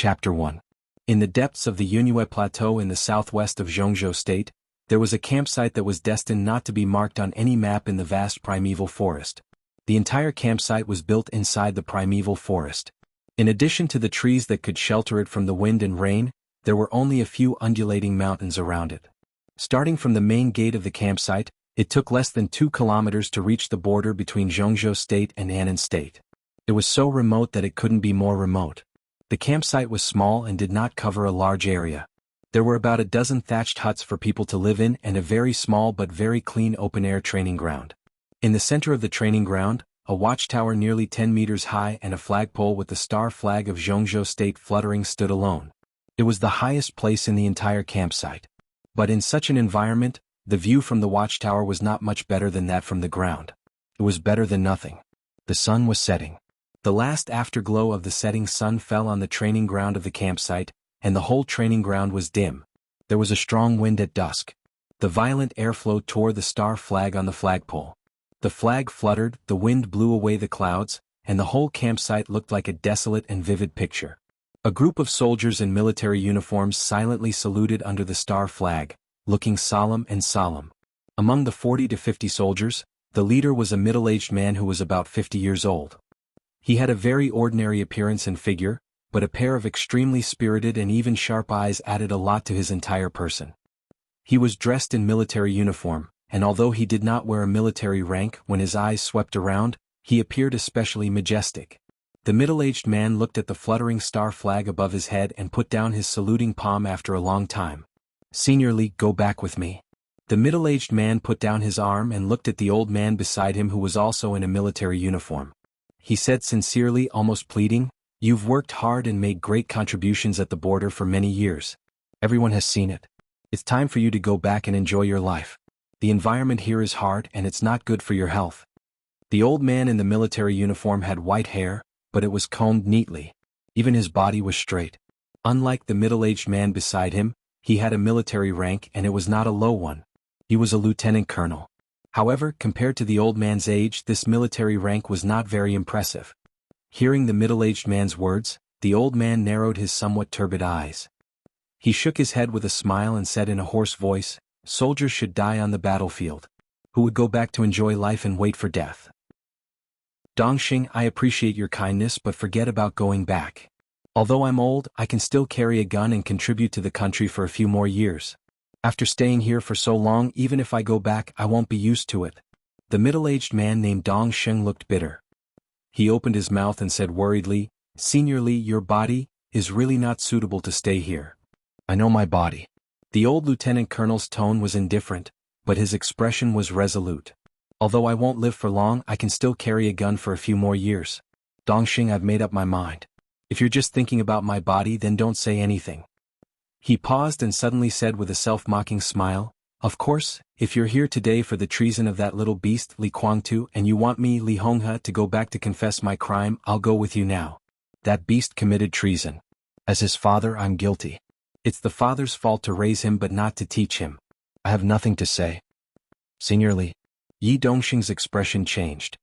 Chapter 1. In the depths of the Yunhue Plateau in the southwest of Jianghu State, there was a campsite that was destined not to be marked on any map in the vast primeval forest. The entire campsite was built inside the primeval forest. In addition to the trees that could shelter it from the wind and rain, there were only a few undulating mountains around it. Starting from the main gate of the campsite, it took less than 2 kilometers to reach the border between Jianghu State and Annan State. It was so remote that it couldn't be more remote. The campsite was small and did not cover a large area. There were about a dozen thatched huts for people to live in and a very small but very clean open-air training ground. In the center of the training ground, a watchtower nearly 10 meters high and a flagpole with the star flag of Jianghu State fluttering stood alone. It was the highest place in the entire campsite. But in such an environment, the view from the watchtower was not much better than that from the ground. It was better than nothing. The sun was setting. The last afterglow of the setting sun fell on the training ground of the campsite, and the whole training ground was dim. There was a strong wind at dusk. The violent airflow tore the star flag on the flagpole. The flag fluttered, the wind blew away the clouds, and the whole campsite looked like a desolate and vivid picture. A group of soldiers in military uniforms silently saluted under the star flag, looking solemn and solemn. Among the 40 to 50 soldiers, the leader was a middle-aged man who was about 50 years old. He had a very ordinary appearance and figure, but a pair of extremely spirited and even sharp eyes added a lot to his entire person. He was dressed in military uniform, and although he did not wear a military rank when his eyes swept around, he appeared especially majestic. The middle-aged man looked at the fluttering star flag above his head and put down his saluting palm after a long time. "Seniorly, go back with me." The middle-aged man put down his arm and looked at the old man beside him who was also in a military uniform. He said sincerely, almost pleading, "You've worked hard and made great contributions at the border for many years. Everyone has seen it. It's time for you to go back and enjoy your life. The environment here is hard and it's not good for your health." The old man in the military uniform had white hair, but it was combed neatly. Even his body was straight. Unlike the middle-aged man beside him, he had a military rank and it was not a low one. He was a lieutenant colonel. However, compared to the old man's age, this military rank was not very impressive. Hearing the middle-aged man's words, the old man narrowed his somewhat turbid eyes. He shook his head with a smile and said in a hoarse voice, "Soldiers should die on the battlefield. Who would go back to enjoy life and wait for death? Dongxing, I appreciate your kindness but forget about going back. Although I'm old, I can still carry a gun and contribute to the country for a few more years. After staying here for so long, even if I go back, I won't be used to it." The middle-aged man named Dongxing looked bitter. He opened his mouth and said worriedly, "Seniorly, your body is really not suitable to stay here." "I know my body." The old lieutenant colonel's tone was indifferent, but his expression was resolute. "Although I won't live for long, I can still carry a gun for a few more years. Dongxing, I've made up my mind. If you're just thinking about my body, then don't say anything." He paused and suddenly said with a self-mocking smile, "Of course, if you're here today for the treason of that little beast Li Guangtu and you want me, Li Honghe, to go back to confess my crime, I'll go with you now. That beast committed treason. As his father, I'm guilty. It's the father's fault to raise him but not to teach him. I have nothing to say." "Seniorly." Yi Dongxing's expression changed.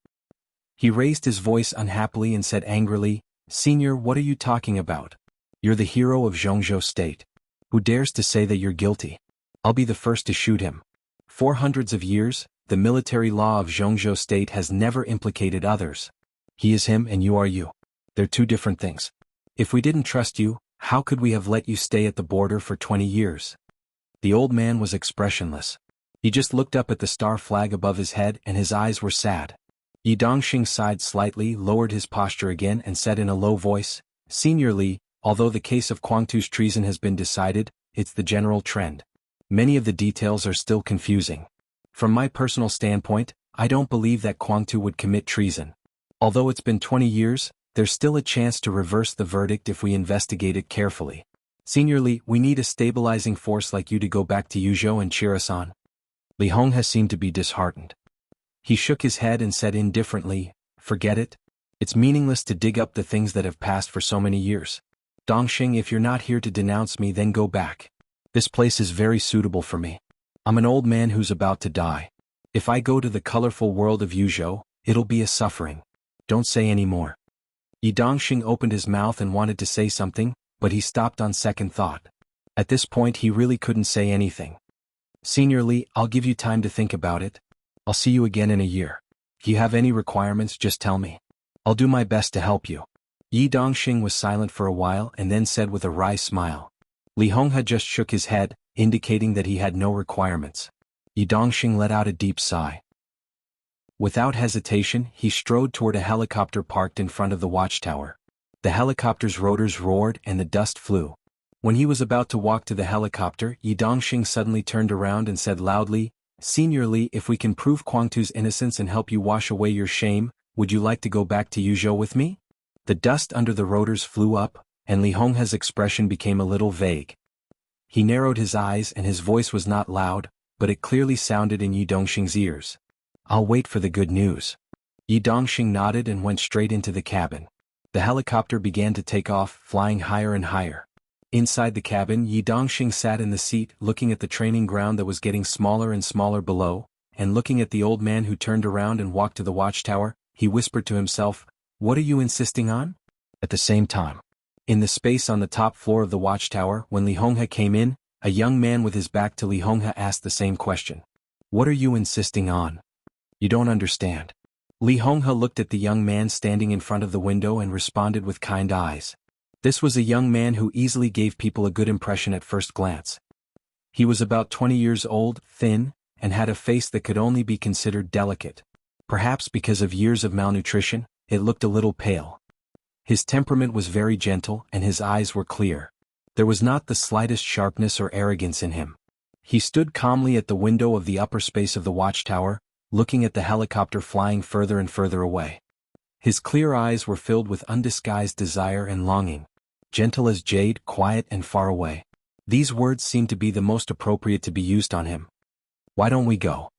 He raised his voice unhappily and said angrily, "Senior, what are you talking about? You're the hero of Jianghu State. Who dares to say that you're guilty? I'll be the first to shoot him. For hundreds of years, the military law of Jianghu State has never implicated others. He is him and you are you. They're two different things. If we didn't trust you, how could we have let you stay at the border for 20 years? The old man was expressionless. He just looked up at the star flag above his head and his eyes were sad. Yi Dongxing sighed slightly, lowered his posture again and said in a low voice, "Senior Li, although the case of Guangtu's treason has been decided, it's the general trend. Many of the details are still confusing. From my personal standpoint, I don't believe that Guangtu would commit treason. Although it's been 20 years, there's still a chance to reverse the verdict if we investigate it carefully. Senior Li, we need a stabilizing force like you to go back to Yuzhou and cheer us on." Li Honghe seemed to be disheartened. He shook his head and said indifferently, "Forget it. It's meaningless to dig up the things that have passed for so many years. Dongxing, if you're not here to denounce me, then go back. This place is very suitable for me. I'm an old man who's about to die. If I go to the colorful world of Yuzhou, it'll be a suffering. Don't say any more." Yi Dongxing opened his mouth and wanted to say something, but he stopped on second thought. At this point he really couldn't say anything. Senior Li, I'll give you time to think about it. I'll see you again in a year. If you have any requirements, just tell me. I'll do my best to help you. Yi Dongxing was silent for a while and then said with a wry smile. Li Honghe just shook his head, indicating that he had no requirements. Yi Dongxing let out a deep sigh. Without hesitation, he strode toward a helicopter parked in front of the watchtower. The helicopter's rotors roared and the dust flew. When he was about to walk to the helicopter, Yi Dongxing suddenly turned around and said loudly, Senior Li, if we can prove Guangtu's innocence and help you wash away your shame, would you like to go back to Yuzhou with me? The dust under the rotors flew up, and Li Honghe's expression became a little vague. He narrowed his eyes and his voice was not loud, but it clearly sounded in Yi Dongxing's ears. I'll wait for the good news. Yi Dongxing nodded and went straight into the cabin. The helicopter began to take off, flying higher and higher. Inside the cabin, Yi Dongxing sat in the seat, looking at the training ground that was getting smaller and smaller below, and looking at the old man who turned around and walked to the watchtower. He whispered to himself, What are you insisting on? At the same time, in the space on the top floor of the watchtower, when Li Honghe came in, a young man with his back to Li Honghe asked the same question. What are you insisting on? You don't understand. Li Honghe looked at the young man standing in front of the window and responded with kind eyes. This was a young man who easily gave people a good impression at first glance. He was about 20 years old, thin, and had a face that could only be considered delicate. Perhaps because of years of malnutrition, it looked a little pale. His temperament was very gentle and his eyes were clear. There was not the slightest sharpness or arrogance in him. He stood calmly at the window of the upper space of the watchtower, looking at the helicopter flying further and further away. His clear eyes were filled with undisguised desire and longing. Gentle as jade, quiet and far away. These words seemed to be the most appropriate to be used on him. Why don't we go?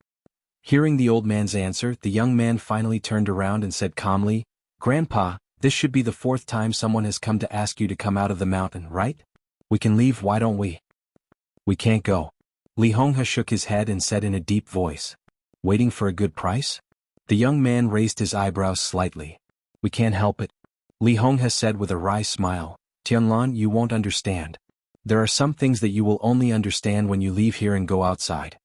Hearing the old man's answer, the young man finally turned around and said calmly, Grandpa, this should be the 4th time someone has come to ask you to come out of the mountain, right? We can leave, why don't we? We can't go. Li Honghe shook his head and said in a deep voice. Waiting for a good price? The young man raised his eyebrows slightly. We can't help it. Li Honghe said with a wry smile. Tianlan, you won't understand. There are some things that you will only understand when you leave here and go outside.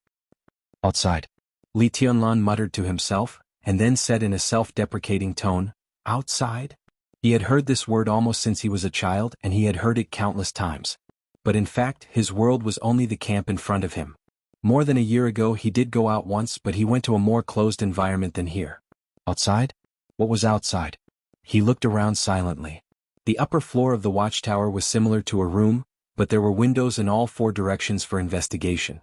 Outside. Li Tianlan muttered to himself, and then said in a self-deprecating tone, Outside? He had heard this word almost since he was a child and he had heard it countless times. But in fact, his world was only the camp in front of him. More than a year ago he did go out once, but he went to a more closed environment than here. Outside? What was outside? He looked around silently. The upper floor of the watchtower was similar to a room, but there were windows in all 4 directions for investigation.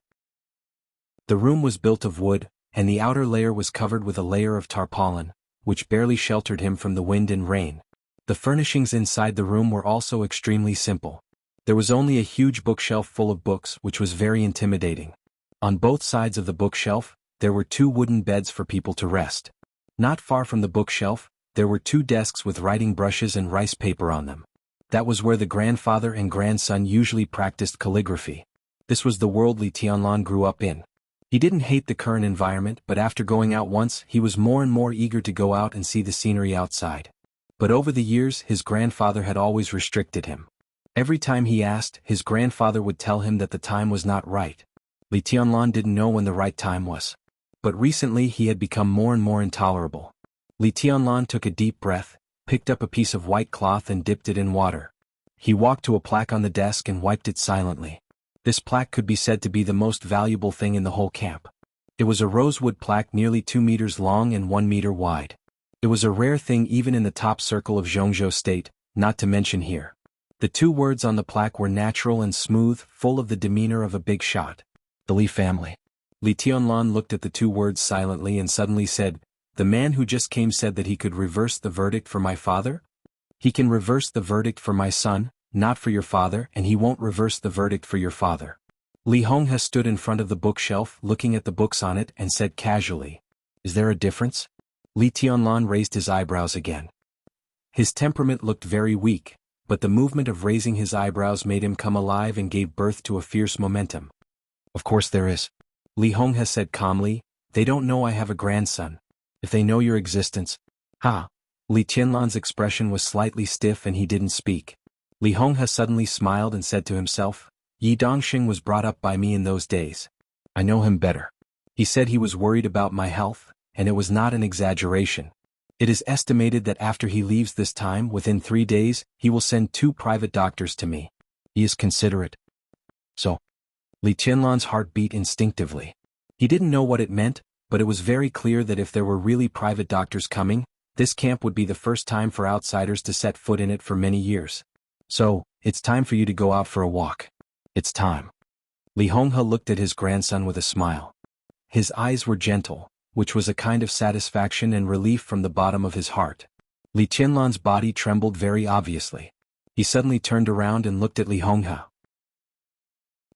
The room was built of wood, and the outer layer was covered with a layer of tarpaulin, which barely sheltered him from the wind and rain. The furnishings inside the room were also extremely simple. There was only a huge bookshelf full of books, which was very intimidating. On both sides of the bookshelf, there were 2 wooden beds for people to rest. Not far from the bookshelf, there were 2 desks with writing brushes and rice paper on them. That was where the grandfather and grandson usually practiced calligraphy. This was the world Li Tianlan grew up in. He didn't hate the current environment, but after going out once, he was more and more eager to go out and see the scenery outside. But over the years, his grandfather had always restricted him. Every time he asked, his grandfather would tell him that the time was not right. Li Tianlan didn't know when the right time was. But recently he had become more and more intolerable. Li Tianlan took a deep breath, picked up a piece of white cloth and dipped it in water. He walked to a plaque on the desk and wiped it silently. This plaque could be said to be the most valuable thing in the whole camp. It was a rosewood plaque nearly 2 meters long and 1 meter wide. It was a rare thing even in the top circle of Jianghu state, not to mention here. The 2 words on the plaque were natural and smooth, full of the demeanor of a big shot. The Li family. Li Tianlan looked at the 2 words silently and suddenly said, The man who just came said that he could reverse the verdict for my father? He can reverse the verdict for my son, not for your father, and he won't reverse the verdict for your father. Li Honghe stood in front of the bookshelf looking at the books on it and said casually, Is there a difference? Li Tianlan raised his eyebrows again. His temperament looked very weak, but the movement of raising his eyebrows made him come alive and gave birth to a fierce momentum. Of course there is. Li Honghe said calmly, They don't know I have a grandson. If they know your existence. Ha! Li Tianlan's expression was slightly stiff and he didn't speak. Li Honghe suddenly smiled and said to himself, Yi Dongxing was brought up by me in those days. I know him better. He said he was worried about my health, and it was not an exaggeration. It is estimated that after he leaves this time, within 3 days, he will send 2 private doctors to me. He is considerate. So, Li Qianlan's heart beat instinctively. He didn't know what it meant, but it was very clear that if there were really private doctors coming, this camp would be the first time for outsiders to set foot in it for many years. So, it's time for you to go out for a walk. It's time. Li Honghe looked at his grandson with a smile. His eyes were gentle, which was a kind of satisfaction and relief from the bottom of his heart. Li Qianlan's body trembled very obviously. He suddenly turned around and looked at Li Honghe.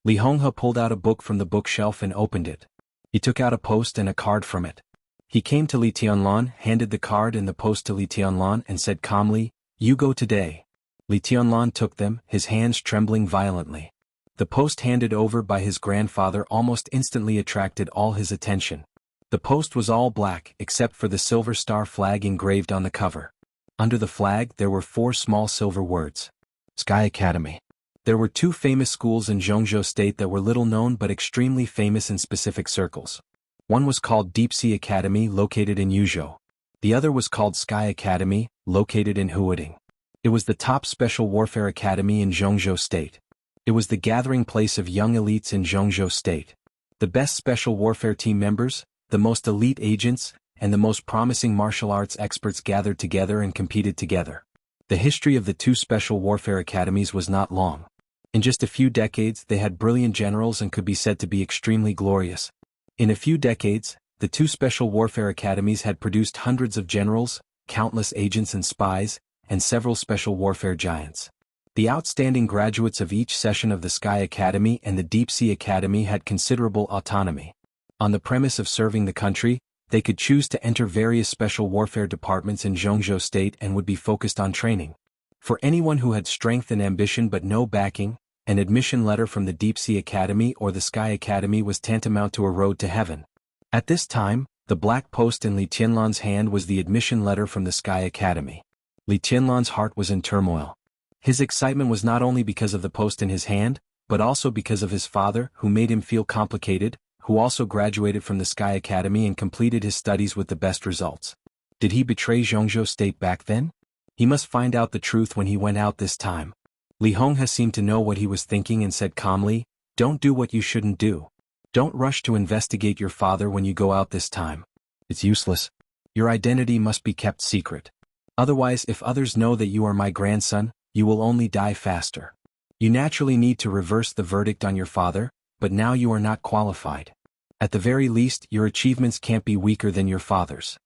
Li Honghe pulled out a book from the bookshelf and opened it. He took out a post and a card from it. He came to Li Tianlan, handed the card and the post to Li Tianlan and said calmly, You go today. Li Tianlan took them, his hands trembling violently. The post handed over by his grandfather almost instantly attracted all his attention. The post was all black except for the silver star flag engraved on the cover. Under the flag there were 4 small silver words. Sky Academy. There were 2 famous schools in Jianghu State that were little known but extremely famous in specific circles. One was called Deep Sea Academy, located in Yuzhou. The other was called Sky Academy, located in Huading. It was the top special warfare academy in Jianghu State. It was the gathering place of young elites in Jianghu State. The best special warfare team members, the most elite agents, and the most promising martial arts experts gathered together and competed together. The history of the 2 special warfare academies was not long. In just a few decades they had brilliant generals and could be said to be extremely glorious. In a few decades, the 2 special warfare academies had produced hundreds of generals, countless agents and spies, and several special warfare giants. The outstanding graduates of each session of the Sky Academy and the Deep Sea Academy had considerable autonomy. On the premise of serving the country, they could choose to enter various special warfare departments in Jianghu State and would be focused on training. For anyone who had strength and ambition but no backing, an admission letter from the Deep Sea Academy or the Sky Academy was tantamount to a road to heaven. At this time, the black post in Li Qianlan's hand was the admission letter from the Sky Academy. Li Qianlan's heart was in turmoil. His excitement was not only because of the post in his hand, but also because of his father, who made him feel complicated, who also graduated from the Sky Academy and completed his studies with the best results. Did he betray Jianghu State back then? He must find out the truth when he went out this time. Li Honghe seemed to know what he was thinking and said calmly, Don't do what you shouldn't do. Don't rush to investigate your father when you go out this time. It's useless. Your identity must be kept secret. Otherwise, if others know that you are my grandson, you will only die faster. You naturally need to reverse the verdict on your father, but now you are not qualified. At the very least, your achievements can't be weaker than your father's.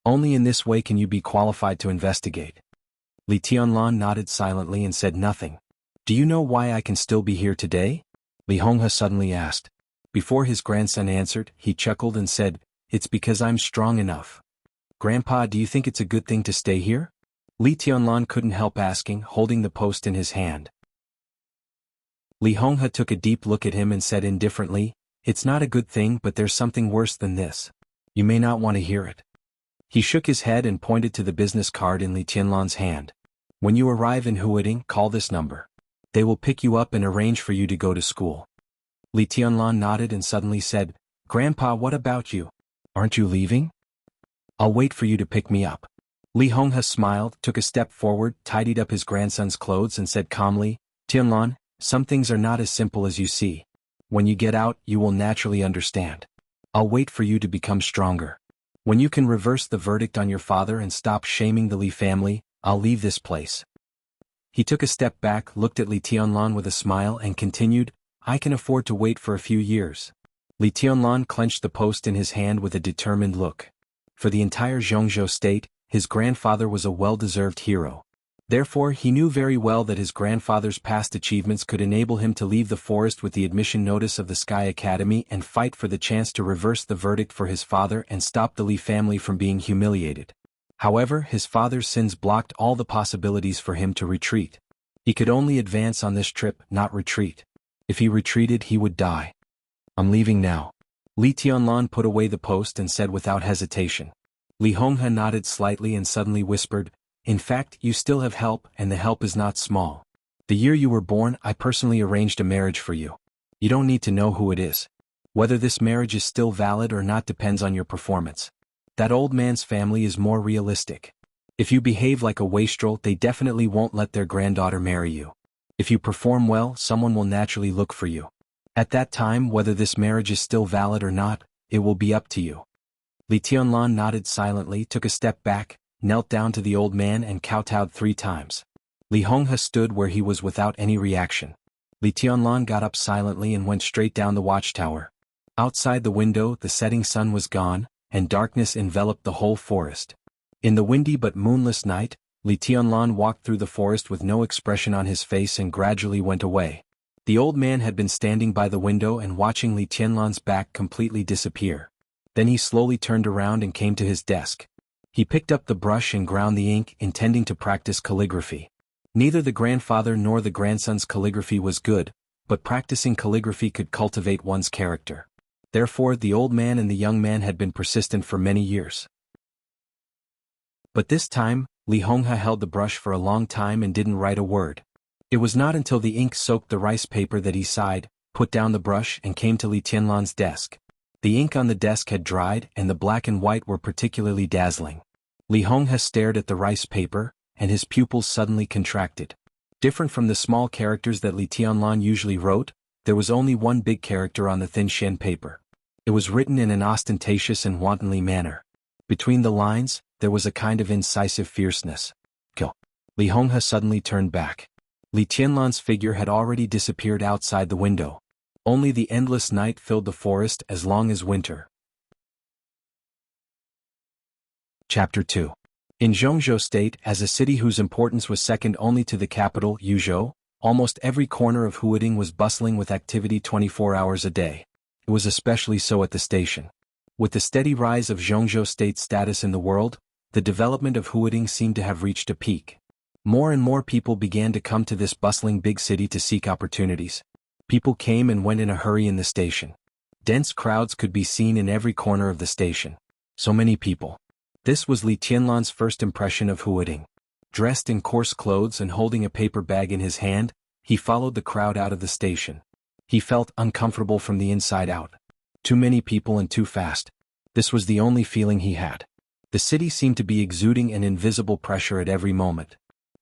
Only in this way can you be qualified to investigate. Li Tianlan nodded silently and said nothing. Do you know why I can still be here today? Li Honghe suddenly asked. Before his grandson answered, he chuckled and said, It's because I'm strong enough. Grandpa, do you think it's a good thing to stay here? Li Tianlan couldn't help asking, holding the post in his hand. Li Honghe took a deep look at him and said indifferently, It's not a good thing, but there's something worse than this. You may not want to hear it. He shook his head and pointed to the business card in Li Tianlan's hand. When you arrive in Huading, call this number. They will pick you up and arrange for you to go to school. Li Tianlan nodded and suddenly said, Grandpa, what about you? Aren't you leaving? I'll wait for you to pick me up. Li Honghe smiled, took a step forward, tidied up his grandson's clothes and said calmly, Tianlan, some things are not as simple as you see. When you get out, you will naturally understand. I'll wait for you to become stronger. When you can reverse the verdict on your father and stop shaming the Li family, I'll leave this place. He took a step back, looked at Li Tianlan with a smile and continued, I can afford to wait for a few years. Li Tianlan clenched the post in his hand with a determined look. For the entire Jianghu state, his grandfather was a well-deserved hero. Therefore, he knew very well that his grandfather's past achievements could enable him to leave the forest with the admission notice of the Sky Academy and fight for the chance to reverse the verdict for his father and stop the Li family from being humiliated. However, his father's sins blocked all the possibilities for him to retreat. He could only advance on this trip, not retreat. If he retreated, he would die. I'm leaving now. Li Tianlan put away the post and said without hesitation. Li Honghe nodded slightly and suddenly whispered, In fact, you still have help, and the help is not small. The year you were born, I personally arranged a marriage for you. You don't need to know who it is. Whether this marriage is still valid or not depends on your performance. That old man's family is more realistic. If you behave like a wastrel, they definitely won't let their granddaughter marry you. If you perform well, someone will naturally look for you. At that time, whether this marriage is still valid or not, it will be up to you. Li Tianlan nodded silently, took a step back, knelt down to the old man and kowtowed 3 times. Li Honghe stood where he was without any reaction. Li Tianlan got up silently and went straight down the watchtower. Outside the window, the setting sun was gone, and darkness enveloped the whole forest. In the windy but moonless night, Li Tianlan walked through the forest with no expression on his face and gradually went away. The old man had been standing by the window and watching Li Tianlan's back completely disappear. Then he slowly turned around and came to his desk. He picked up the brush and ground the ink, intending to practice calligraphy. Neither the grandfather nor the grandson's calligraphy was good, but practicing calligraphy could cultivate one's character. Therefore, the old man and the young man had been persistent for many years. But this time, Li Honghe held the brush for a long time and didn't write a word. It was not until the ink soaked the rice paper that he sighed, put down the brush and came to Li Tianlan's desk. The ink on the desk had dried and the black and white were particularly dazzling. Li Honghe stared at the rice paper, and his pupils suddenly contracted. Different from the small characters that Li Tianlan usually wrote, there was only one big character on the thin shen paper. It was written in an ostentatious and wantonly manner. Between the lines, there was a kind of incisive fierceness. Kill. Li Honghe suddenly turned back. Li Tianlan's figure had already disappeared outside the window. Only the endless night filled the forest as long as winter. Chapter 2. In Jianghu State, as a city whose importance was second only to the capital, Yuzhou, almost every corner of Huading was bustling with activity 24 hours a day. It was especially so at the station. With the steady rise of Jianghu State's status in the world, the development of Huading seemed to have reached a peak. More and more people began to come to this bustling big city to seek opportunities. People came and went in a hurry in the station. Dense crowds could be seen in every corner of the station. So many people. This was Li Tianlan's first impression of Huading. Dressed in coarse clothes and holding a paper bag in his hand, he followed the crowd out of the station. He felt uncomfortable from the inside out. Too many people and too fast. This was the only feeling he had. The city seemed to be exuding an invisible pressure at every moment.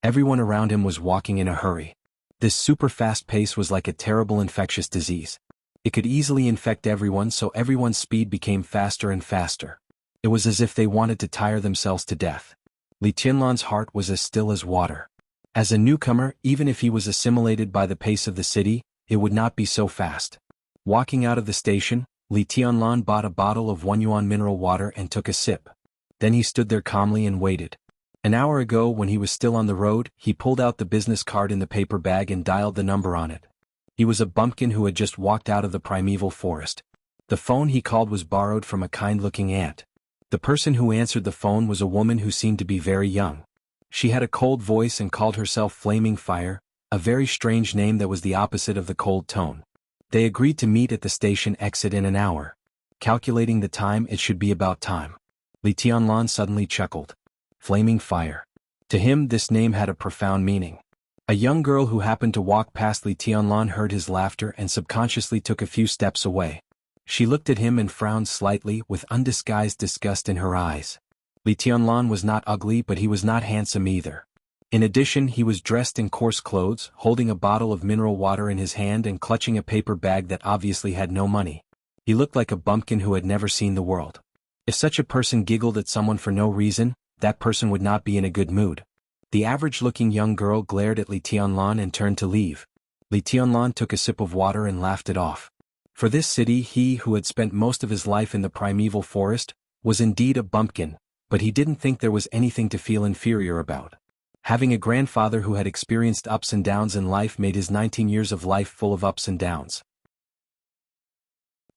Everyone around him was walking in a hurry. This super-fast pace was like a terrible infectious disease. It could easily infect everyone, so everyone's speed became faster and faster. It was as if they wanted to tire themselves to death. Li Tianlan's heart was as still as water. As a newcomer, even if he was assimilated by the pace of the city, it would not be so fast. Walking out of the station, Li Tianlan bought a bottle of 1 yuan mineral water and took a sip. Then he stood there calmly and waited. An hour ago, when he was still on the road, he pulled out the business card in the paper bag and dialed the number on it. He was a bumpkin who had just walked out of the primeval forest. The phone he called was borrowed from a kind-looking ant. The person who answered the phone was a woman who seemed to be very young. She had a cold voice and called herself Flaming Fire, a very strange name that was the opposite of the cold tone. They agreed to meet at the station exit in an hour. Calculating the time, it should be about time. Li Tianlan suddenly chuckled. Flaming Fire. To him, this name had a profound meaning. A young girl who happened to walk past Li Tianlan heard his laughter and subconsciously took a few steps away. She looked at him and frowned slightly with undisguised disgust in her eyes. Li Tianlan was not ugly, but he was not handsome either. In addition, he was dressed in coarse clothes, holding a bottle of mineral water in his hand and clutching a paper bag that obviously had no money. He looked like a bumpkin who had never seen the world. If such a person giggled at someone for no reason, that person would not be in a good mood. The average-looking young girl glared at Li Tianlan and turned to leave. Li Tianlan took a sip of water and laughed it off. For this city, he who had spent most of his life in the primeval forest, was indeed a bumpkin, but he didn't think there was anything to feel inferior about. Having a grandfather who had experienced ups and downs in life made his 19 years of life full of ups and downs.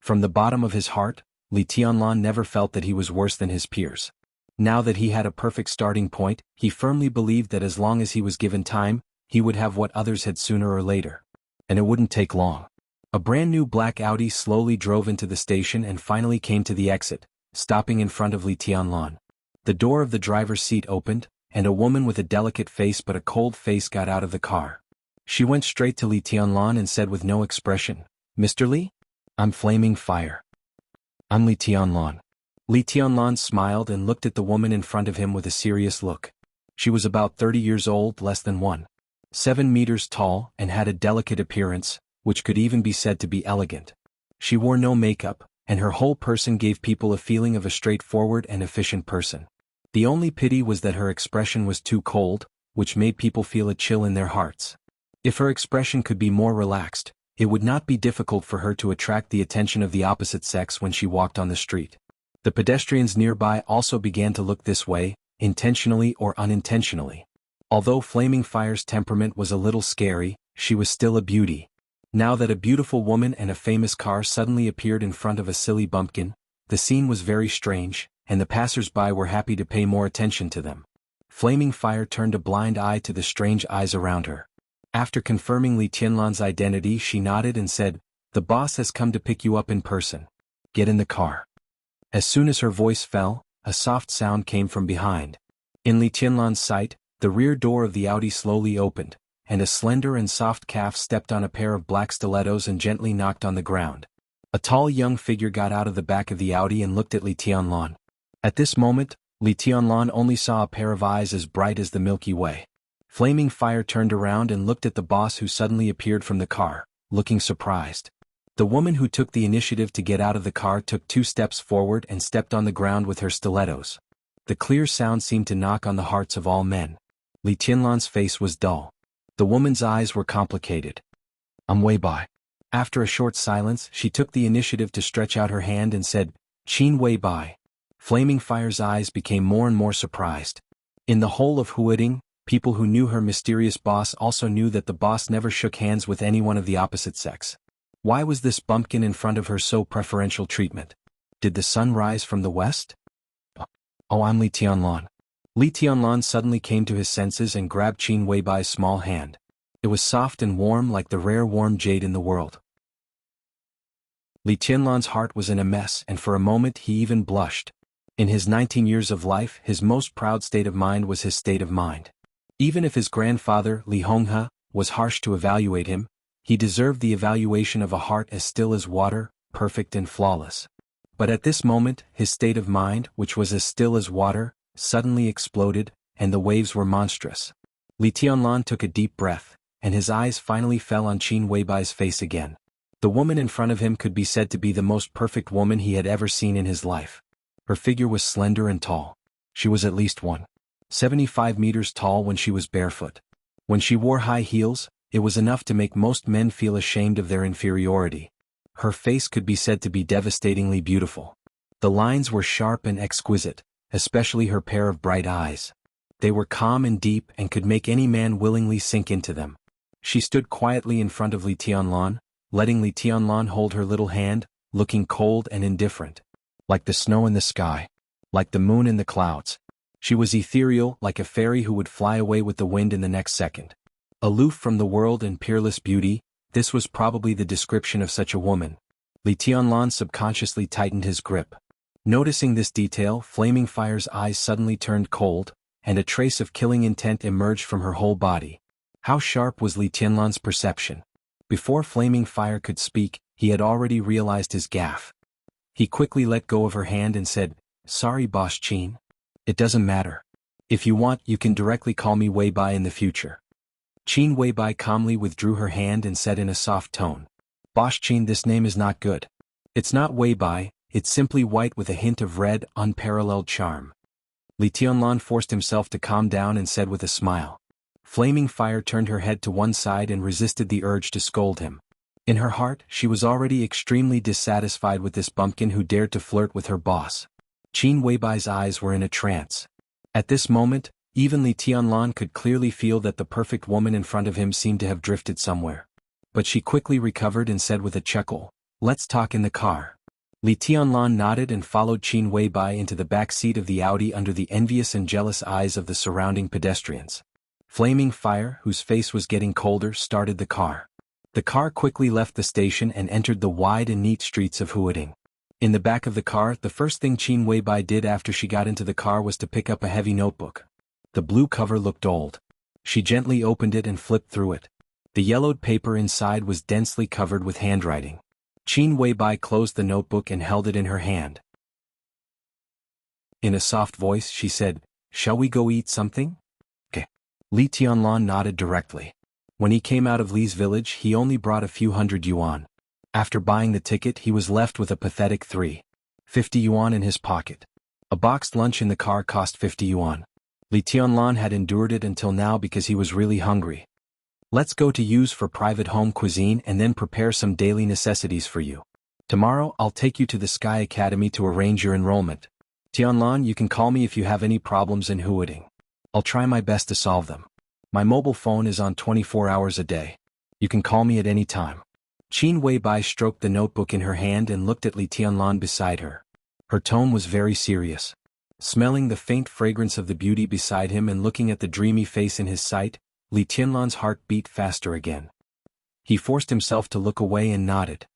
From the bottom of his heart, Li Tianlan never felt that he was worse than his peers. Now that he had a perfect starting point, he firmly believed that as long as he was given time, he would have what others had sooner or later. And it wouldn't take long. A brand new black Audi slowly drove into the station and finally came to the exit, stopping in front of Li Tianlan. The door of the driver's seat opened, and a woman with a delicate face but a cold face got out of the car. She went straight to Li Tianlan and said with no expression, "Mr. Li? I'm Flaming Fire. I'm Li Tianlan." Li Tianlan smiled and looked at the woman in front of him with a serious look. She was about 30 years old, less than 1.7 meters tall, and had a delicate appearance, which could even be said to be elegant. She wore no makeup, and her whole person gave people a feeling of a straightforward and efficient person. The only pity was that her expression was too cold, which made people feel a chill in their hearts. If her expression could be more relaxed, it would not be difficult for her to attract the attention of the opposite sex when she walked on the street. The pedestrians nearby also began to look this way, intentionally or unintentionally. Although Flaming Fire's temperament was a little scary, she was still a beauty. Now that a beautiful woman and a famous car suddenly appeared in front of a silly bumpkin, the scene was very strange, and the passers-by were happy to pay more attention to them. Flaming Fire turned a blind eye to the strange eyes around her. After confirming Li Tianlan's identity, she nodded and said, "The boss has come to pick you up in person. Get in the car." As soon as her voice fell, a soft sound came from behind. In Li Tianlan's sight, the rear door of the Audi slowly opened, and a slender and soft calf stepped on a pair of black stilettos and gently knocked on the ground. A tall young figure got out of the back of the Audi and looked at Li Tianlan. At this moment, Li Tianlan only saw a pair of eyes as bright as the Milky Way. Flaming Fire turned around and looked at the boss, who suddenly appeared from the car, looking surprised. The woman who took the initiative to get out of the car took 2 steps forward and stepped on the ground with her stilettos. The clear sound seemed to knock on the hearts of all men. Li Tianlan's face was dull. The woman's eyes were complicated. "I'm Wei Bai." After a short silence, she took the initiative to stretch out her hand and said, "Qin Wei Bai." Flaming Fire's eyes became more and more surprised. In the whole of Huading, people who knew her mysterious boss also knew that the boss never shook hands with anyone of the opposite sex. Why was this bumpkin in front of her so preferential treatment? Did the sun rise from the west? "Oh, I'm Li Tianlan." Li Tianlan suddenly came to his senses and grabbed Qin Weibai's small hand. It was soft and warm like the rare warm jade in the world. Li Tianlan's heart was in a mess, and for a moment he even blushed. In his 19 years of life, his most proud state of mind was his state of mind. Even if his grandfather, Li Honghe, was harsh to evaluate him, he deserved the evaluation of a heart as still as water, perfect and flawless. But at this moment, his state of mind, which was as still as water, suddenly exploded, and the waves were monstrous. Li Tianlan took a deep breath, and his eyes finally fell on Qin Weibai's face again. The woman in front of him could be said to be the most perfect woman he had ever seen in his life. Her figure was slender and tall. She was at least 1.75 meters tall when she was barefoot. When she wore high heels, it was enough to make most men feel ashamed of their inferiority. Her face could be said to be devastatingly beautiful. The lines were sharp and exquisite, especially her pair of bright eyes. They were calm and deep and could make any man willingly sink into them. She stood quietly in front of Li Tianlan, letting Li Tianlan hold her little hand, looking cold and indifferent. Like the snow in the sky. Like the moon in the clouds. She was ethereal, like a fairy who would fly away with the wind in the next second. Aloof from the world and peerless beauty, this was probably the description of such a woman. Li Tianlan subconsciously tightened his grip. Noticing this detail, Flaming Fire's eyes suddenly turned cold, and a trace of killing intent emerged from her whole body. How sharp was Li Tianlan's perception? Before Flaming Fire could speak, he had already realized his gaffe. He quickly let go of her hand and said, "Sorry, Boss Qin. It doesn't matter. If you want, you can directly call me Wei Bai in the future." Qin Wei Bai calmly withdrew her hand and said in a soft tone, "Boss Qin, this name is not good. It's not Wei Bai, it's simply white with a hint of red, unparalleled charm." Li Tianlan forced himself to calm down and said with a smile. Flaming Fire turned her head to one side and resisted the urge to scold him. In her heart, she was already extremely dissatisfied with this bumpkin who dared to flirt with her boss. Qin Weibai's eyes were in a trance. At this moment, even Li Tianlan could clearly feel that the perfect woman in front of him seemed to have drifted somewhere. But she quickly recovered and said with a chuckle, "Let's talk in the car." Li Tianlan nodded and followed Qin Weibai into the back seat of the Audi under the envious and jealous eyes of the surrounding pedestrians. Flaming Fire, whose face was getting colder, started the car. The car quickly left the station and entered the wide and neat streets of Huading. In the back of the car, the first thing Qin Weibai did after she got into the car was to pick up a heavy notebook. The blue cover looked old. She gently opened it and flipped through it. The yellowed paper inside was densely covered with handwriting. Qin Weibai closed the notebook and held it in her hand. In a soft voice she said, "Shall we go eat something?" "Okay." Li Tianlan nodded directly. When he came out of Li's village he only brought a few hundred yuan. After buying the ticket he was left with a pathetic 350 yuan in his pocket. A boxed lunch in the car cost 50 yuan. Li Tianlan had endured it until now because he was really hungry. "Let's go to use for private home cuisine and then prepare some daily necessities for you. Tomorrow I'll take you to the Sky Academy to arrange your enrollment. Tianlan, you can call me if you have any problems in Huading. I'll try my best to solve them. My mobile phone is on 24 hours a day. You can call me at any time." Qin Weibai stroked the notebook in her hand and looked at Li Tianlan beside her. Her tone was very serious. Smelling the faint fragrance of the beauty beside him and looking at the dreamy face in his sight, Li Tianlan's heart beat faster again. He forced himself to look away and nodded.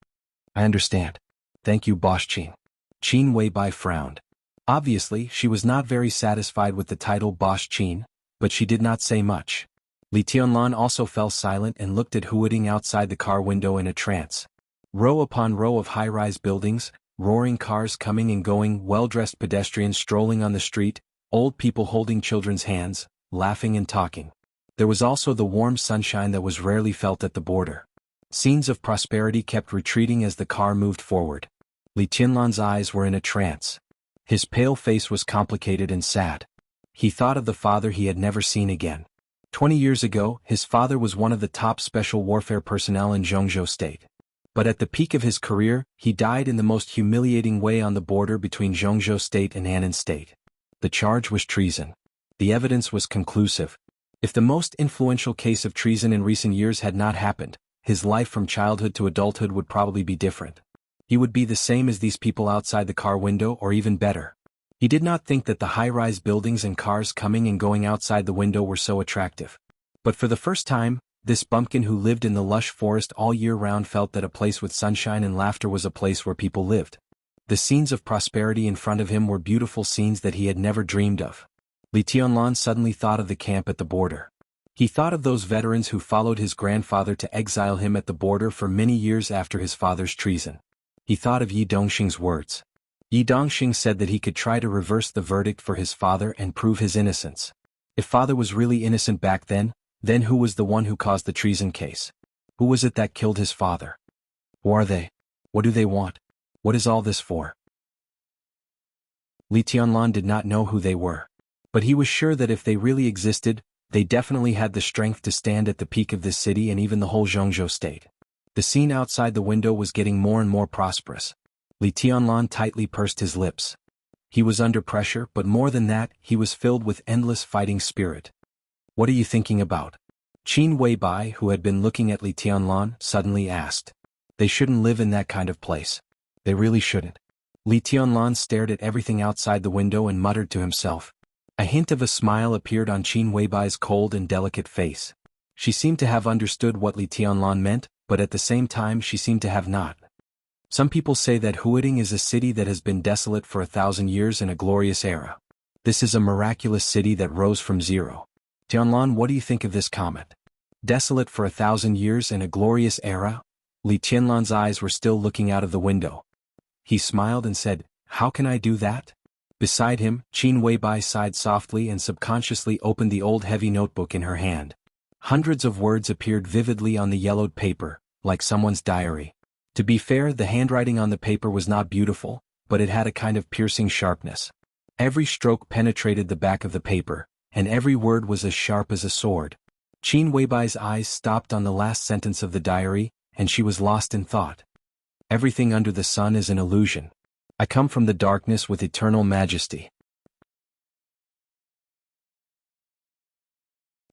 "I understand. Thank you, Boss Qin." Qin Weibai frowned. Obviously, she was not very satisfied with the title Boss Qin, but she did not say much. Li Tianlan also fell silent and looked at Huading outside the car window in a trance. Row upon row of high-rise buildings, roaring cars coming and going, well-dressed pedestrians strolling on the street, old people holding children's hands, laughing and talking. There was also the warm sunshine that was rarely felt at the border. Scenes of prosperity kept retreating as the car moved forward. Li Tianlan's eyes were in a trance. His pale face was complicated and sad. He thought of the father he had never seen again. 20 years ago, his father was one of the top special warfare personnel in Jianghu state. But at the peak of his career, he died in the most humiliating way on the border between Jianghu state and Annan state. The charge was treason. The evidence was conclusive. If the most influential case of treason in recent years had not happened, his life from childhood to adulthood would probably be different. He would be the same as these people outside the car window or even better. He did not think that the high-rise buildings and cars coming and going outside the window were so attractive. But for the first time, this bumpkin who lived in the lush forest all year round felt that a place with sunshine and laughter was a place where people lived. The scenes of prosperity in front of him were beautiful scenes that he had never dreamed of. Li Tianlan suddenly thought of the camp at the border. He thought of those veterans who followed his grandfather to exile him at the border for many years after his father's treason. He thought of Yi Dongxing's words. Yi Dongxing said that he could try to reverse the verdict for his father and prove his innocence. If father was really innocent back then who was the one who caused the treason case? Who was it that killed his father? Who are they? What do they want? What is all this for? Li Tianlan did not know who they were. But he was sure that if they really existed, they definitely had the strength to stand at the peak of this city and even the whole Jianghu state. The scene outside the window was getting more and more prosperous. Li Tianlan tightly pursed his lips. He was under pressure, but more than that, he was filled with endless fighting spirit. "What are you thinking about?" Qin Weibai, who had been looking at Li Tianlan, suddenly asked. "They shouldn't live in that kind of place. They really shouldn't." Li Tianlan stared at everything outside the window and muttered to himself. A hint of a smile appeared on Qin Weibai's cold and delicate face. She seemed to have understood what Li Tianlan meant, but at the same time she seemed to have not. Some people say that Huading is a city that has been desolate for 1,000 years in a glorious era. This is a miraculous city that rose from zero. Tianlan, what do you think of this comment? Desolate for 1,000 years in a glorious era? Li Tianlan's eyes were still looking out of the window. He smiled and said, "How can I do that?" Beside him, Qin Weibai sighed softly and subconsciously opened the old heavy notebook in her hand. Hundreds of words appeared vividly on the yellowed paper, like someone's diary. To be fair, the handwriting on the paper was not beautiful, but it had a kind of piercing sharpness. Every stroke penetrated the back of the paper, and every word was as sharp as a sword. Qin Weibai's eyes stopped on the last sentence of the diary, and she was lost in thought. "Everything under the sun is an illusion. I come from the darkness with eternal majesty."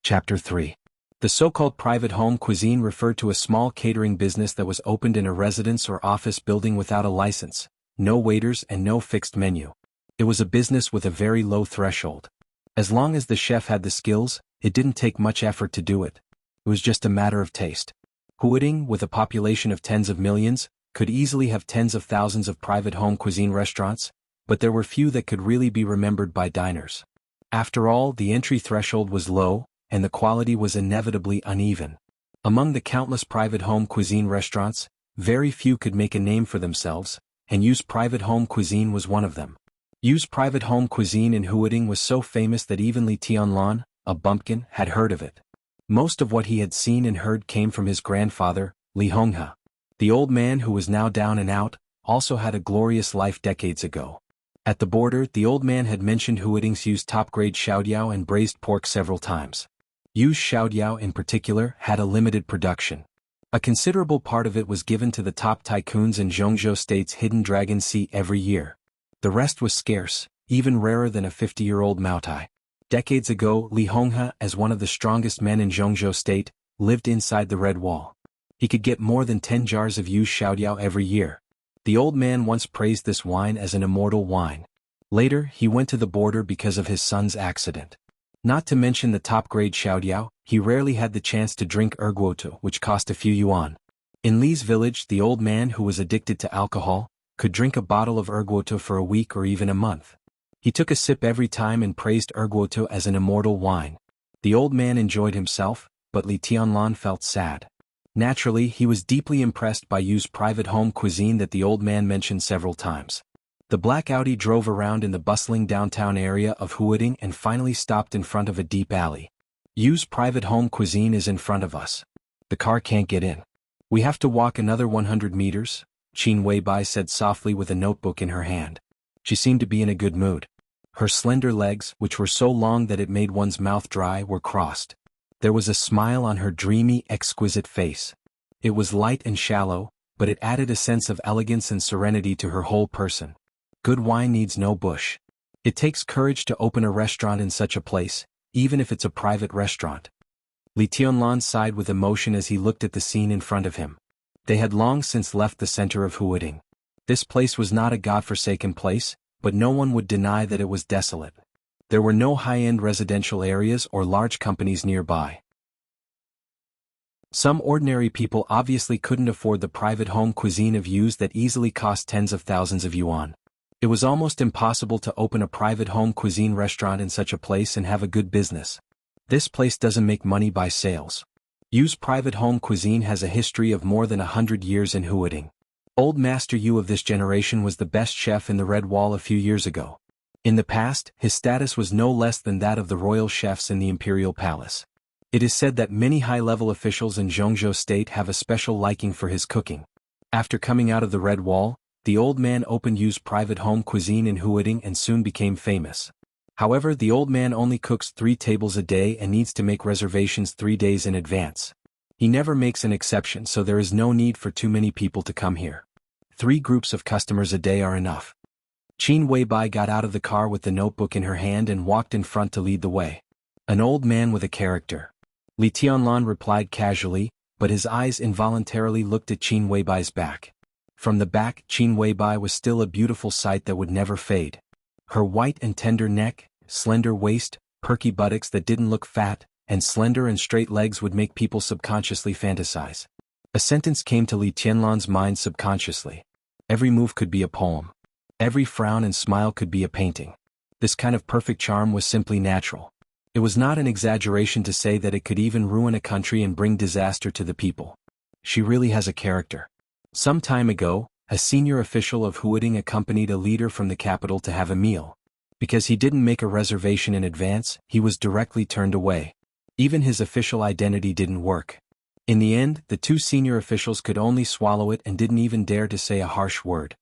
Chapter 3. The so-called private home cuisine referred to a small catering business that was opened in a residence or office building without a license, no waiters and no fixed menu. It was a business with a very low threshold. As long as the chef had the skills, it didn't take much effort to do it. It was just a matter of taste. Huading, with a population of tens of millions, could easily have tens of thousands of private home cuisine restaurants, but there were few that could really be remembered by diners. After all, the entry threshold was low, and the quality was inevitably uneven. Among the countless private home cuisine restaurants, very few could make a name for themselves, and Yu's private home cuisine was one of them. Yu's private home cuisine in Huading was so famous that even Li Tianlan, a bumpkin, had heard of it. Most of what he had seen and heard came from his grandfather, Li Honghe. The old man who was now down and out, also had a glorious life decades ago. At the border, the old man had mentioned Huading's Yu's top-grade xiaodiao and braised pork several times. Yu's xiaodiao in particular had a limited production. A considerable part of it was given to the top tycoons in Jianghu State's Hidden Dragon Sea every year. The rest was scarce, even rarer than a 50-year-old Maotai. Decades ago, Li Honghe, as one of the strongest men in Jianghu State, lived inside the Red Wall. He could get more than 10 jars of Yu's xiaodiao every year. The old man once praised this wine as an immortal wine. Later, he went to the border because of his son's accident. Not to mention the top-grade xiaodiao, he rarely had the chance to drink erguoto, which cost a few yuan. In Li's village, the old man who was addicted to alcohol could drink a bottle of erguoto for a week or even a month. He took a sip every time and praised erguoto as an immortal wine. The old man enjoyed himself, but Li Tianlan felt sad. Naturally, he was deeply impressed by Yu's private home cuisine that the old man mentioned several times. The black Audi drove around in the bustling downtown area of Huading and finally stopped in front of a deep alley. Yu's private home cuisine is in front of us. The car can't get in. We have to walk another 100 meters, Qin Weibai said softly with a notebook in her hand. She seemed to be in a good mood. Her slender legs, which were so long that it made one's mouth dry, were crossed. There was a smile on her dreamy, exquisite face. It was light and shallow, but it added a sense of elegance and serenity to her whole person. Good wine needs no bush. It takes courage to open a restaurant in such a place, even if it's a private restaurant. Li Tianlan sighed with emotion as he looked at the scene in front of him. They had long since left the center of Huading. This place was not a godforsaken place, but no one would deny that it was desolate. There were no high-end residential areas or large companies nearby. Some ordinary people obviously couldn't afford the private home cuisine of Yu's that easily cost tens of thousands of yuan. It was almost impossible to open a private home cuisine restaurant in such a place and have a good business. This place doesn't make money by sales. Yu's private home cuisine has a history of more than 100 years in Huading. Old Master Yu of this generation was the best chef in the Red Wall a few years ago. In the past, his status was no less than that of the royal chefs in the imperial palace. It is said that many high-level officials in Jianghu State have a special liking for his cooking. After coming out of the Red Wall, the old man opened Yu's private home cuisine in Huading and soon became famous. However, the old man only cooks 3 tables a day and needs to make reservations 3 days in advance. He never makes an exception, so there is no need for too many people to come here. 3 groups of customers a day are enough. Qin Weibai got out of the car with the notebook in her hand and walked in front to lead the way. An old man with a character. Li Tianlan replied casually, but his eyes involuntarily looked at Qin Weibai's back. From the back, Qin Weibai was still a beautiful sight that would never fade. Her white and tender neck, slender waist, perky buttocks that didn't look fat, and slender and straight legs would make people subconsciously fantasize. A sentence came to Li Tianlan's mind subconsciously. Every move could be a poem. Every frown and smile could be a painting. This kind of perfect charm was simply natural. It was not an exaggeration to say that it could even ruin a country and bring disaster to the people. She really has a character. Some time ago, a senior official of Huading accompanied a leader from the capital to have a meal. Because he didn't make a reservation in advance, he was directly turned away. Even his official identity didn't work. In the end, the 2 senior officials could only swallow it and didn't even dare to say a harsh word.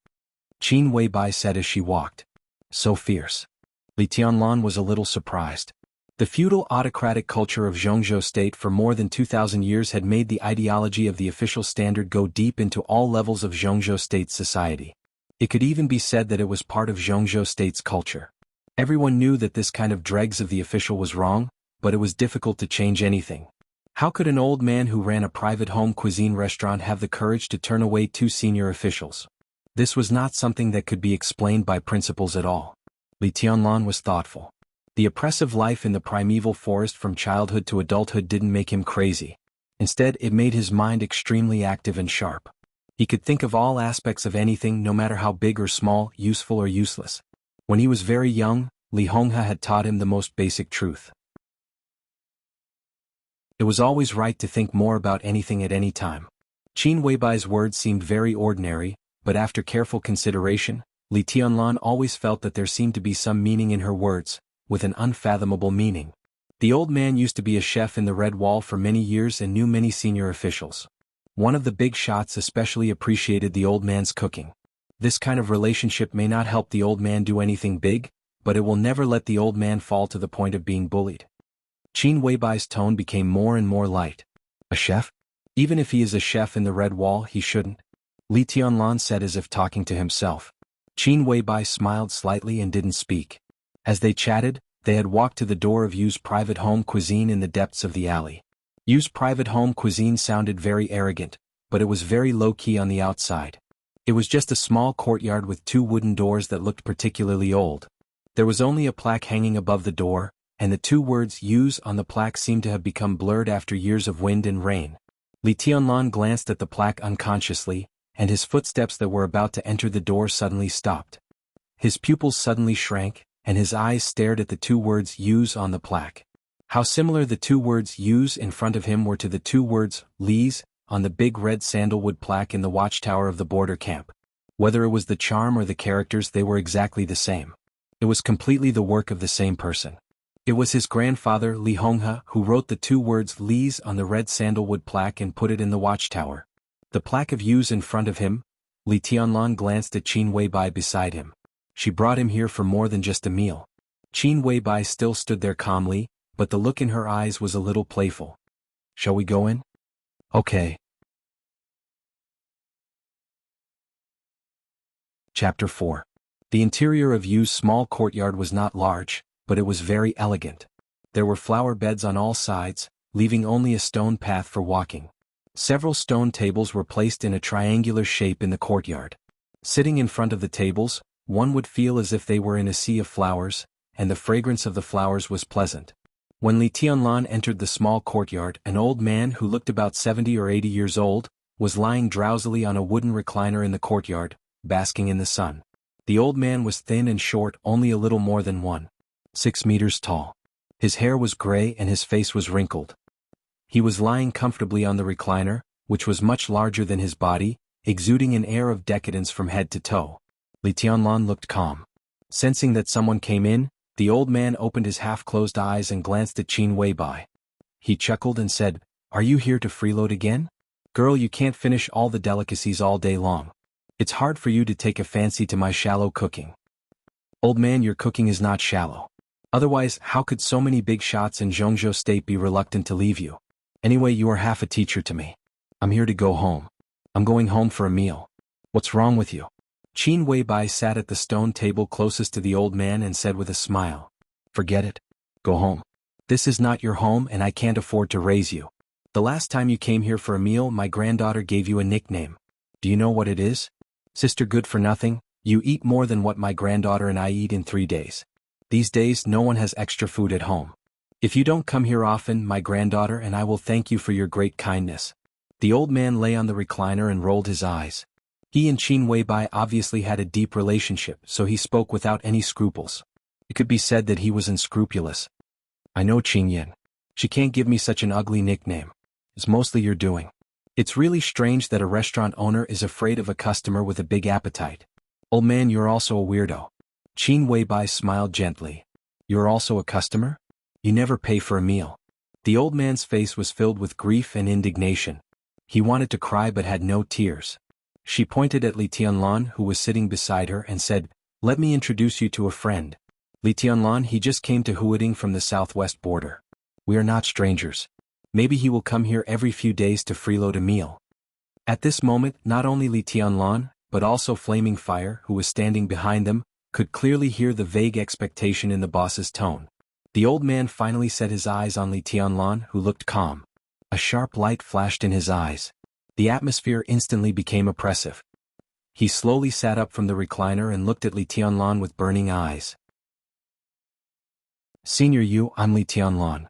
Qin Weibai said as she walked. So fierce. Li Tianlan was a little surprised. The feudal autocratic culture of Jianghu State for more than 2,000 years had made the ideology of the official standard go deep into all levels of Jianghu State's society. It could even be said that it was part of Jianghu State's culture. Everyone knew that this kind of dregs of the official was wrong, but it was difficult to change anything. How could an old man who ran a private home cuisine restaurant have the courage to turn away 2 senior officials? This was not something that could be explained by principles at all. Li Tianlan was thoughtful. The oppressive life in the primeval forest from childhood to adulthood didn't make him crazy. Instead, it made his mind extremely active and sharp. He could think of all aspects of anything, no matter how big or small, useful or useless. When he was very young, Li Honghe had taught him the most basic truth. It was always right to think more about anything at any time. Qin Weibai's words seemed very ordinary, but after careful consideration, Li Tianlan always felt that there seemed to be some meaning in her words, with an unfathomable meaning. The old man used to be a chef in the Red Wall for many years and knew many senior officials. One of the big shots especially appreciated the old man's cooking. This kind of relationship may not help the old man do anything big, but it will never let the old man fall to the point of being bullied. Qin Weibai's tone became more and more light. A chef? Even if he is a chef in the Red Wall, he shouldn't. Li Tianlan said as if talking to himself. Qin Weibai smiled slightly and didn't speak. As they chatted, they had walked to the door of Yu's private home cuisine in the depths of the alley. Yu's private home cuisine sounded very arrogant, but it was very low-key on the outside. It was just a small courtyard with 2 wooden doors that looked particularly old. There was only a plaque hanging above the door, and the 2 words Yu's on the plaque seemed to have become blurred after years of wind and rain. Li Tianlan glanced at the plaque unconsciously, and his footsteps that were about to enter the door suddenly stopped. His pupils suddenly shrank, and his eyes stared at the 2 words Yu's on the plaque. How similar the 2 words Yu's in front of him were to the 2 words Li's on the big red sandalwood plaque in the watchtower of the border camp. Whether it was the charm or the characters, they were exactly the same. It was completely the work of the same person. It was his grandfather Li Honghe who wrote the 2 words Li's on the red sandalwood plaque and put it in the watchtower. The plaque of Yu's in front of him. Li Tianlan glanced at Qin Weibai beside him. She brought him here for more than just a meal. Qin Weibai still stood there calmly, but the look in her eyes was a little playful. Shall we go in? Okay. Chapter 4. The interior of Yu's small courtyard was not large, but it was very elegant. There were flower beds on all sides, leaving only a stone path for walking. Several stone tables were placed in a triangular shape in the courtyard. Sitting in front of the tables, one would feel as if they were in a sea of flowers, and the fragrance of the flowers was pleasant. When Li Tianlan entered the small courtyard, an old man who looked about 70 or 80 years old was lying drowsily on a wooden recliner in the courtyard, basking in the sun. The old man was thin and short, only a little more than 1.6 meters tall. His hair was gray and his face was wrinkled. He was lying comfortably on the recliner, which was much larger than his body, exuding an air of decadence from head to toe. Li Tianlan looked calm. Sensing that someone came in, the old man opened his half-closed eyes and glanced at Qin Weibai. He chuckled and said, "Are you here to freeload again? Girl, you can't finish all the delicacies all day long. It's hard for you to take a fancy to my shallow cooking." "Old man, your cooking is not shallow. Otherwise, how could so many big shots in Jianghu State be reluctant to leave you? Anyway, you are half a teacher to me. I'm here to go home. I'm going home for a meal. What's wrong with you?" Qin Weibai sat at the stone table closest to the old man and said with a smile, "Forget it. Go home. This is not your home and I can't afford to raise you. The last time you came here for a meal, my granddaughter gave you a nickname. Do you know what it is? Sister Good for Nothing. You eat more than what my granddaughter and I eat in 3 days. These days no one has extra food at home. If you don't come here often, my granddaughter and I will thank you for your great kindness." The old man lay on the recliner and rolled his eyes. He and Qin Weibai obviously had a deep relationship, so he spoke without any scruples. It could be said that he was unscrupulous. "I know Qin Yin. She can't give me such an ugly nickname. It's mostly your doing. It's really strange that a restaurant owner is afraid of a customer with a big appetite. Old man, you're also a weirdo." Qin Weibai smiled gently. "You're also a customer? You never pay for a meal." The old man's face was filled with grief and indignation. He wanted to cry but had no tears. She pointed at Li Tianlan, who was sitting beside her, and said, "Let me introduce you to a friend. Li Tianlan, he just came to Huading from the southwest border. We are not strangers. Maybe he will come here every few days to freeload a meal." At this moment, not only Li Tianlan, but also Flaming Fire, who was standing behind them, could clearly hear the vague expectation in the boss's tone. The old man finally set his eyes on Li Tianlan, who looked calm. A sharp light flashed in his eyes. The atmosphere instantly became oppressive. He slowly sat up from the recliner and looked at Li Tianlan with burning eyes. "Senior Yu, I'm Li Tianlan."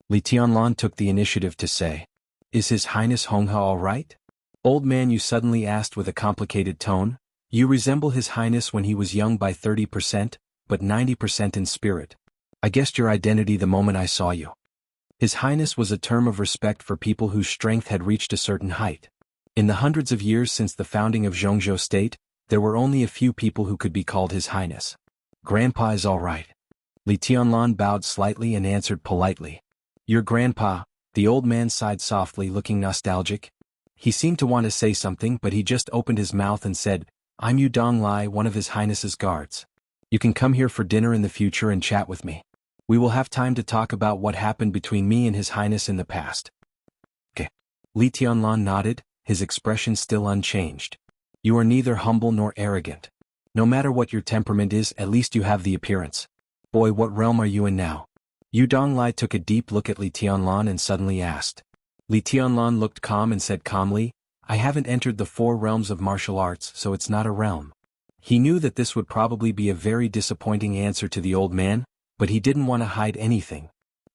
Li Tianlan took the initiative to say, "Is His Highness Honghe all right?" "Old man," Yu suddenly asked with a complicated tone, "you resemble His Highness when he was young by 30%, but 90% in spirit. I guessed your identity the moment I saw you." His Highness was a term of respect for people whose strength had reached a certain height. In the hundreds of years since the founding of Jianghu State, there were only a few people who could be called His Highness. Grandpa is all right. Li Tianlan bowed slightly and answered politely. Your grandpa, the old man sighed softly, looking nostalgic. He seemed to want to say something, but he just opened his mouth and said, I'm Yu Donglai, one of His Highness's guards. You can come here for dinner in the future and chat with me. We will have time to talk about what happened between me and His Highness in the past. Okay. Li Tianlan nodded, his expression still unchanged. You are neither humble nor arrogant. No matter what your temperament is, at least you have the appearance. Boy, what realm are you in now? Yu Donglai took a deep look at Li Tianlan and suddenly asked. Li Tianlan looked calm and said calmly, I haven't entered the 4 realms of martial arts, so it's not a realm. He knew that this would probably be a very disappointing answer to the old man, but he didn't want to hide anything.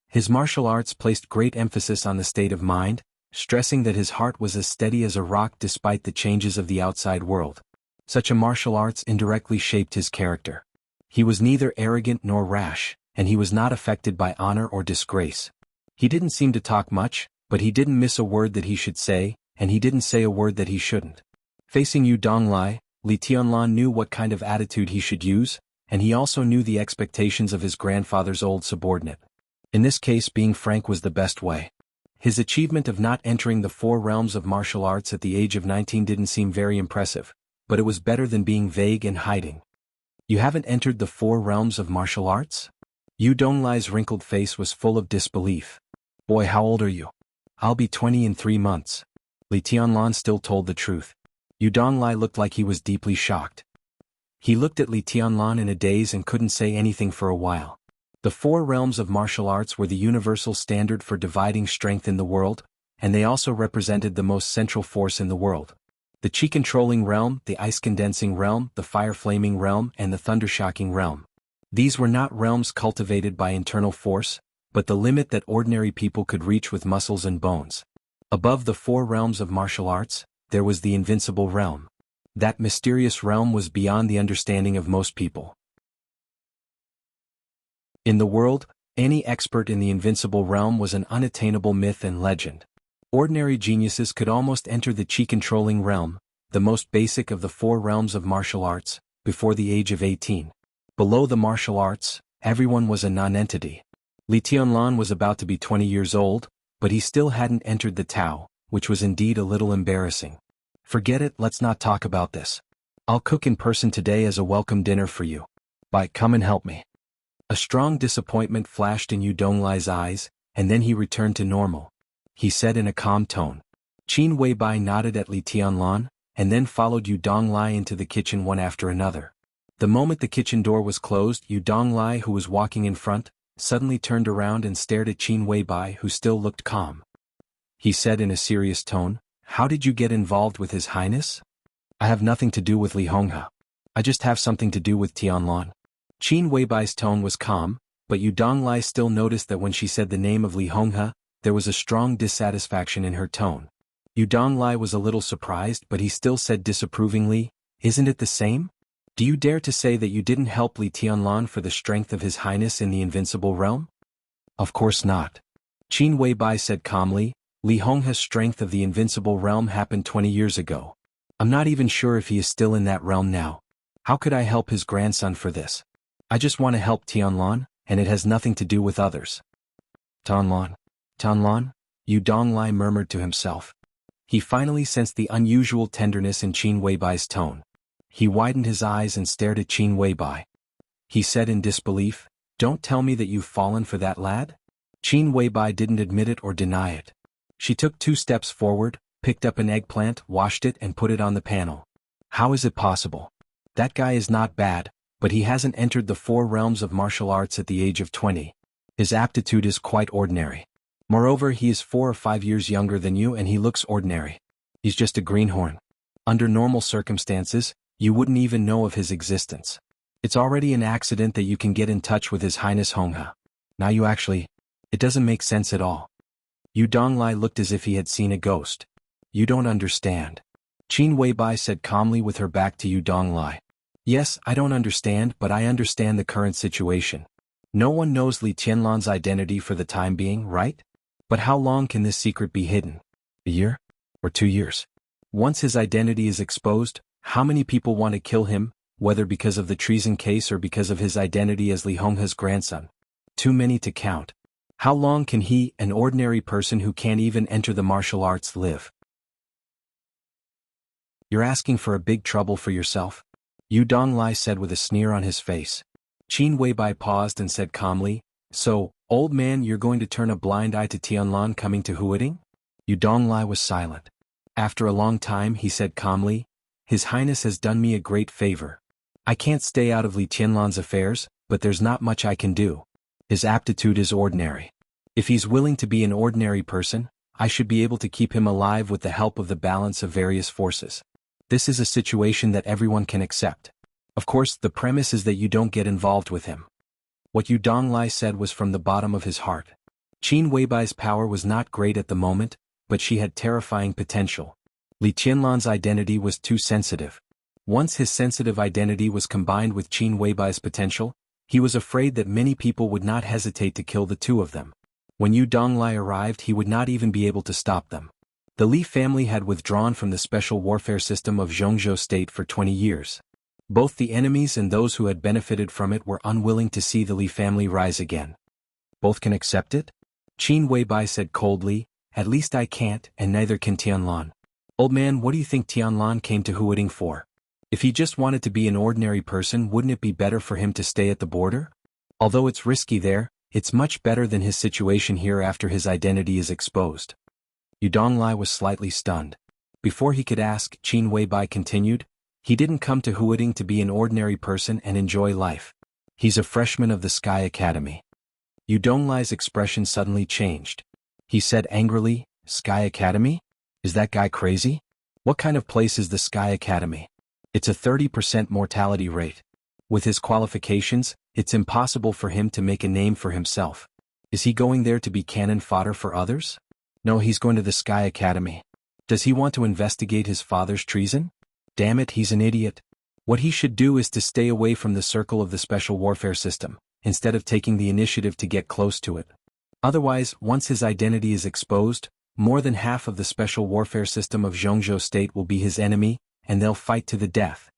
His martial arts placed great emphasis on the state of mind, stressing that his heart was as steady as a rock despite the changes of the outside world. Such a martial arts indirectly shaped his character. He was neither arrogant nor rash, and he was not affected by honor or disgrace. He didn't seem to talk much, but he didn't miss a word that he should say, and he didn't say a word that he shouldn't. Facing Yu Donglai, Li Tianlan knew what kind of attitude he should use, and he also knew the expectations of his grandfather's old subordinate. In this case, being frank was the best way. His achievement of not entering the 4 realms of martial arts at the age of 19 didn't seem very impressive, but it was better than being vague and hiding. You haven't entered the 4 realms of martial arts? Yu Donglai's wrinkled face was full of disbelief. Boy, how old are you? I'll be 20 in 3 months. Li Tianlan still told the truth. Yu Donglai looked like he was deeply shocked. He looked at Li Tianlan in a daze and couldn't say anything for a while. The 4 realms of martial arts were the universal standard for dividing strength in the world, and they also represented the most central force in the world. The Qi-controlling realm, the ice-condensing realm, the fire-flaming realm, and the thunder-shocking realm. These were not realms cultivated by internal force, but the limit that ordinary people could reach with muscles and bones. Above the 4 realms of martial arts, there was the invincible realm. That mysterious realm was beyond the understanding of most people. In the world, any expert in the invincible realm was an unattainable myth and legend. Ordinary geniuses could almost enter the Qi-controlling realm, the most basic of the 4 realms of martial arts, before the age of 18. Below the martial arts, everyone was a non-entity. Li Tianlan was about to be 20 years old, but he still hadn't entered the Tao, which was indeed a little embarrassing. Forget it, let's not talk about this. I'll cook in person today as a welcome dinner for you. Come and help me. A strong disappointment flashed in Yu Donglai's eyes, and then he returned to normal. He said in a calm tone. Qin Weibai nodded at Li Tianlan, and then followed Yu Donglai into the kitchen one after another. The moment the kitchen door was closed, Yu Donglai, who was walking in front, suddenly turned around and stared at Qin Weibai, who still looked calm. He said in a serious tone, How did you get involved with His Highness? I have nothing to do with Li Honghe. I just have something to do with Tianlan. Qin Weibai's tone was calm, but Yu Donglai still noticed that when she said the name of Li Honghe, there was a strong dissatisfaction in her tone. Yu Donglai was a little surprised, but he still said disapprovingly, Isn't it the same? Do you dare to say that you didn't help Li Tianlan for the strength of His Highness in the invincible realm? Of course not. Qin Weibai said calmly, Li Honghe's strength of the invincible realm happened 20 years ago. I'm not even sure if he is still in that realm now. How could I help his grandson for this? I just want to help Tianlan, and it has nothing to do with others. Tianlan? Tianlan? Yu Donglai murmured to himself. He finally sensed the unusual tenderness in Qin Weibai's tone. He widened his eyes and stared at Qin Weibai. He said in disbelief, Don't tell me that you've fallen for that lad? Qin Weibai didn't admit it or deny it. She took 2 steps forward, picked up an eggplant, washed it and put it on the panel. How is it possible? That guy is not bad, but he hasn't entered the 4 realms of martial arts at the age of 20. His aptitude is quite ordinary. Moreover, he is 4 or 5 years younger than you and he looks ordinary. He's just a greenhorn. Under normal circumstances, you wouldn't even know of his existence. It's already an accident that you can get in touch with His Highness Honghe. Now you actually... It doesn't make sense at all. Yu Donglai looked as if he had seen a ghost. You don't understand. Qin Weibai said calmly with her back to Yu Donglai. Yes, I don't understand, but I understand the current situation. No one knows Li Tianlan's identity for the time being, right? But how long can this secret be hidden? A year? Or 2 years? Once his identity is exposed, how many people want to kill him, whether because of the treason case or because of his identity as Li Honghe's grandson? Too many to count. How long can he, an ordinary person who can't even enter the martial arts, live? You're asking for a big trouble for yourself? Yu Donglai said with a sneer on his face. Qin Weibai paused and said calmly, "So, old man, you're going to turn a blind eye to Tianlan coming to Huading?" Yu Donglai was silent. After a long time he said calmly, "His Highness has done me a great favor. I can't stay out of Li Tianlan's affairs, but there's not much I can do. His aptitude is ordinary. If he's willing to be an ordinary person, I should be able to keep him alive with the help of the balance of various forces. This is a situation that everyone can accept. Of course, the premise is that you don't get involved with him." What Yu Donglai said was from the bottom of his heart. Qin Weibai's power was not great at the moment, but she had terrifying potential. Li Tianlan's identity was too sensitive. Once his sensitive identity was combined with Qin Weibai's potential, he was afraid that many people would not hesitate to kill the two of them. When Yu Donglai arrived, he would not even be able to stop them. The Li family had withdrawn from the special warfare system of Jianghu state for 20 years. Both the enemies and those who had benefited from it were unwilling to see the Li family rise again. Both can accept it? Qin Weibai said coldly, "At least I can't, and neither can Tianlan. Old man, what do you think Tianlan came to Huading for? If he just wanted to be an ordinary person, wouldn't it be better for him to stay at the border? Although it's risky there, it's much better than his situation here after his identity is exposed." Yu Donglai was slightly stunned. Before he could ask, Qin Weibai continued, "He didn't come to Huading to be an ordinary person and enjoy life. He's a freshman of the Sky Academy." Yu Donglai's expression suddenly changed. He said angrily, "Sky Academy? Is that guy crazy? What kind of place is the Sky Academy? It's a 30% mortality rate. With his qualifications, it's impossible for him to make a name for himself. Is he going there to be cannon fodder for others? No, he's going to the Sky Academy. Does he want to investigate his father's treason? Damn it, he's an idiot. What he should do is to stay away from the circle of the special warfare system, instead of taking the initiative to get close to it. Otherwise, once his identity is exposed, more than half of the special warfare system of Jianghu state will be his enemy, and they'll fight to the death."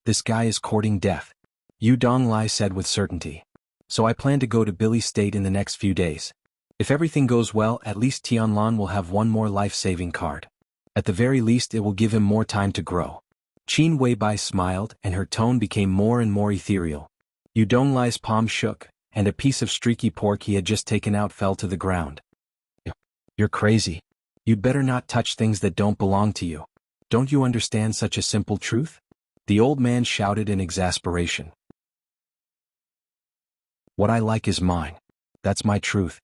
"This guy is courting death," Yu Donglai said with certainty. "So I plan to go to Billy State in the next few days. If everything goes well, at least Tianlan will have one more life-saving card. At the very least, it will give him more time to grow." Qin Weibai smiled, and her tone became more and more ethereal. Yu Donglai's palm shook, and a piece of streaky pork he had just taken out fell to the ground. "You're crazy. You'd better not touch things that don't belong to you. Don't you understand such a simple truth?" the old man shouted in exasperation. "What I like is mine. That's my truth."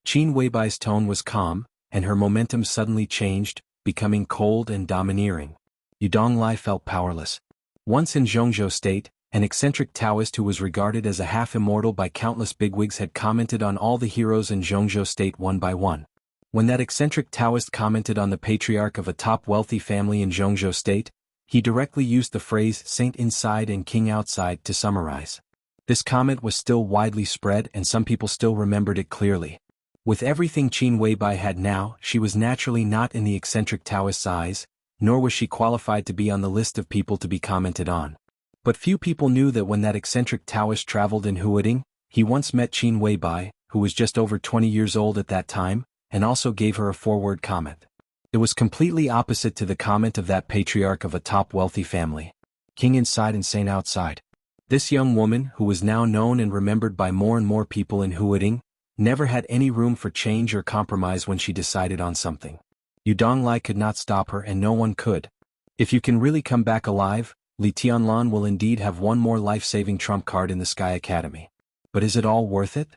Qin Weibai's tone was calm, and her momentum suddenly changed, becoming cold and domineering. Yu Donglai felt powerless. Once in Jianghu state, an eccentric Taoist who was regarded as a half-immortal by countless bigwigs had commented on all the heroes in Jianghu state one by one. When that eccentric Taoist commented on the patriarch of a top wealthy family in Jianghu state, he directly used the phrase "saint inside and king outside" to summarize. This comment was still widely spread, and some people still remembered it clearly. With everything Qin Weibai had now, she was naturally not in the eccentric Taoist's eyes, nor was she qualified to be on the list of people to be commented on. But few people knew that when that eccentric Taoist traveled in Huading, he once met Qin Weibai, who was just over 20 years old at that time, and also gave her a forward comment. It was completely opposite to the comment of that patriarch of a top wealthy family. King inside and saint outside. This young woman, who was now known and remembered by more and more people in Huading, never had any room for change or compromise when she decided on something. Yu Donglai could not stop her, and no one could. If you can really come back alive, Li Tianlan will indeed have one more life-saving trump card in the Sky Academy. But is it all worth it?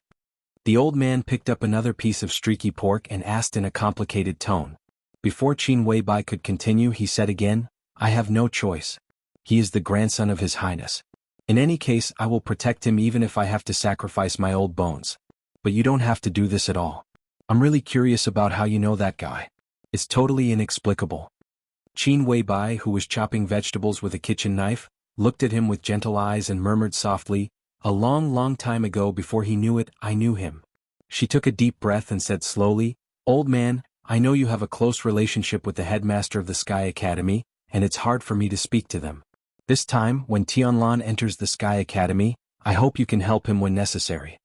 The old man picked up another piece of streaky pork and asked in a complicated tone. Before Qin Weibai could continue, he said again, "I have no choice. He is the grandson of His Highness. In any case, I will protect him even if I have to sacrifice my old bones. But you don't have to do this at all. I'm really curious about how you know that guy. It's totally inexplicable." Qin Weibai, who was chopping vegetables with a kitchen knife, looked at him with gentle eyes and murmured softly, "A long, long time ago, before he knew it, I knew him." She took a deep breath and said slowly, "Old man, I know you have a close relationship with the headmaster of the Sky Academy, and it's hard for me to speak to them. This time, when Tianlan enters the Sky Academy, I hope you can help him when necessary."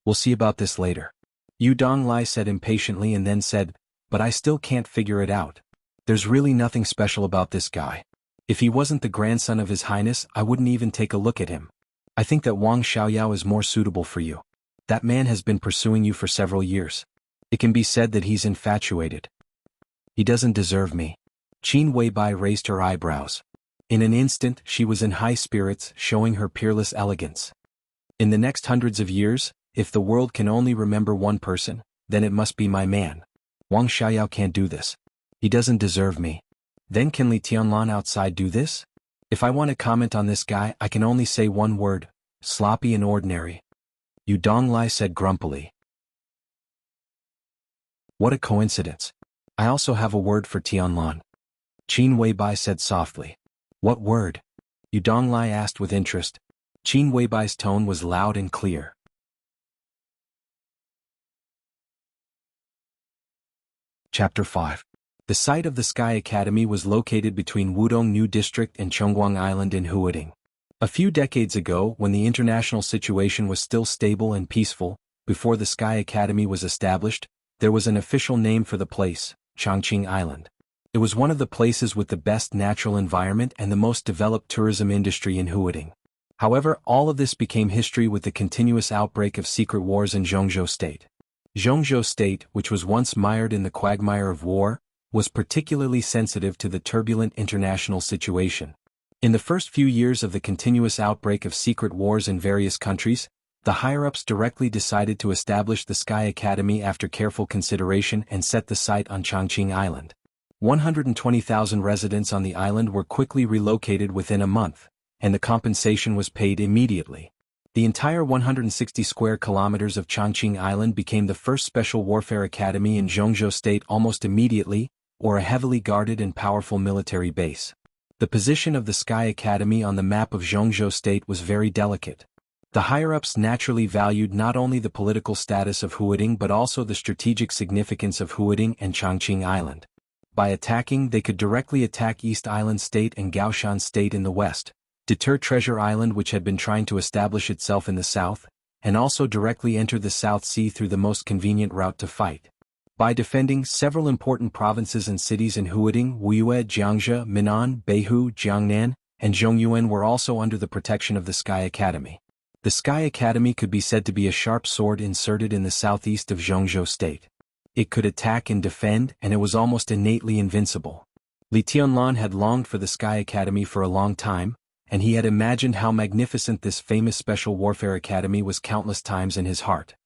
"We'll see about this later," Yu Donglai said impatiently and then said, "But I still can't figure it out. There's really nothing special about this guy. If he wasn't the grandson of His Highness, I wouldn't even take a look at him. I think that Wang Xiaoyao is more suitable for you. That man has been pursuing you for several years. It can be said that he's infatuated. He doesn't deserve me." Qin Weibai raised her eyebrows. In an instant, she was in high spirits, showing her peerless elegance. "In the next hundreds of years, if the world can only remember one person, then it must be my man. Wang Xiaoyao can't do this. He doesn't deserve me. Then can Li Tianlan outside do this? If I want to comment on this guy, I can only say one word: sloppy and ordinary." Yu Donglai said grumpily. "What a coincidence. I also have a word for Tianlan." Qin Weibai said softly. "What word?" Yu Donglai asked with interest. Qin Weibai's tone was loud and clear. Chapter 5. The site of the Sky Academy was located between Wudong New District and Chongguang Island in Huading. A few decades ago, when the international situation was still stable and peaceful, before the Sky Academy was established, there was an official name for the place: Chongqing Island. It was one of the places with the best natural environment and the most developed tourism industry in Huading. However, all of this became history with the continuous outbreak of secret wars in Jianghu State. Jianghu State, which was once mired in the quagmire of war, was particularly sensitive to the turbulent international situation. In the first few years of the continuous outbreak of secret wars in various countries, the higher-ups directly decided to establish the Sky Academy after careful consideration and set the site on Chongqing Island. 120,000 residents on the island were quickly relocated within a month, and the compensation was paid immediately. The entire 160 square kilometers of Chongqing Island became the first special warfare academy in Jianghu State almost immediately, or a heavily guarded and powerful military base. The position of the Sky Academy on the map of Jianghu State was very delicate. The higher-ups naturally valued not only the political status of Huading but also the strategic significance of Huading and Chongqing Island. By attacking, they could directly attack East Island State and Gaoshan State in the west, deter Treasure Island which had been trying to establish itself in the south, and also directly enter the South Sea through the most convenient route to fight. By defending several important provinces and cities in Huading, Wuyue, Jiangzhou, Minnan, Beihu, Jiangnan, and Zhongyuan were also under the protection of the Sky Academy. The Sky Academy could be said to be a sharp sword inserted in the southeast of Jianghu State. It could attack and defend, and it was almost innately invincible. Li Tianlan had longed for the Sky Academy for a long time, and he had imagined how magnificent this famous special warfare academy was countless times in his heart.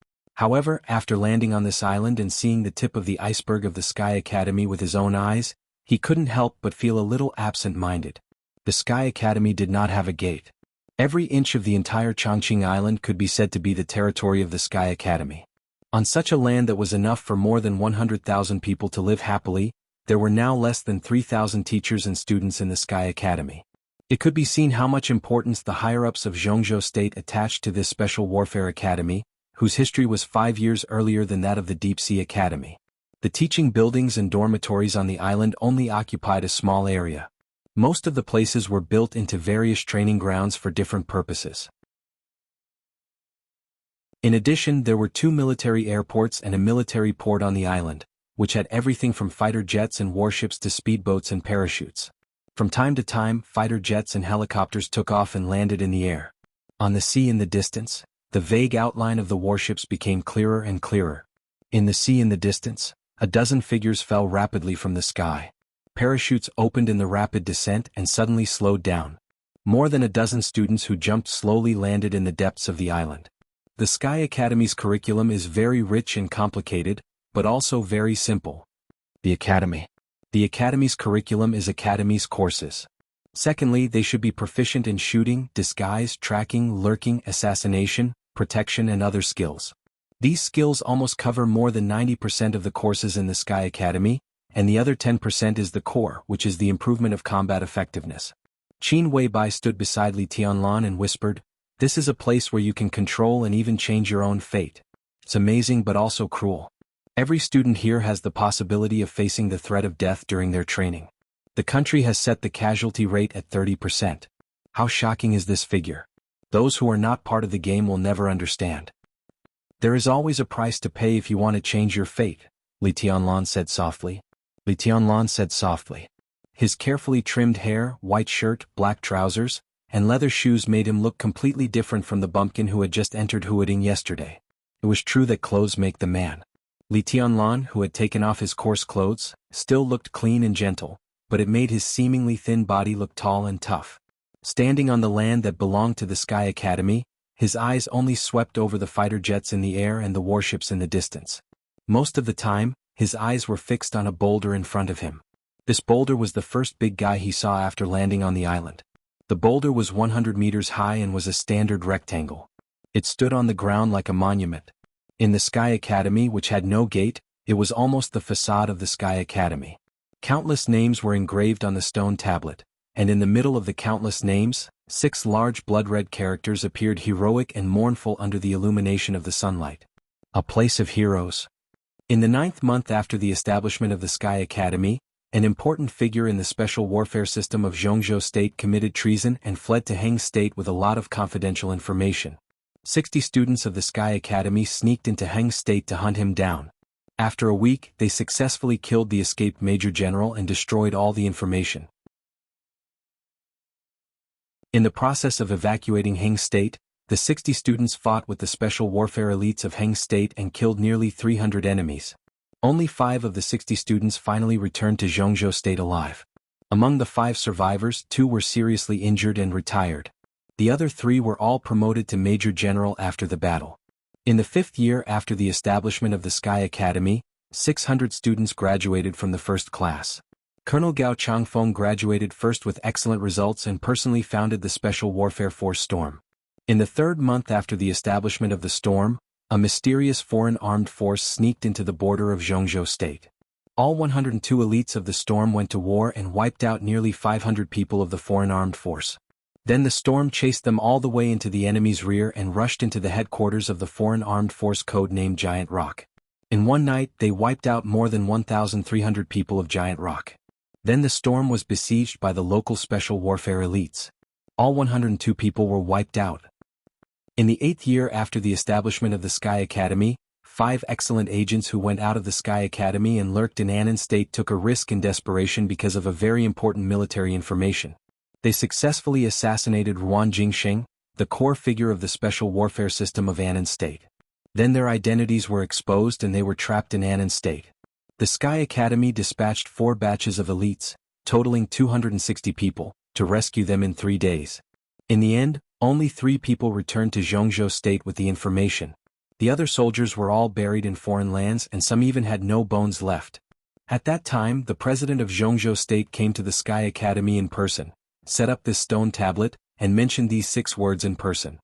However, after landing on this island and seeing the tip of the iceberg of the Sky Academy with his own eyes, he couldn't help but feel a little absent-minded. The Sky Academy did not have a gate. Every inch of the entire Chongqing Island could be said to be the territory of the Sky Academy. On such a land that was enough for more than 100,000 people to live happily, there were now less than 3,000 teachers and students in the Sky Academy. It could be seen how much importance the higher-ups of Jianghu State attached to this special warfare academy, whose history was 5 years earlier than that of the Deep Sea Academy. The teaching buildings and dormitories on the island only occupied a small area. Most of the places were built into various training grounds for different purposes. In addition, there were 2 military airports and a military port on the island, which had everything from fighter jets and warships to speedboats and parachutes. From time to time, fighter jets and helicopters took off and landed in the air. On the sea in the distance, the vague outline of the warships became clearer and clearer. In the sea in the distance, a dozen figures fell rapidly from the sky. Parachutes opened in the rapid descent and suddenly slowed down. More than a dozen students who jumped slowly landed in the depths of the island. The Sky Academy's curriculum is very rich and complicated, but also very simple. The Academy's curriculum is Academy's courses. Secondly, they should be proficient in shooting, disguise, tracking, lurking, assassination, protection and other skills. These skills almost cover more than 90% of the courses in the Sky Academy, and the other 10% is the core, which is the improvement of combat effectiveness. Qin Weibai stood beside Li Tianlan and whispered, "This is a place where you can control and even change your own fate." It's amazing but also cruel. Every student here has the possibility of facing the threat of death during their training. The country has set the casualty rate at 30%. How shocking is this figure? Those who are not part of the game will never understand. There is always a price to pay if you want to change your fate, Li Tianlan said softly. Li Tianlan said softly. His carefully trimmed hair, white shirt, black trousers, and leather shoes made him look completely different from the bumpkin who had just entered Huading yesterday. It was true that clothes make the man. Li Tianlan, who had taken off his coarse clothes, still looked clean and gentle, but it made his seemingly thin body look tall and tough. Standing on the land that belonged to the Sky Academy, his eyes only swept over the fighter jets in the air and the warships in the distance. Most of the time, his eyes were fixed on a boulder in front of him. This boulder was the first big guy he saw after landing on the island. The boulder was 100 meters high and was a standard rectangle. It stood on the ground like a monument. In the Sky Academy, which had no gate, it was almost the facade of the Sky Academy. Countless names were engraved on the stone tablet, and in the middle of the countless names, 6 large blood-red characters appeared heroic and mournful under the illumination of the sunlight. A place of heroes. In the 9th month after the establishment of the Sky Academy, an important figure in the special warfare system of Jianghu State committed treason and fled to Heng State with a lot of confidential information. 60 students of the Sky Academy sneaked into Heng State to hunt him down. After a week, they successfully killed the escaped Major General and destroyed all the information. In the process of evacuating Heng State, the 60 students fought with the special warfare elites of Heng State and killed nearly 300 enemies. Only 5 of the 60 students finally returned to Jianghu State alive. Among the 5 survivors, 2 were seriously injured and retired. The other 3 were all promoted to Major General after the battle. In the 5th year after the establishment of the Sky Academy, 600 students graduated from the first class. Colonel Gao Changfeng graduated first with excellent results and personally founded the Special Warfare Force Storm. In the 3rd month after the establishment of the Storm, a mysterious foreign armed force sneaked into the border of Jianghu State. All 102 elites of the Storm went to war and wiped out nearly 500 people of the foreign armed force. Then the Storm chased them all the way into the enemy's rear and rushed into the headquarters of the foreign armed force codenamed Giant Rock. In one night they wiped out more than 1,300 people of Giant Rock. Then the Storm was besieged by the local special warfare elites. All 102 people were wiped out. In the 8th year after the establishment of the Sky Academy, 5 excellent agents who went out of the Sky Academy and lurked in Annan State took a risk in desperation because of a very important military information. They successfully assassinated Ruan Jingsheng, the core figure of the special warfare system of Annan State. Then their identities were exposed and they were trapped in Annan State. The Sky Academy dispatched 4 batches of elites, totaling 260 people, to rescue them in 3 days. In the end, only 3 people returned to Jianghu State with the information. The other soldiers were all buried in foreign lands and some even had no bones left. At that time, the president of Jianghu State came to the Sky Academy in person, set up this stone tablet, and mentioned these 6 words in person.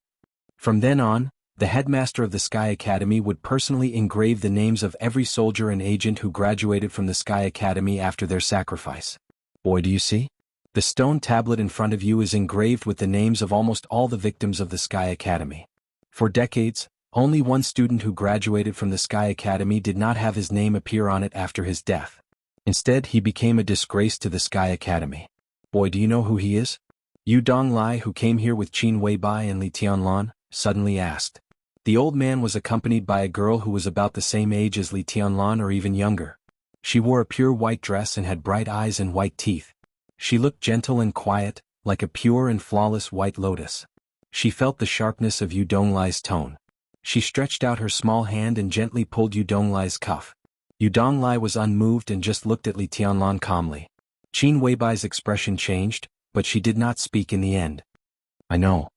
From then on, the headmaster of the Sky Academy would personally engrave the names of every soldier and agent who graduated from the Sky Academy after their sacrifice. Boy, do you see? The stone tablet in front of you is engraved with the names of almost all the victims of the Sky Academy. For decades, only one student who graduated from the Sky Academy did not have his name appear on it after his death. Instead, he became a disgrace to the Sky Academy. Boy, do you know who he is? Yu Donglai, who came here with Qin Weibai and Li Tianlan, suddenly asked. The old man was accompanied by a girl who was about the same age as Li Tianlan or even younger. She wore a pure white dress and had bright eyes and white teeth. She looked gentle and quiet, like a pure and flawless white lotus. She felt the sharpness of Yu Donglai's tone. She stretched out her small hand and gently pulled Yu Donglai's cuff. Yu Donglai was unmoved and just looked at Li Tianlan calmly. Qin Weibai's expression changed, but she did not speak in the end. I know.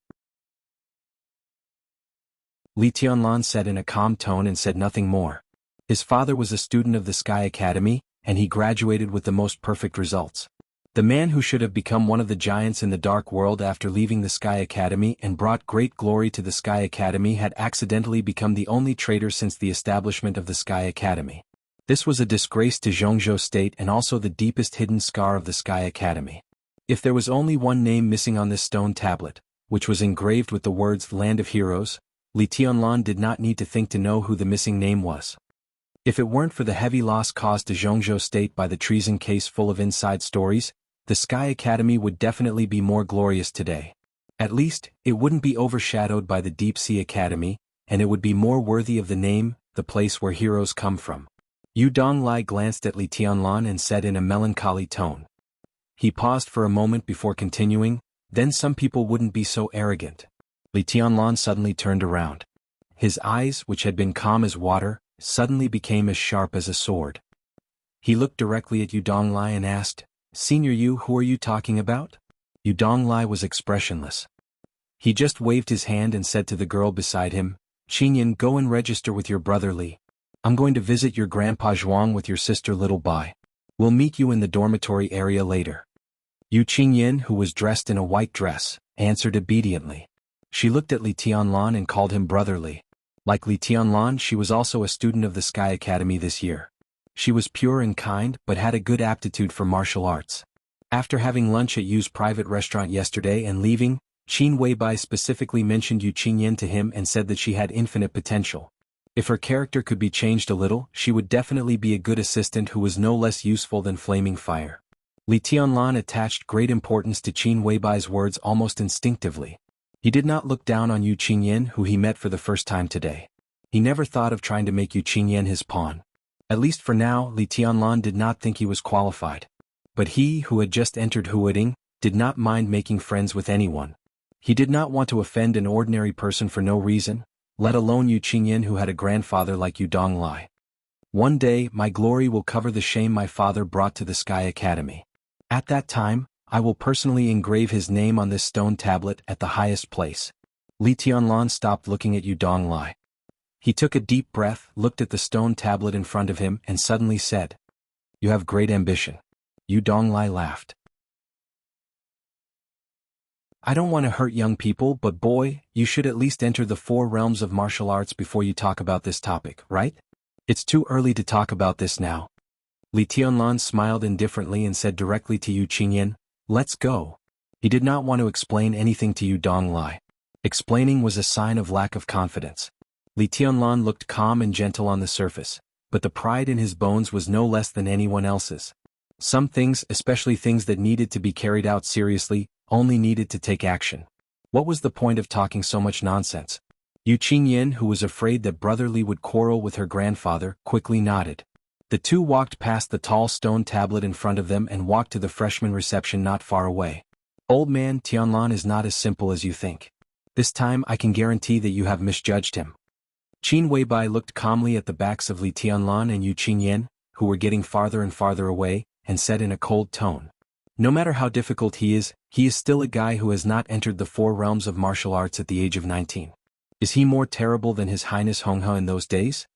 Li Tianlan said in a calm tone and said nothing more. His father was a student of the Sky Academy, and he graduated with the most perfect results. The man who should have become one of the giants in the dark world after leaving the Sky Academy and brought great glory to the Sky Academy had accidentally become the only traitor since the establishment of the Sky Academy. This was a disgrace to Jianghu State and also the deepest hidden scar of the Sky Academy. If there was only one name missing on this stone tablet, which was engraved with the words Land of Heroes, Li Tianlan did not need to think to know who the missing name was. If it weren't for the heavy loss caused to Jianghu State by the treason case full of inside stories, the Sky Academy would definitely be more glorious today. At least, it wouldn't be overshadowed by the Deep Sea Academy, and it would be more worthy of the name, the place where heroes come from. Yu Donglai glanced at Li Tianlan and said in a melancholy tone. He paused for a moment before continuing, then some people wouldn't be so arrogant. Li Tianlan suddenly turned around. His eyes, which had been calm as water, suddenly became as sharp as a sword. He looked directly at Yu Donglai and asked, Senior Yu, who are you talking about? Yu Donglai was expressionless. He just waved his hand and said to the girl beside him, Qingyan, go and register with your brother Li. I'm going to visit your grandpa Zhuang with your sister Little Bai. We'll meet you in the dormitory area later. Yu Qingyan, who was dressed in a white dress, answered obediently. She looked at Li Tianlan and called him Brother Li. Like Li Tianlan, she was also a student of the Sky Academy this year. She was pure and kind, but had a good aptitude for martial arts. After having lunch at Yu's private restaurant yesterday and leaving, Qin Weibai specifically mentioned Yu Qingyan to him and said that she had infinite potential. If her character could be changed a little, she would definitely be a good assistant who was no less useful than Flaming Fire. Li Tianlan attached great importance to Qin Weibai's words almost instinctively. He did not look down on Yu Qingyan, who he met for the first time today. He never thought of trying to make Yu Qingyan his pawn. At least for now, Li Tianlan did not think he was qualified. But he, who had just entered Huading, did not mind making friends with anyone. He did not want to offend an ordinary person for no reason, let alone Yu Qingyan, who had a grandfather like Yu Donglai. One day, my glory will cover the shame my father brought to the Sky Academy. At that time, I will personally engrave his name on this stone tablet at the highest place. Li Tianlan stopped looking at Yu Donglai. He took a deep breath, looked at the stone tablet in front of him, and suddenly said, You have great ambition. Yu Donglai laughed. I don't want to hurt young people, but boy, you should at least enter the 4 realms of martial arts before you talk about this topic, right? It's too early to talk about this now. Li Tianlan smiled indifferently and said directly to Yu Qingyan, Let's go. He did not want to explain anything to Yu Donglai. Explaining was a sign of lack of confidence. Li Tianlan looked calm and gentle on the surface, but the pride in his bones was no less than anyone else's. Some things, especially things that needed to be carried out seriously, only needed to take action. What was the point of talking so much nonsense? Yu Qingyan, who was afraid that Brother Li would quarrel with her grandfather, quickly nodded. The two walked past the tall stone tablet in front of them and walked to the freshman reception not far away. Old man, Tianlan is not as simple as you think. This time I can guarantee that you have misjudged him. Qin Weibai looked calmly at the backs of Li Tianlan and Yu Qingyan, who were getting farther and farther away, and said in a cold tone, No matter how difficult he is still a guy who has not entered the 4 realms of martial arts at the age of 19. Is he more terrible than His Highness Honghe in those days?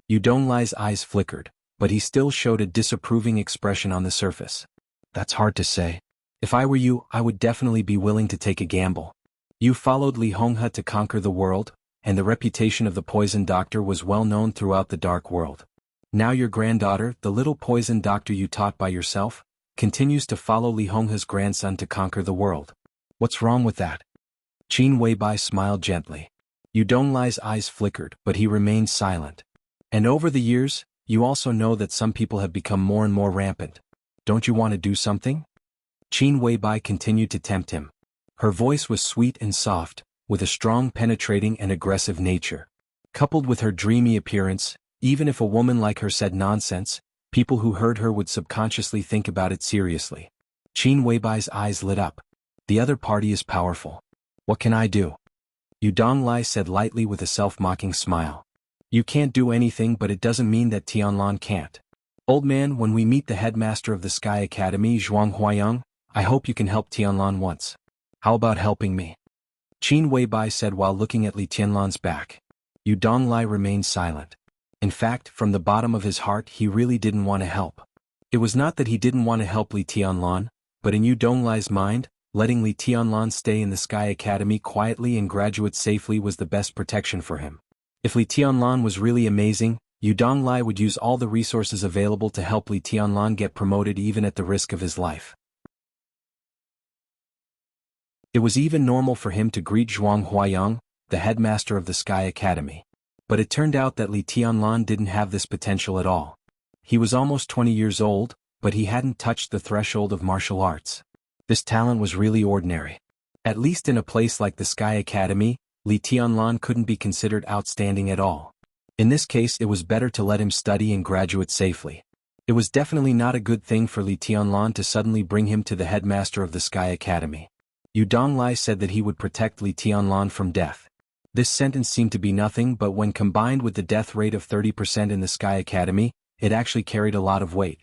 Yu Donglai's eyes flickered, but he still showed a disapproving expression on the surface. That's hard to say. If I were you, I would definitely be willing to take a gamble. You followed Li Honghe to conquer the world, and the reputation of the poison doctor was well known throughout the dark world. Now your granddaughter, the little poison doctor you taught by yourself, continues to follow Li Honghe's grandson to conquer the world. What's wrong with that? Qin Weibai smiled gently. Yu Donglai's eyes flickered, but he remained silent. And over the years, you also know that some people have become more and more rampant. Don't you want to do something? Qin Weibai continued to tempt him. Her voice was sweet and soft, with a strong penetrating and aggressive nature. Coupled with her dreamy appearance, even if a woman like her said nonsense, people who heard her would subconsciously think about it seriously. Qin Weibai's eyes lit up. The other party is powerful. What can I do? Yu Donglai said lightly with a self-mocking smile. You can't do anything, but it doesn't mean that Tianlan can't. Old man, when we meet the headmaster of the Sky Academy, Zhuang Huayang, I hope you can help Tianlan once. How about helping me? Qin Weibai said while looking at Li Tianlan's back. Yu Donglai remained silent. In fact, from the bottom of his heart he really didn't want to help. It was not that he didn't want to help Li Tianlan, but in Yu Donglai's mind, letting Li Tianlan stay in the Sky Academy quietly and graduate safely was the best protection for him. If Li Tianlan was really amazing, Yu Donglai would use all the resources available to help Li Tianlan get promoted even at the risk of his life. It was even normal for him to greet Zhuang Huayang, the headmaster of the Sky Academy. But it turned out that Li Tianlan didn't have this potential at all. He was almost 20 years old, but he hadn't touched the threshold of martial arts. This talent was really ordinary. At least in a place like the Sky Academy, Li Tianlan couldn't be considered outstanding at all. In this case, it was better to let him study and graduate safely. It was definitely not a good thing for Li Tianlan to suddenly bring him to the headmaster of the Sky Academy. Yu Donglai said that he would protect Li Tianlan from death. This sentence seemed to be nothing, but when combined with the death rate of 30% in the Sky Academy, it actually carried a lot of weight.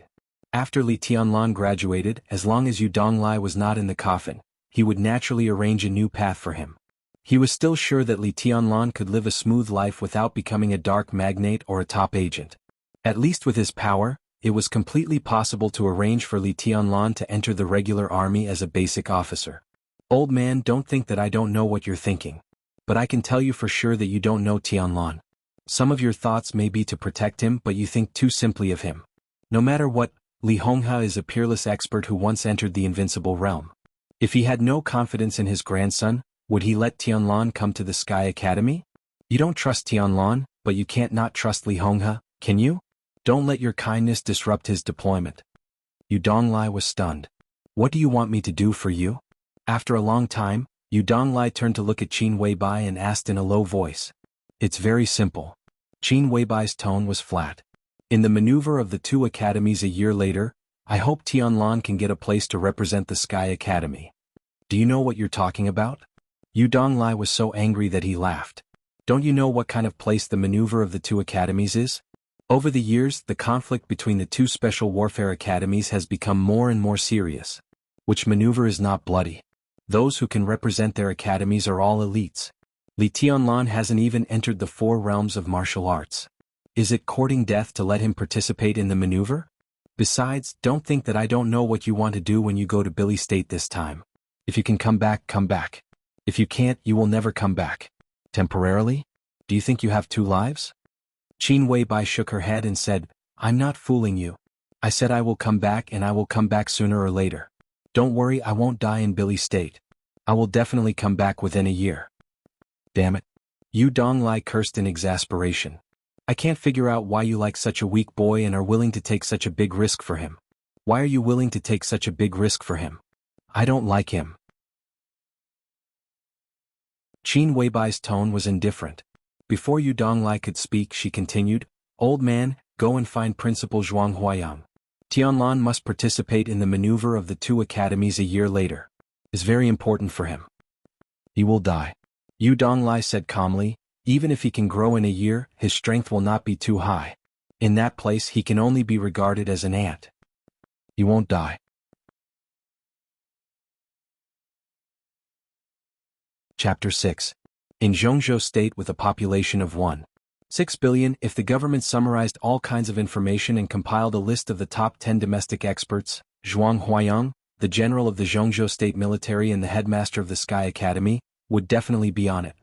After Li Tianlan graduated, as long as Yu Donglai was not in the coffin, he would naturally arrange a new path for him. He was still sure that Li Tianlan could live a smooth life without becoming a dark magnate or a top agent. At least with his power, it was completely possible to arrange for Li Tianlan to enter the regular army as a basic officer. Old man, don't think that I don't know what you're thinking. But I can tell you for sure that you don't know Tianlan. Some of your thoughts may be to protect him, but you think too simply of him. No matter what, Li Honghe is a peerless expert who once entered the invincible realm. If he had no confidence in his grandson, would he let Tianlan come to the Sky Academy? You don't trust Tianlan, but you can't not trust Li Honghe, can you? Don't let your kindness disrupt his deployment. Yu Donglai was stunned. What do you want me to do for you? After a long time, Yu Donglai turned to look at Qin Weibai and asked in a low voice. It's very simple. Qin Weibai's tone was flat. In the maneuver of the two academies a year later, I hope Tianlan can get a place to represent the Sky Academy. Do you know what you're talking about? Yu Donglai was so angry that he laughed. Don't you know what kind of place the maneuver of the two academies is? Over the years, the conflict between the two special warfare academies has become more and more serious. Which maneuver is not bloody? Those who can represent their academies are all elites. Li Tianlan hasn't even entered the 4 realms of martial arts. Is it courting death to let him participate in the maneuver? Besides, don't think that I don't know what you want to do when you go to Billy State this time. If you can come back, come back. If you can't, you will never come back. Temporarily? Do you think you have 2 lives? Qin Weibai shook her head and said, I'm not fooling you. I said I will come back, and I will come back sooner or later. Don't worry, I won't die in Billy State. I will definitely come back within a year. Damn it. Yu Donglai cursed in exasperation. I can't figure out why you like such a weak boy and are willing to take such a big risk for him. Why are you willing to take such a big risk for him? I don't like him. Qin Weibai's tone was indifferent. Before Yu Donglai could speak, she continued, Old man, go and find Principal Zhuang Huayang. Tianlan must participate in the maneuver of the 2 academies a year later. It's very important for him. He will die. Yu Donglai said calmly, even if he can grow in a year, his strength will not be too high. In that place he can only be regarded as an ant. He won't die. Chapter 6. In Jianghu State with a population of 1.6 billion, if the government summarized all kinds of information and compiled a list of the top 10 domestic experts, Zhuang Huayang, the general of the Jianghu State military and the headmaster of the Sky Academy, would definitely be on it.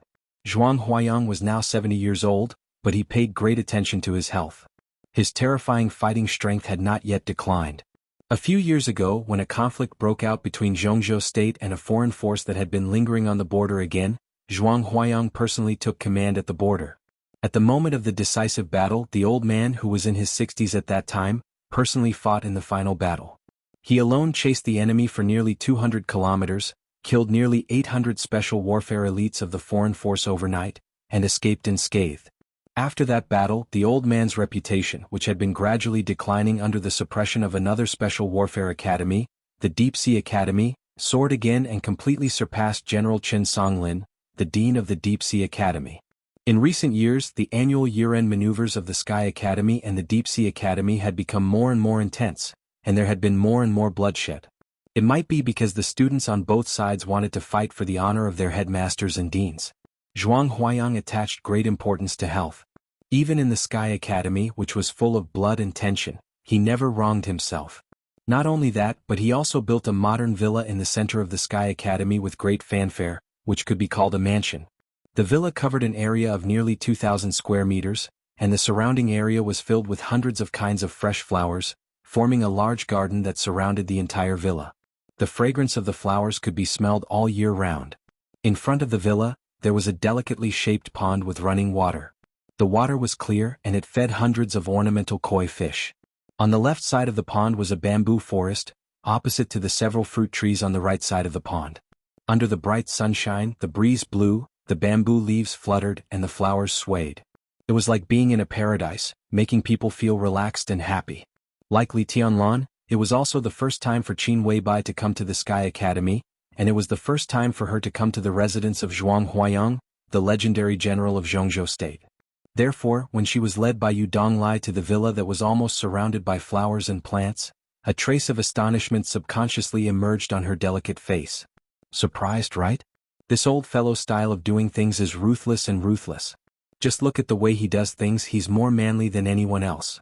Zhuang Huayang was now 70 years old, but he paid great attention to his health. His terrifying fighting strength had not yet declined. A few years ago, when a conflict broke out between Jianghu State and a foreign force that had been lingering on the border again, Zhuang Huayang personally took command at the border. At the moment of the decisive battle, the old man, who was in his 60s at that time, personally fought in the final battle. He alone chased the enemy for nearly 200 kilometers, killed nearly 800 special warfare elites of the foreign force overnight, and escaped unscathed. After that battle, the old man's reputation, which had been gradually declining under the suppression of another special warfare academy, the Deep Sea Academy, soared again and completely surpassed General Chen Songlin, the dean of the Deep Sea Academy. In recent years, the annual year-end maneuvers of the Sky Academy and the Deep Sea Academy had become more and more intense, and there had been more and more bloodshed. It might be because the students on both sides wanted to fight for the honor of their headmasters and deans. Zhuang Huayang attached great importance to health. Even in the Sky Academy, which was full of blood and tension, he never wronged himself. Not only that, but he also built a modern villa in the center of the Sky Academy with great fanfare, which could be called a mansion. The villa covered an area of nearly 2,000 square meters, and the surrounding area was filled with hundreds of kinds of fresh flowers, forming a large garden that surrounded the entire villa. The fragrance of the flowers could be smelled all year round. In front of the villa, there was a delicately shaped pond with running water. The water was clear and it fed hundreds of ornamental koi fish. On the left side of the pond was a bamboo forest, opposite to the several fruit trees on the right side of the pond. Under the bright sunshine, the breeze blew, the bamboo leaves fluttered and the flowers swayed. It was like being in a paradise, making people feel relaxed and happy. Like Li Tianlan, it was also the first time for Qin Weibai to come to the Sky Academy, and it was the first time for her to come to the residence of Zhuang Huayang, the legendary general of Jianghu state. Therefore, when she was led by Yu Donglai to the villa that was almost surrounded by flowers and plants, a trace of astonishment subconsciously emerged on her delicate face. Surprised, right? This old fellow's style of doing things is ruthless and ruthless. Just look at the way he does things, he's more manly than anyone else.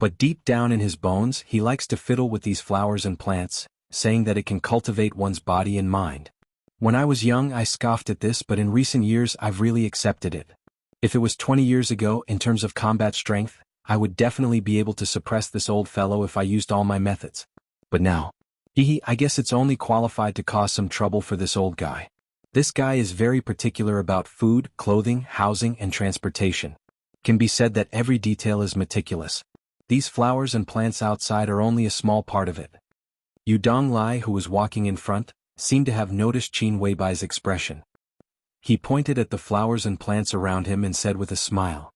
But deep down in his bones, he likes to fiddle with these flowers and plants, saying that it can cultivate one's body and mind. When I was young, I scoffed at this, but in recent years, I've really accepted it. If it was 20 years ago, in terms of combat strength, I would definitely be able to suppress this old fellow if I used all my methods. But now, I guess it's only qualified to cause some trouble for this old guy. This guy is very particular about food, clothing, housing, and transportation. Can be said that every detail is meticulous. These flowers and plants outside are only a small part of it. Yu Donglai, who was walking in front, seemed to have noticed Qin Weibai's expression. He pointed at the flowers and plants around him and said with a smile,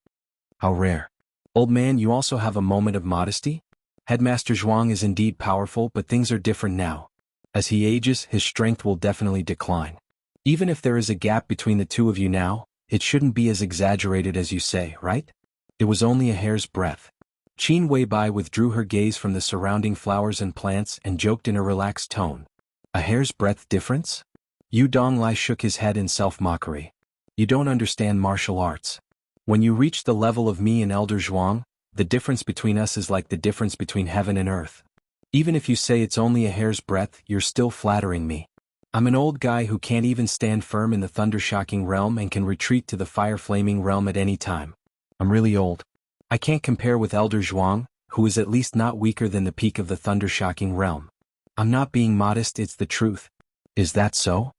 "How rare. Old man, you also have a moment of modesty? Headmaster Zhuang is indeed powerful, but things are different now. As he ages, his strength will definitely decline. Even if there is a gap between the two of you now, it shouldn't be as exaggerated as you say, right? It was only a hair's breadth." Qin Weibai withdrew her gaze from the surrounding flowers and plants and joked in a relaxed tone. "A hair's breadth difference?" Yu Donglai shook his head in self-mockery. "You don't understand martial arts. When you reach the level of me and Elder Zhuang, the difference between us is like the difference between heaven and earth. Even if you say it's only a hair's breadth, you're still flattering me. I'm an old guy who can't even stand firm in the thunder-shocking realm and can retreat to the fire-flaming realm at any time. I'm really old. I can't compare with Elder Zhuang, who is at least not weaker than the peak of the thunder-shocking realm. I'm not being modest, it's the truth." "Is that so?"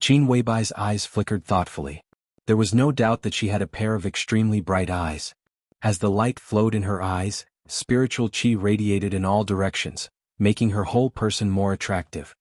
Qin Weibai's eyes flickered thoughtfully. There was no doubt that she had a pair of extremely bright eyes. As the light flowed in her eyes, spiritual qi radiated in all directions, making her whole person more attractive.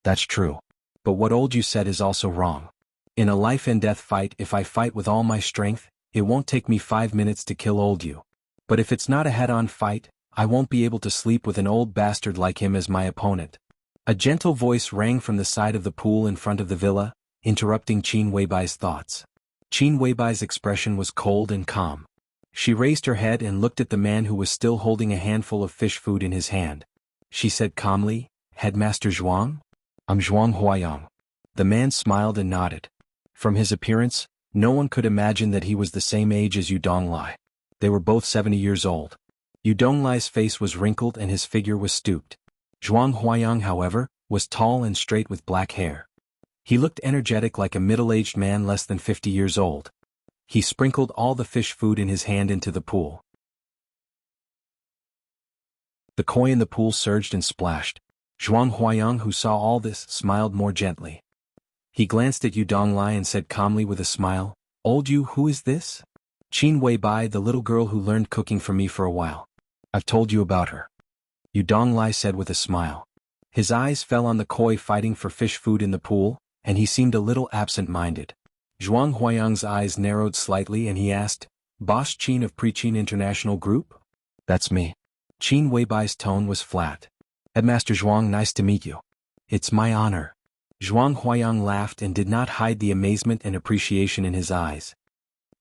"That's true. But what old you said is also wrong. In a life-and-death fight, if I fight with all my strength, it won't take me 5 minutes to kill old you. But if it's not a head-on fight, I won't be able to sleep with an old bastard like him as my opponent." A gentle voice rang from the side of the pool in front of the villa, interrupting Qin Weibai's thoughts. Qin Weibai's expression was cold and calm. She raised her head and looked at the man who was still holding a handful of fish food in his hand. She said calmly, "Headmaster Zhuang? I'm Zhuang Huayang." The man smiled and nodded. From his appearance, no one could imagine that he was the same age as Yu Donglai. They were both 70 years old. Yu Donglai's face was wrinkled and his figure was stooped. Zhuang Huayang, however, was tall and straight with black hair. He looked energetic like a middle-aged man less than 50 years old. He sprinkled all the fish food in his hand into the pool. The koi in the pool surged and splashed. Zhuang Huayang, who saw all this, smiled more gently. He glanced at Yu Donglai and said calmly with a smile, "Old Yu, who is this?" "Qin Weibai, the little girl who learned cooking from me for a while. I've told you about her." Yu Donglai said with a smile. His eyes fell on the koi fighting for fish food in the pool, and he seemed a little absent-minded. Zhuang Huayang's eyes narrowed slightly and he asked, "Boss Qin of Pre-Qin International Group?" "That's me." Qin Weibai's tone was flat. "Headmaster Zhuang, nice to meet you." "It's my honor." Zhuang Huayang laughed and did not hide the amazement and appreciation in his eyes.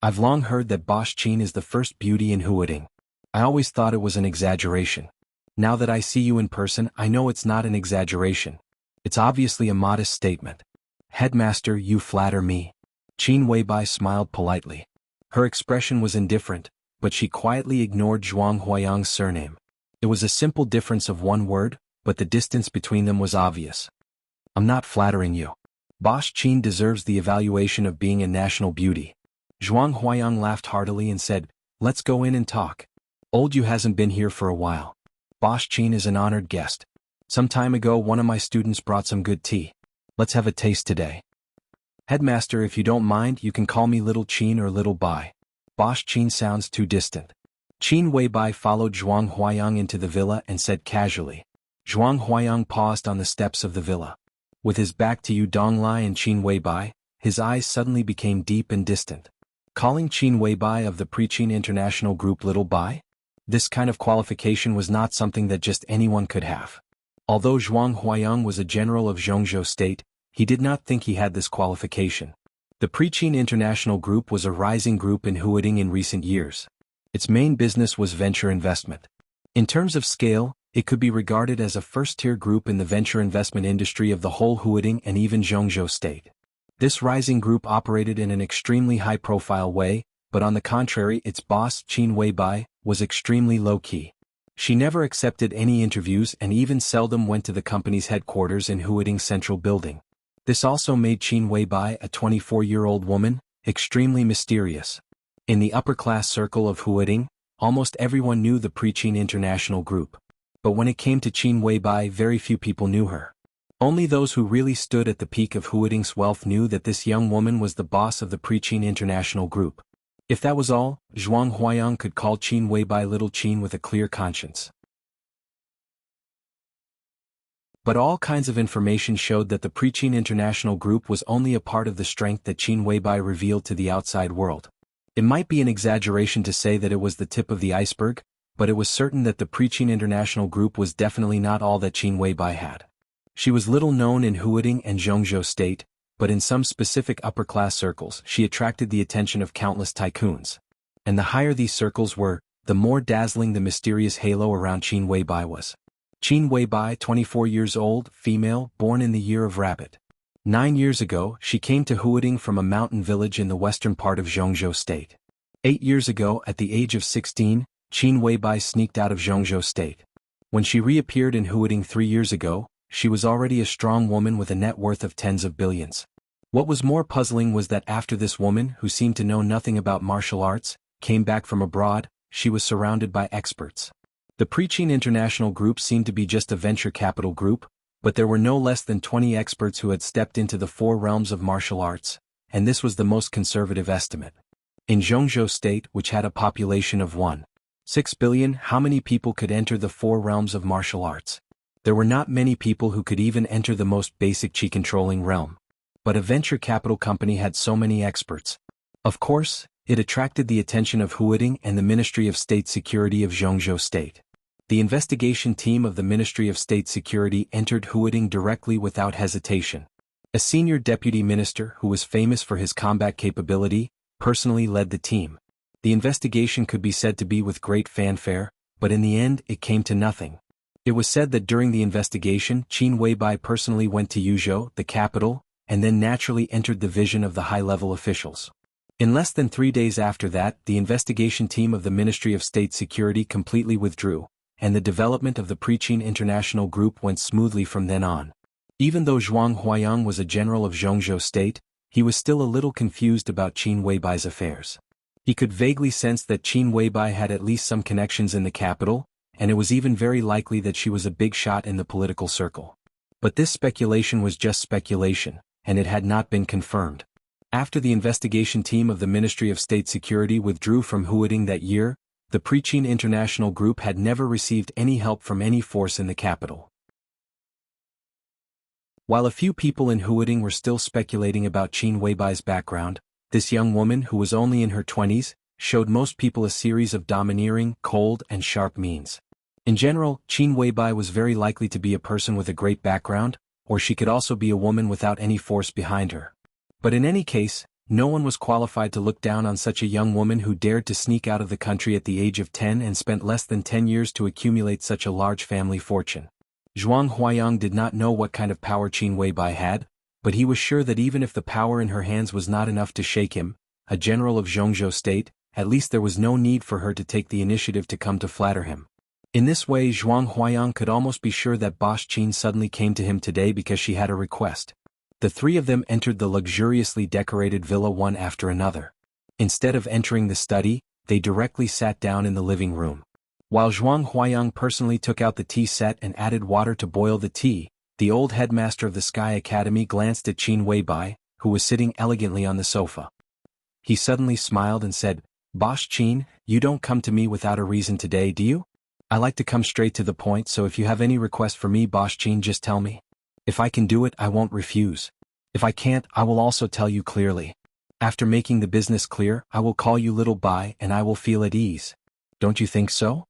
"I've long heard that Boss Qin is the first beauty in Huading. I always thought it was an exaggeration. Now that I see you in person, I know it's not an exaggeration. It's obviously a modest statement." "Headmaster, you flatter me." Qin Weibai smiled politely. Her expression was indifferent, but she quietly ignored Zhuang Huayang's surname. It was a simple difference of one word, but the distance between them was obvious. "I'm not flattering you. Boss Qin deserves the evaluation of being a national beauty." Zhuang Huayang laughed heartily and said, "Let's go in and talk. Old Yu hasn't been here for a while. Boss Qin is an honored guest. Some time ago one of my students brought some good tea. Let's have a taste today. Headmaster, if you don't mind, you can call me Little Qin or Little Bai. Boss Qin sounds too distant. Qin Weibai followed Zhuang Huayang into the villa and said casually. Zhuang Huayang paused on the steps of the villa. With his back to Yu Donglai and Qin Weibai, his eyes suddenly became deep and distant. Calling Qin Weibai of the Preaching International Group Little Bai? This kind of qualification was not something that just anyone could have. Although Zhuang Huayang was a general of Jianghu State, he did not think he had this qualification. The Preaching International Group was a rising group in Huading in recent years. Its main business was venture investment. In terms of scale, it could be regarded as a first-tier group in the venture investment industry of the whole Huading and even Jianghu State. This rising group operated in an extremely high-profile way, but on the contrary, its boss, Qin Weibai, was extremely low-key. She never accepted any interviews and even seldom went to the company's headquarters in Huading Central Building. This also made Qin Weibai, a 24-year-old woman, extremely mysterious. In the upper-class circle of Huading, almost everyone knew the Preaching International Group. But when it came to Qin Weibai, very few people knew her. Only those who really stood at the peak of Huading's wealth knew that this young woman was the boss of the Preaching International Group. If that was all, Zhuang Huayang could call Qin Weibai Little Qin with a clear conscience. But all kinds of information showed that the Preaching International Group was only a part of the strength that Qin Weibai revealed to the outside world. It might be an exaggeration to say that it was the tip of the iceberg, but it was certain that the Preaching International Group was definitely not all that Qin Weibai had. She was little known in Huading and Jianghu State, but in some specific upper-class circles she attracted the attention of countless tycoons. And the higher these circles were, the more dazzling the mysterious halo around Qin Weibai was. Qin Weibai, 24 years old, female, born in the year of rabbit. 9 years ago, she came to Huading from a mountain village in the western part of Jianghu State. 8 years ago, at the age of 16, Qin Weibai sneaked out of Jianghu State. When she reappeared in Huading 3 years ago, she was already a strong woman with a net worth of tens of billions. What was more puzzling was that after this woman, who seemed to know nothing about martial arts, came back from abroad, she was surrounded by experts. The Preaching International Group seemed to be just a venture capital group, but there were no less than 20 experts who had stepped into the 4 realms of martial arts, and this was the most conservative estimate. In Jianghu State, which had a population of 1.6 billion, how many people could enter the 4 realms of martial arts? There were not many people who could even enter the most basic chi-controlling realm. But a venture capital company had so many experts. Of course, it attracted the attention of Huading and the Ministry of State Security of Jianghu State. The investigation team of the Ministry of State Security entered Huading directly without hesitation. A senior deputy minister who was famous for his combat capability personally led the team. The investigation could be said to be with great fanfare, but in the end it came to nothing. It was said that during the investigation, Qin Weibai personally went to Yuzhou, the capital, and then naturally entered the vision of the high-level officials. In less than 3 days after that, the investigation team of the Ministry of State Security completely withdrew, and the development of the Preaching International Group went smoothly from then on. Even though Zhuang Huayang was a general of Jianghu State, he was still a little confused about Qin Weibai's affairs. He could vaguely sense that Qin Weibai had at least some connections in the capital, and it was even very likely that she was a big shot in the political circle. But this speculation was just speculation, and it had not been confirmed. After the investigation team of the Ministry of State Security withdrew from Huading that year, the Preaching International Group had never received any help from any force in the capital. While a few people in Huading were still speculating about Qin Weibai's background, this young woman, who was only in her 20s, showed most people a series of domineering, cold, and sharp means. In general, Qin Weibai was very likely to be a person with a great background, or she could also be a woman without any force behind her. But in any case, no one was qualified to look down on such a young woman who dared to sneak out of the country at the age of 10 and spent less than 10 years to accumulate such a large family fortune. Zhuang Huayang did not know what kind of power Qin Weibai had, but he was sure that even if the power in her hands was not enough to shake him, a general of Jianghu State, at least there was no need for her to take the initiative to come to flatter him. In this way, Zhuang Huayang could almost be sure that Boss Qin suddenly came to him today because she had a request. The 3 of them entered the luxuriously decorated villa one after another. Instead of entering the study, they directly sat down in the living room. While Zhuang Huayang personally took out the tea set and added water to boil the tea, The old headmaster of the Sky Academy glanced at Qin Weibai, who was sitting elegantly on the sofa. He suddenly smiled and said, "Boss Qin, you don't come to me without a reason today, do you? I like to come straight to the point, so if you have any request for me, Boss Qin, just tell me. If I can do it, I won't refuse. If I can't, I will also tell you clearly. After making the business clear, I will call you Little Bai and I will feel at ease. Don't you think so?"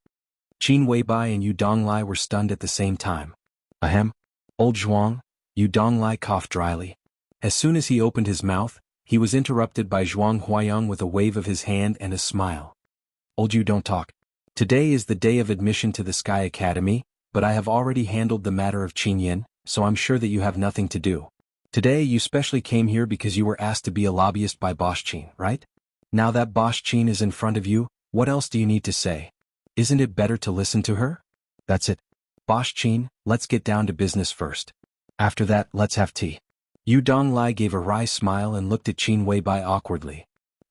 Qin Weibai and Yu Donglai were stunned at the same time. Ahem. Old Zhuang, Yu Donglai coughed dryly. As soon as he opened his mouth, he was interrupted by Zhuang Huayang with a wave of his hand and a smile. "Old Yu, don't talk. Today is the day of admission to the Sky Academy, but I have already handled the matter of Qin Yin, so I'm sure that you have nothing to do. Today you specially came here because you were asked to be a lobbyist by Boss Qin, right? Now that Boss Qin is in front of you, what else do you need to say? Isn't it better to listen to her? That's it. Boss Qin, let's get down to business first. After that, let's have tea." Yu Donglai gave a wry smile and looked at Qin Weibai awkwardly.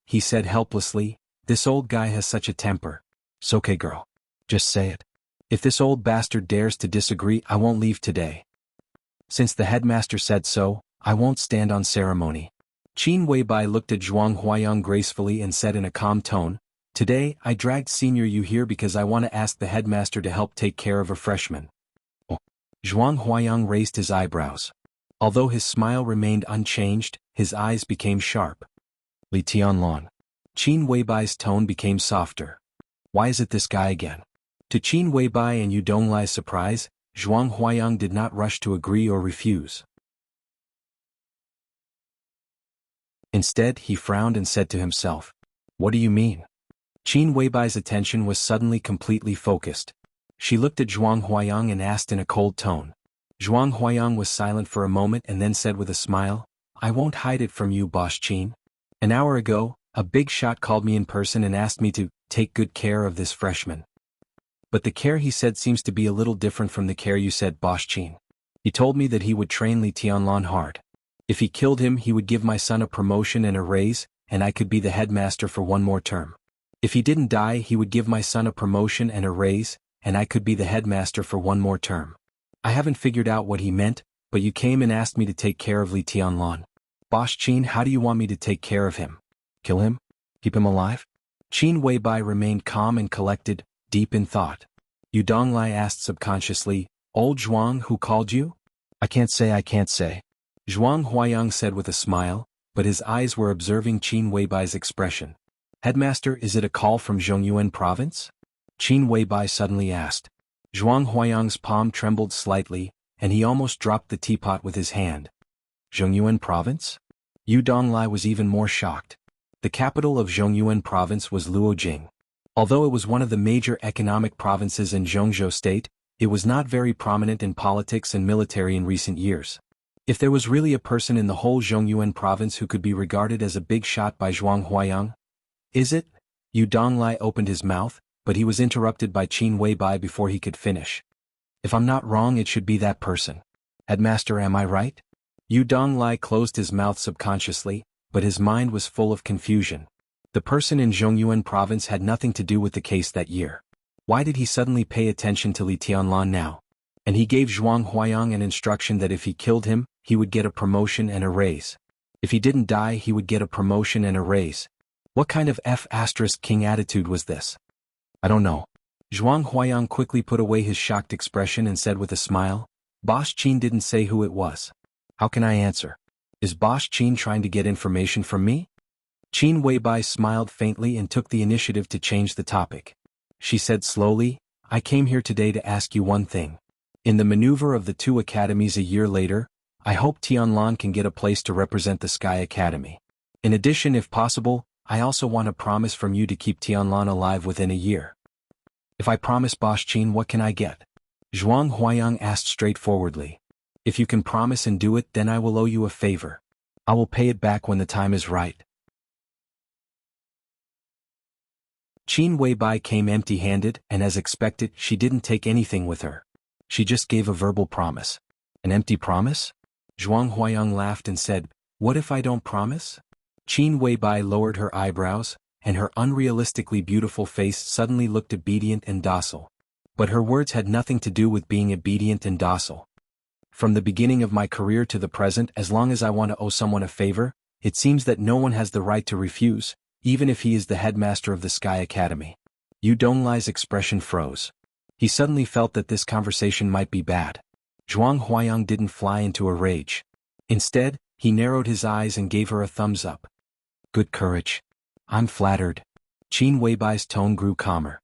He said helplessly, "This old guy has such a temper. It's okay, girl. Just say it. If this old bastard dares to disagree, I won't leave today. Since the headmaster said so, I won't stand on ceremony." Qin Weibai looked at Zhuang Huayang gracefully and said in a calm tone, "Today, I dragged Senior Yu here because I want to ask the headmaster to help take care of a freshman." Oh. Zhuang Huayang raised his eyebrows. Although his smile remained unchanged, his eyes became sharp. "Li Tianlan." Qin Weibai's tone became softer. "Why is it this guy again?" To Qin Weibai and Yu Donglai's surprise, Zhuang Huayang did not rush to agree or refuse. Instead, he frowned and said to himself, "What do you mean?" Qin Weibai's attention was suddenly completely focused. She looked at Zhuang Huayang and asked in a cold tone. Zhuang Huayang was silent for a moment and then said with a smile, "I won't hide it from you, Boss Qin. An hour ago, a big shot called me in person and asked me to take good care of this freshman. But the care he said seems to be a little different from the care you said, Boss Qin. He told me that he would train Li Tianlan hard. If he killed him, he would give my son a promotion and a raise, and I could be the headmaster for one more term. If he didn't die, he would give my son a promotion and a raise, and I could be the headmaster for one more term. I haven't figured out what he meant, but you came and asked me to take care of Li Tianlan. Boss Qin, how do you want me to take care of him? Kill him? Keep him alive?" Qin Weibai remained calm and collected, deep in thought. Yu Donglai asked subconsciously, "Old Zhuang, who called you?" I can't say. Zhuang Huayang said with a smile, but his eyes were observing Qin Weibai's expression. "Headmaster, is it a call from Zhongyuan province?" Qin Weibai suddenly asked. Zhuang Huayang's palm trembled slightly, and he almost dropped the teapot with his hand. Zhongyuan province? Yu Donglai was even more shocked. The capital of Zhongyuan province was Luojing. Although it was one of the major economic provinces in Jianghu state, it was not very prominent in politics and military in recent years. If there was really a person in the whole Zhongyuan province who could be regarded as a big shot by Zhuang Huayang, is it? Yu Donglai opened his mouth, but he was interrupted by Qin Weibai before he could finish. "If I'm not wrong, it should be that person. Headmaster, am I right?" Yu Donglai closed his mouth subconsciously, but his mind was full of confusion. The person in Zhongyuan province had nothing to do with the case that year. Why did he suddenly pay attention to Li Tianlan now? And he gave Zhuang Huayang an instruction that if he killed him, he would get a promotion and a raise. If he didn't die, he would get a promotion and a raise. What kind of F***king attitude was this? I don't know. Zhuang Huayang quickly put away his shocked expression and said with a smile, "Boss Qin didn't say who it was. How can I answer? Is Boss Qin trying to get information from me?" Qin Weibai smiled faintly and took the initiative to change the topic. She said slowly, "I came here today to ask you one thing. In the maneuver of the two academies a year later, I hope Tianlan can get a place to represent the Sky Academy. In addition, if possible, I also want a promise from you to keep Tianlan alive within a year." "If I promise, Boss Qin, what can I get?" Zhuang Huayang asked straightforwardly. "If you can promise and do it, then I will owe you a favor. I will pay it back when the time is right." Qin Weibai came empty-handed, and as expected, she didn't take anything with her. She just gave a verbal promise. An empty promise? Zhuang Huayang laughed and said, "What if I don't promise?" Qin Weibai lowered her eyebrows, and her unrealistically beautiful face suddenly looked obedient and docile. But her words had nothing to do with being obedient and docile. From the beginning of my career to the present, as long as I want to owe someone a favor, it seems that no one has the right to refuse, even if he is the headmaster of the Sky Academy. Yu Donglai's expression froze. He suddenly felt that this conversation might be bad. Zhuang Huayang didn't fly into a rage. Instead, he narrowed his eyes and gave her a thumbs up. Good courage. I'm flattered. Qin Weibai's tone grew calmer.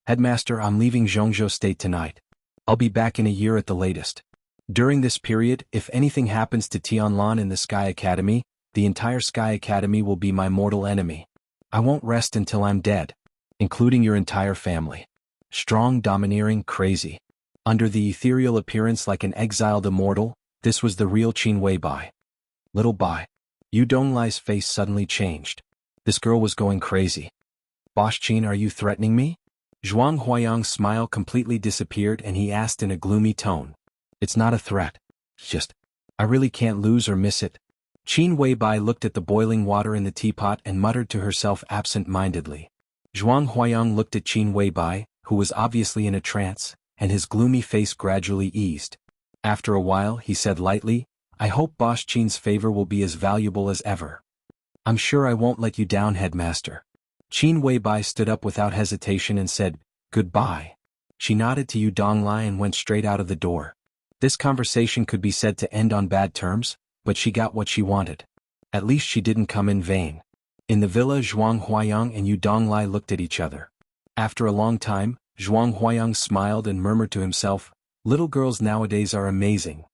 Headmaster, I'm leaving Zhongzhou State tonight. I'll be back in a year at the latest. During this period, if anything happens to Tianlan in the Sky Academy, the entire Sky Academy will be my mortal enemy. I won't rest until I'm dead, including your entire family. Strong, domineering, crazy. Under the ethereal appearance like an exiled immortal, this was the real Qin Weibai. Little Bai. Yu Donglai's face suddenly changed. This girl was going crazy. Boss Qin, are you threatening me? Zhuang Huayang's smile completely disappeared and he asked in a gloomy tone. It's not a threat. It's just, I really can't lose or miss it. Qin Weibai looked at the boiling water in the teapot and muttered to herself absent-mindedly. Zhuang Huayang looked at Qin Weibai, who was obviously in a trance, and his gloomy face gradually eased. After a while, he said lightly, I hope Boss Qin's favor will be as valuable as ever. I'm sure I won't let you down, headmaster. Qin Weibai stood up without hesitation and said, Goodbye. She nodded to Yu Donglai and went straight out of the door. This conversation could be said to end on bad terms, but she got what she wanted. At least she didn't come in vain. In the villa, Zhuang Huayang and Yu Donglai looked at each other. After a long time, Zhuang Huayang smiled and murmured to himself, Little girls nowadays are amazing.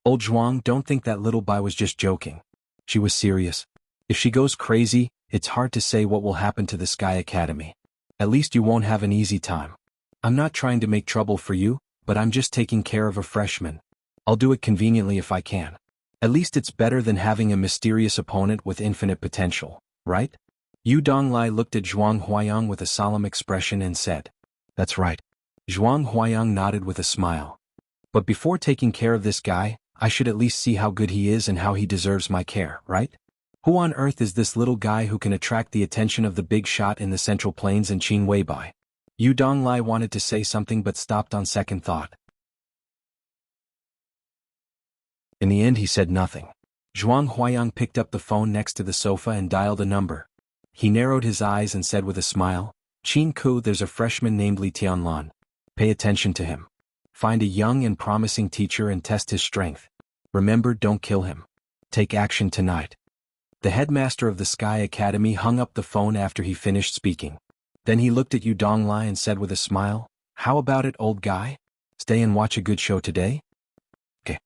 Old Zhuang, don't think that little Bai was just joking. She was serious. If she goes crazy, it's hard to say what will happen to the Sky Academy. At least you won't have an easy time. I'm not trying to make trouble for you, but I'm just taking care of a freshman. I'll do it conveniently if I can. At least it's better than having a mysterious opponent with infinite potential, right? Yu Donglai looked at Zhuang Huayang with a solemn expression and said, That's right. Zhuang Huayang nodded with a smile. But before taking care of this guy, I should at least see how good he is and how he deserves my care, right? Who on earth is this little guy who can attract the attention of the big shot in the Central Plains and Qin Weibai? Yu Donglai wanted to say something but stopped on second thought. In the end he said nothing. Zhuang Huayang picked up the phone next to the sofa and dialed a number. He narrowed his eyes and said with a smile, Qin Ku, there's a freshman named Li Tianlan. Pay attention to him. Find a young and promising teacher and test his strength. Remember, don't kill him. Take action tonight. The headmaster of the Sky Academy hung up the phone after he finished speaking. Then he looked at Yu Donglai and said with a smile, How about it, old guy? Stay and watch a good show today? Okay.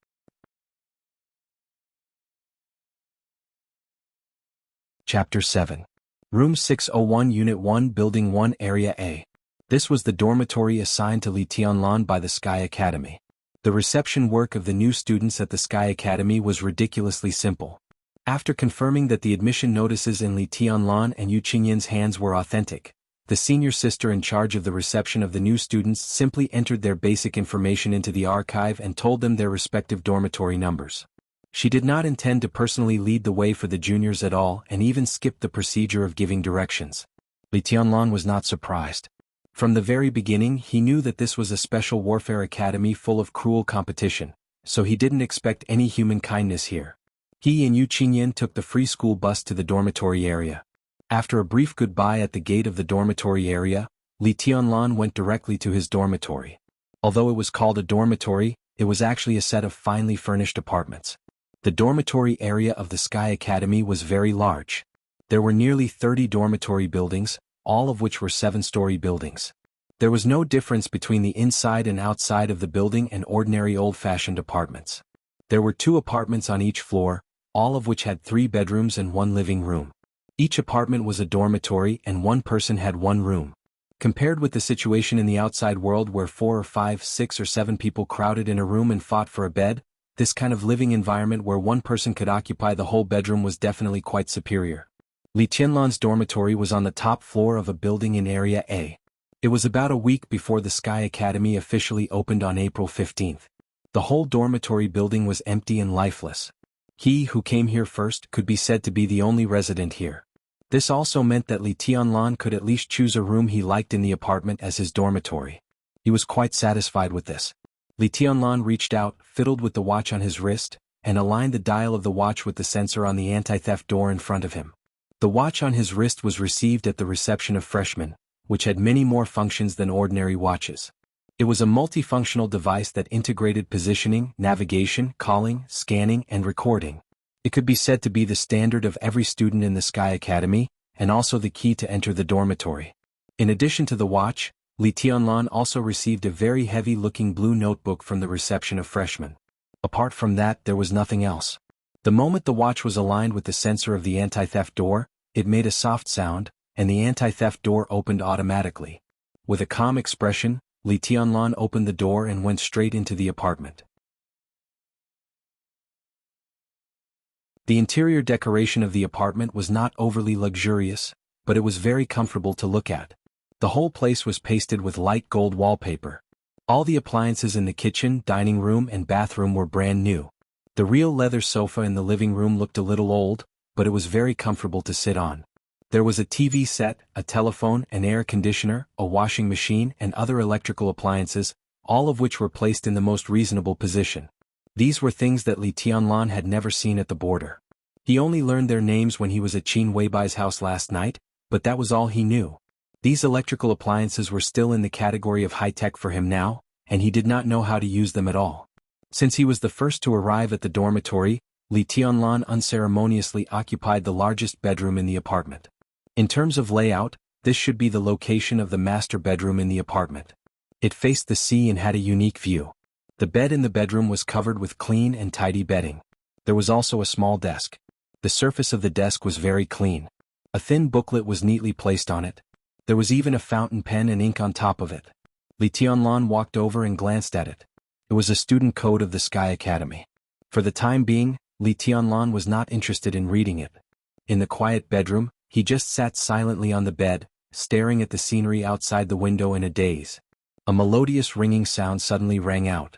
Chapter 7. Room 601, Unit 1, Building 1, Area A. This was the dormitory assigned to Li Tianlan by the Sky Academy. The reception work of the new students at the Sky Academy was ridiculously simple. After confirming that the admission notices in Li Tianlan and Yu Qinyan's hands were authentic, the senior sister in charge of the reception of the new students simply entered their basic information into the archive and told them their respective dormitory numbers. She did not intend to personally lead the way for the juniors at all and even skipped the procedure of giving directions. Li Tianlan was not surprised. From the very beginning he knew that this was a special warfare academy full of cruel competition, so he didn't expect any human kindness here. He and Yu Qinyan took the free school bus to the dormitory area. After a brief goodbye at the gate of the dormitory area, Li Tianlan went directly to his dormitory. Although it was called a dormitory, it was actually a set of finely furnished apartments. The dormitory area of the Sky Academy was very large. There were nearly 30 dormitory buildings, all of which were 7-story buildings. There was no difference between the inside and outside of the building and ordinary old-fashioned apartments. There were 2 apartments on each floor, all of which had 3 bedrooms and 1 living room. Each apartment was a dormitory and 1 person had 1 room. Compared with the situation in the outside world where 4 or 5, 6 or 7 people crowded in a room and fought for a bed, this kind of living environment where 1 person could occupy the whole bedroom was definitely quite superior. Li Tianlan's dormitory was on the top floor of a building in Area A. It was about a week before the Sky Academy officially opened on April 15th. The whole dormitory building was empty and lifeless. He who came here first could be said to be the only resident here. This also meant that Li Tianlan could at least choose a room he liked in the apartment as his dormitory. He was quite satisfied with this. Li Tianlan reached out, fiddled with the watch on his wrist, and aligned the dial of the watch with the sensor on the anti-theft door in front of him. The watch on his wrist was received at the reception of freshmen, which had many more functions than ordinary watches. It was a multifunctional device that integrated positioning, navigation, calling, scanning, and recording. It could be said to be the standard of every student in the Sky Academy, and also the key to enter the dormitory. In addition to the watch, Li Tianlan also received a very heavy-looking blue notebook from the reception of freshmen. Apart from that, there was nothing else. The moment the watch was aligned with the sensor of the anti-theft door, it made a soft sound, and the anti-theft door opened automatically. With a calm expression, Li Tianlan opened the door and went straight into the apartment. The interior decoration of the apartment was not overly luxurious, but it was very comfortable to look at. The whole place was pasted with light gold wallpaper. All the appliances in the kitchen, dining room, and bathroom were brand new. The real leather sofa in the living room looked a little old, but it was very comfortable to sit on. There was a TV set, a telephone, an air conditioner, a washing machine, and other electrical appliances, all of which were placed in the most reasonable position. These were things that Li Tianlan had never seen at the border. He only learned their names when he was at Qin Weibai's house last night, but that was all he knew. These electrical appliances were still in the category of high-tech for him now, and he did not know how to use them at all. Since he was the first to arrive at the dormitory, Li Tianlan unceremoniously occupied the largest bedroom in the apartment. In terms of layout, this should be the location of the master bedroom in the apartment. It faced the sea and had a unique view. The bed in the bedroom was covered with clean and tidy bedding. There was also a small desk. The surface of the desk was very clean. A thin booklet was neatly placed on it. There was even a fountain pen and ink on top of it. Li Tianlan walked over and glanced at it. It was a student code of the Sky Academy. For the time being, Li Tianlan was not interested in reading it. In the quiet bedroom, he just sat silently on the bed, staring at the scenery outside the window in a daze. A melodious ringing sound suddenly rang out.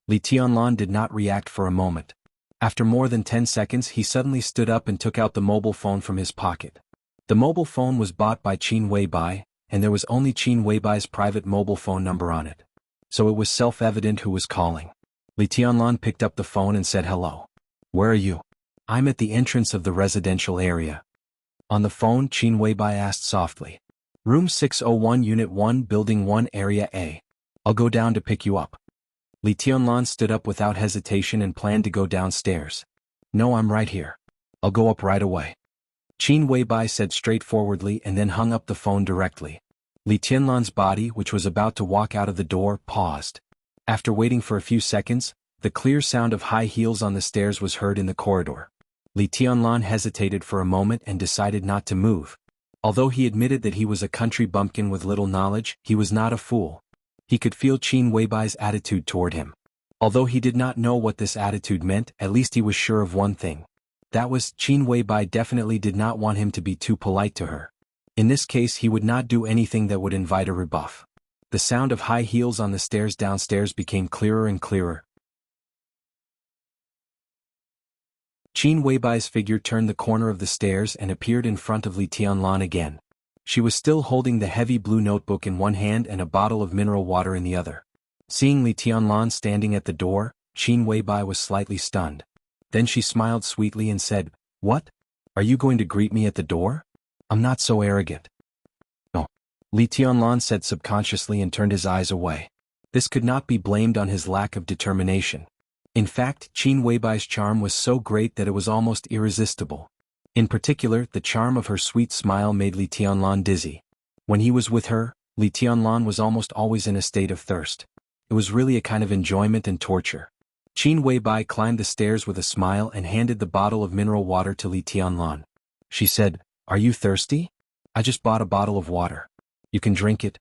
Li Tianlan did not react for a moment. After more than 10 seconds, he suddenly stood up and took out the mobile phone from his pocket. The mobile phone was bought by Qin Weibai, and there was only Qin Weibai's private mobile phone number on it. So it was self-evident who was calling. Li Tianlan picked up the phone and said hello. "Where are you?" "I'm at the entrance of the residential area." On the phone, Qin Weibai asked softly. "Room 601 Unit 1 Building 1 Area A. I'll go down to pick you up." Li Tianlan stood up without hesitation and planned to go downstairs. "No, I'm right here. I'll go up right away," Qin Weibai said straightforwardly and then hung up the phone directly. Li Tianlan's body, which was about to walk out of the door, paused. After waiting for a few seconds, the clear sound of high heels on the stairs was heard in the corridor. Li Tianlan hesitated for a moment and decided not to move. Although he admitted that he was a country bumpkin with little knowledge, he was not a fool. He could feel Qin Weibai's attitude toward him. Although he did not know what this attitude meant, at least he was sure of one thing. That was, Qin Weibai definitely did not want him to be too polite to her. In this case, he would not do anything that would invite a rebuff. The sound of high heels on the stairs downstairs became clearer and clearer. Qin Weibai's figure turned the corner of the stairs and appeared in front of Li Tianlan again. She was still holding the heavy blue notebook in one hand and a bottle of mineral water in the other. Seeing Li Tianlan standing at the door, Qin Weibai was slightly stunned. Then she smiled sweetly and said, "What? Are you going to greet me at the door? I'm not so arrogant." "No," Li Tianlan said subconsciously and turned his eyes away. This could not be blamed on his lack of determination. In fact, Qin Weibai's charm was so great that it was almost irresistible. In particular, the charm of her sweet smile made Li Tianlan dizzy. When he was with her, Li Tianlan was almost always in a state of thirst. It was really a kind of enjoyment and torture. Qin Weibai climbed the stairs with a smile and handed the bottle of mineral water to Li Tianlan. She said, "Are you thirsty? I just bought a bottle of water. You can drink it."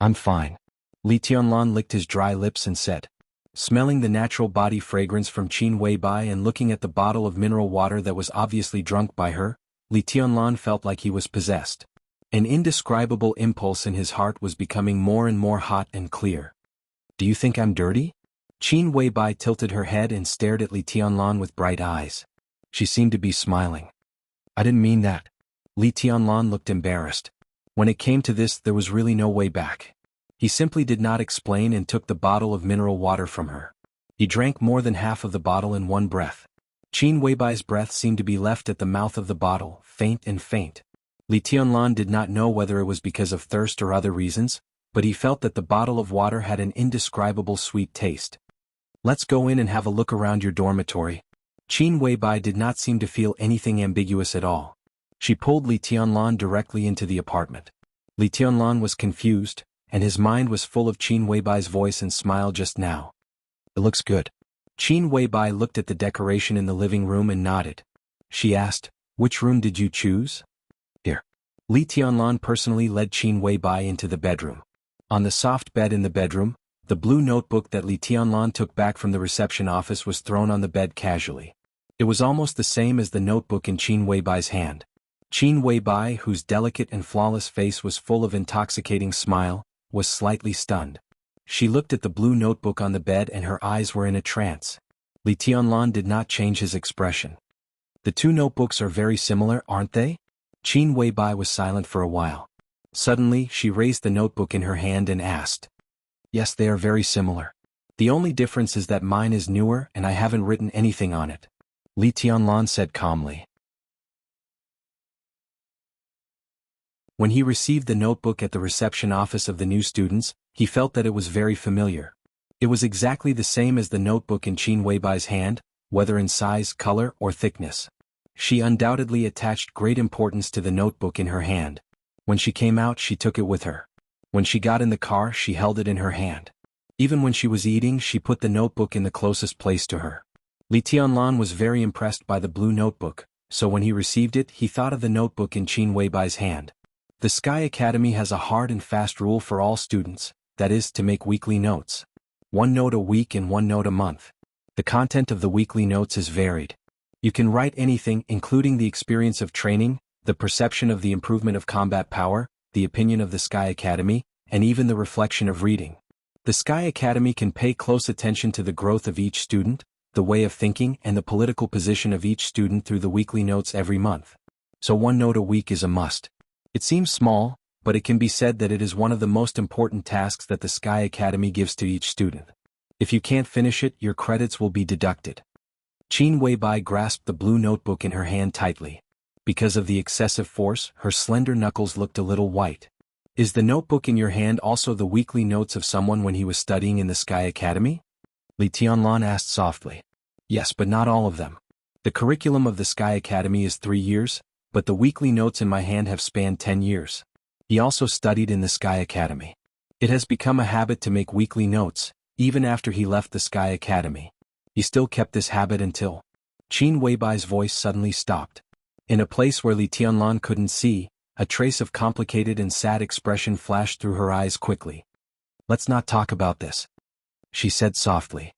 "I'm fine." Li Tianlan licked his dry lips and said. Smelling the natural body fragrance from Qin Weibai and looking at the bottle of mineral water that was obviously drunk by her, Li Tianlan felt like he was possessed. An indescribable impulse in his heart was becoming more and more hot and clear. "Do you think I'm dirty?" Qin Weibai tilted her head and stared at Li Tianlan with bright eyes. She seemed to be smiling. "I didn't mean that." Li Tianlan looked embarrassed. When it came to this, there was really no way back. He simply did not explain and took the bottle of mineral water from her. He drank more than half of the bottle in one breath. Qin Weibai's breath seemed to be left at the mouth of the bottle, faint and faint. Li Tianlan did not know whether it was because of thirst or other reasons, but he felt that the bottle of water had an indescribable sweet taste. "Let's go in and have a look around your dormitory." Qin Weibai did not seem to feel anything ambiguous at all. She pulled Li Tianlan directly into the apartment. Li Tianlan was confused, and his mind was full of Qin Weibai's voice and smile just now. "It looks good." Qin Weibai looked at the decoration in the living room and nodded. She asked, "Which room did you choose?" "Here." Li Tianlan personally led Qin Weibai into the bedroom. On the soft bed in the bedroom, the blue notebook that Li Tianlan took back from the reception office was thrown on the bed casually. It was almost the same as the notebook in Qin Weibai's hand. Qin Weibai, whose delicate and flawless face was full of intoxicating smile, was slightly stunned. She looked at the blue notebook on the bed and her eyes were in a trance. Li Tianlan did not change his expression. "The two notebooks are very similar, aren't they?" Qin Weibai was silent for a while. Suddenly, she raised the notebook in her hand and asked, "Yes, they are very similar. The only difference is that mine is newer and I haven't written anything on it," Li Tianlan said calmly. When he received the notebook at the reception office of the new students, he felt that it was very familiar. It was exactly the same as the notebook in Qin Weibai's hand, whether in size, color, or thickness. She undoubtedly attached great importance to the notebook in her hand. When she came out, she took it with her. When she got in the car, she held it in her hand. Even when she was eating, she put the notebook in the closest place to her. Li Tianlan was very impressed by the blue notebook, so when he received it, he thought of the notebook in Qin Weibai's hand. The Sky Academy has a hard and fast rule for all students, that is, to make weekly notes. 1 note a week and 1 note a month. The content of the weekly notes is varied. You can write anything, including the experience of training, the perception of the improvement of combat power, the opinion of the Sky Academy, and even the reflection of reading. The Sky Academy can pay close attention to the growth of each student, the way of thinking and the political position of each student through the weekly notes every month. So 1 note a week is a must. It seems small, but it can be said that it is one of the most important tasks that the Sky Academy gives to each student. If you can't finish it, your credits will be deducted. Qin Weibai grasped the blue notebook in her hand tightly. Because of the excessive force, her slender knuckles looked a little white. "Is the notebook in your hand also the weekly notes of someone when he was studying in the Sky Academy?" Li Tianlan asked softly. "Yes, but not all of them. The curriculum of the Sky Academy is 3 years, but the weekly notes in my hand have spanned 10 years. He also studied in the Sky Academy. It has become a habit to make weekly notes, even after he left the Sky Academy. He still kept this habit until..." Qin Weibai's voice suddenly stopped. In a place where Li Tianlan couldn't see, a trace of complicated and sad expression flashed through her eyes quickly. "Let's not talk about this," she said softly.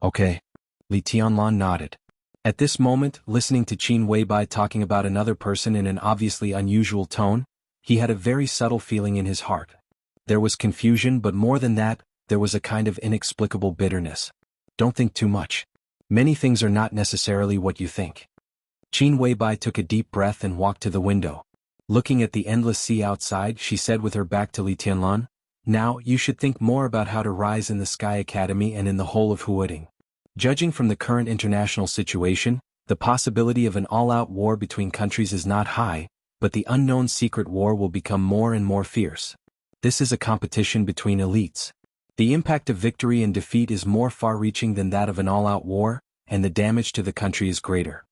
"Okay." Li Tianlan nodded. At this moment, listening to Qin Weibai talking about another person in an obviously unusual tone, he had a very subtle feeling in his heart. There was confusion, but more than that, there was a kind of inexplicable bitterness. Don't think too much. Many things are not necessarily what you think. Qin Weibai took a deep breath and walked to the window. Looking at the endless sea outside, she said with her back to Li Tianlan, "Now, you should think more about how to rise in the Sky Academy and in the whole of Huading. Judging from the current international situation, the possibility of an all-out war between countries is not high, but the unknown secret war will become more and more fierce. This is a competition between elites. The impact of victory and defeat is more far-reaching than that of an all-out war, and the damage to the country is greater.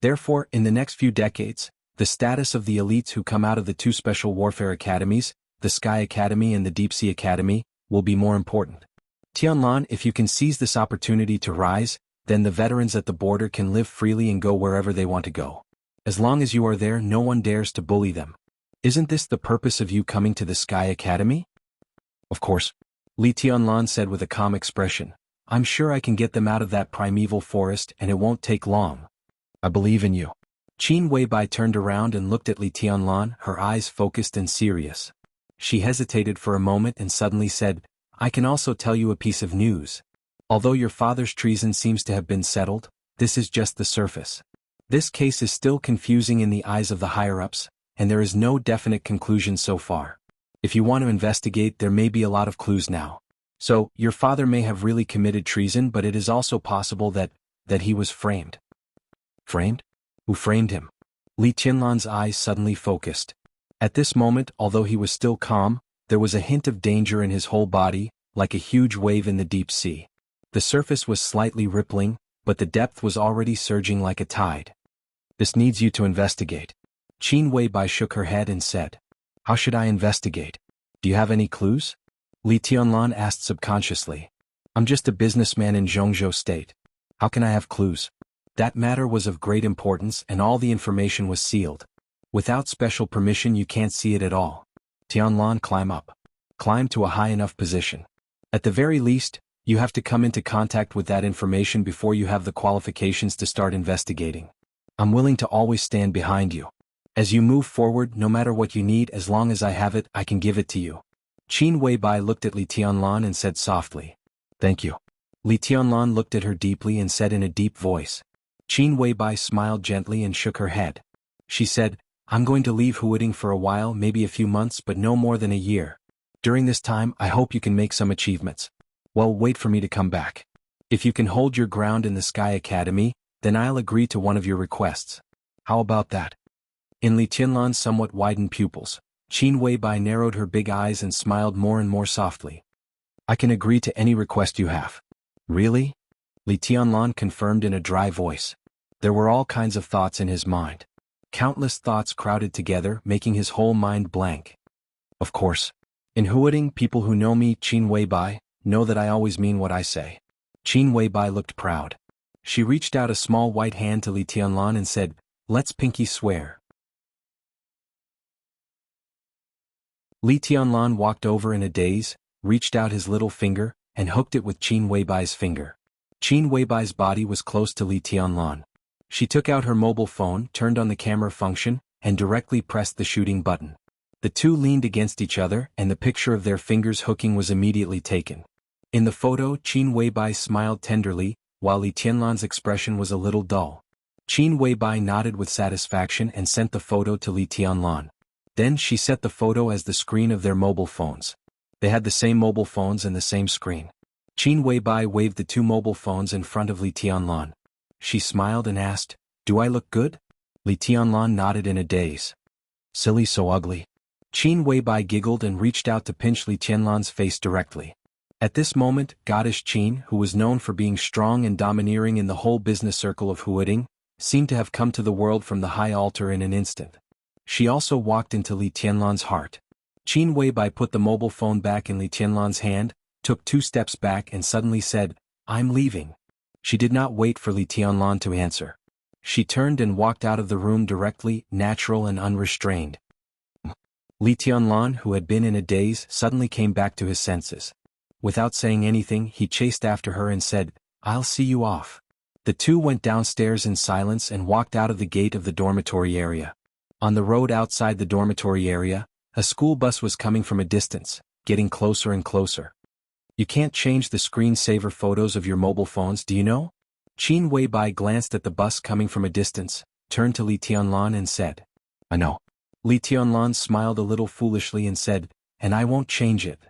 Therefore, in the next few decades, the status of the elites who come out of the 2 special warfare academies, the Sky Academy and the Deep Sea Academy, will be more important. Tianlan, if you can seize this opportunity to rise, then the veterans at the border can live freely and go wherever they want to go. As long as you are there, no one dares to bully them. Isn't this the purpose of you coming to the Sky Academy?" "Of course," Li Tianlan said with a calm expression. "I'm sure I can get them out of that primeval forest and it won't take long. I believe in you." Qin Weibai turned around and looked at Li Tianlan, her eyes focused and serious. She hesitated for a moment and suddenly said, "I can also tell you a piece of news. Although your father's treason seems to have been settled, this is just the surface. This case is still confusing in the eyes of the higher-ups, and there is no definite conclusion so far. If you want to investigate, there may be a lot of clues now. So, your father may have really committed treason, but it is also possible that he was framed. Framed? Who framed him? Li Tianlan's eyes suddenly focused. At this moment, although he was still calm, there was a hint of danger in his whole body, like a huge wave in the deep sea. The surface was slightly rippling, but the depth was already surging like a tide. This needs you to investigate. Qin Weibai shook her head and said, "How should I investigate? Do you have any clues?" Li Tianlan asked subconsciously. "I'm just a businessman in Jianghu State. How can I have clues?" That matter was of great importance and all the information was sealed. Without special permission you can't see it at all. Tianlan, climb up. Climb to a high enough position. At the very least, you have to come into contact with that information before you have the qualifications to start investigating. I'm willing to always stand behind you. As you move forward, no matter what you need, as long as I have it, I can give it to you. Qin Weibai looked at Li Tianlan and said softly, "Thank you." Li Tianlan looked at her deeply and said in a deep voice. Qin Weibai smiled gently and shook her head. She said, "I'm going to leave Huading for a while, maybe a few months, but no more than a year. During this time, I hope you can make some achievements. Well, wait for me to come back. If you can hold your ground in the Sky Academy, then I'll agree to one of your requests. How about that?" In Li Tianlan's somewhat widened pupils, Qin Weibai narrowed her big eyes and smiled more and more softly. "I can agree to any request you have." "Really?" Li Tianlan confirmed in a dry voice. There were all kinds of thoughts in his mind. Countless thoughts crowded together, making his whole mind blank. "Of course. In Huading, people who know me, Qin Weibai, know that I always mean what I say." Qin Weibai looked proud. She reached out a small white hand to Li Tianlan and said, "Let's pinky swear." Li Tianlan walked over in a daze, reached out his little finger, and hooked it with Qin Weibai's finger. Qin Weibai's body was close to Li Tianlan. She took out her mobile phone, turned on the camera function, and directly pressed the shooting button. The two leaned against each other, and the picture of their fingers hooking was immediately taken. In the photo, Qin Weibai smiled tenderly, while Li Tianlan's expression was a little dull. Qin Weibai nodded with satisfaction and sent the photo to Li Tianlan. Then she set the photo as the screen of their mobile phones. They had the same mobile phones and the same screen. Qin Weibai waved the two mobile phones in front of Li Tianlan. She smiled and asked, "Do I look good?" Li Tianlan nodded in a daze. "Silly, so ugly." Qin Weibai giggled and reached out to pinch Li Tianlan's face directly. At this moment, Goddess Qin, who was known for being strong and domineering in the whole business circle of Huading, seemed to have come to the world from the high altar in an instant. She also walked into Li Tianlan's heart. Qin Weibai put the mobile phone back in Li Tianlan's hand, took 2 steps back and suddenly said, "I'm leaving." She did not wait for Li Tianlan to answer. She turned and walked out of the room directly, natural and unrestrained. Li Tianlan, who had been in a daze, suddenly came back to his senses. Without saying anything, he chased after her and said, "I'll see you off." The two went downstairs in silence and walked out of the gate of the dormitory area. On the road outside the dormitory area, a school bus was coming from a distance, getting closer and closer. "You can't change the screensaver photos of your mobile phones, do you know?" Qin Weibai glanced at the bus coming from a distance, turned to Li Tianlan and said, "I know." Li Tianlan smiled a little foolishly and said, "And I won't change it."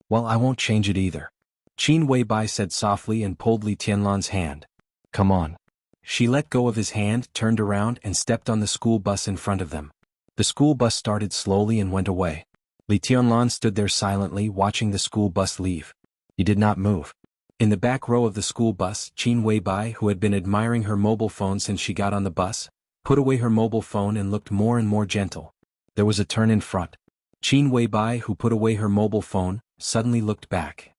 "Well, I won't change it either." Qin Weibai said softly and pulled Li Tianlan's hand. "Come on." She let go of his hand, turned around and stepped on the school bus in front of them. The school bus started slowly and went away. Li Tianlan stood there silently watching the school bus leave. He did not move. In the back row of the school bus, Qin Weibai, who had been admiring her mobile phone since she got on the bus, put away her mobile phone and looked more and more gentle. There was a turn in front. Qin Weibai, who put away her mobile phone, suddenly looked back.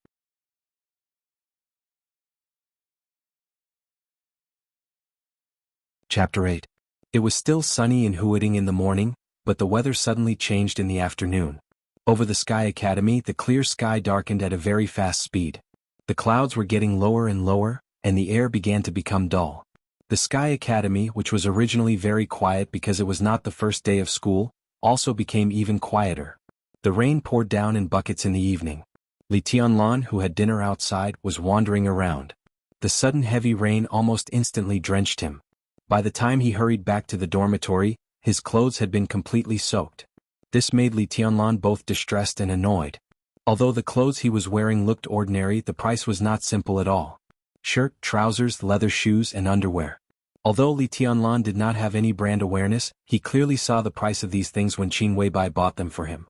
Chapter 8. It was still sunny in Huading in the morning, but the weather suddenly changed in the afternoon. Over the Sky Academy, the clear sky darkened at a very fast speed. The clouds were getting lower and lower, and the air began to become dull. The Sky Academy, which was originally very quiet because it was not the first day of school, also became even quieter. The rain poured down in buckets in the evening. Li Tianlan, who had dinner outside, was wandering around. The sudden heavy rain almost instantly drenched him. By the time he hurried back to the dormitory, his clothes had been completely soaked. This made Li Tianlan both distressed and annoyed. Although the clothes he was wearing looked ordinary, the price was not simple at all. Shirt, trousers, leather shoes, and underwear. Although Li Tianlan did not have any brand awareness, he clearly saw the price of these things when Qin Weibai bought them for him.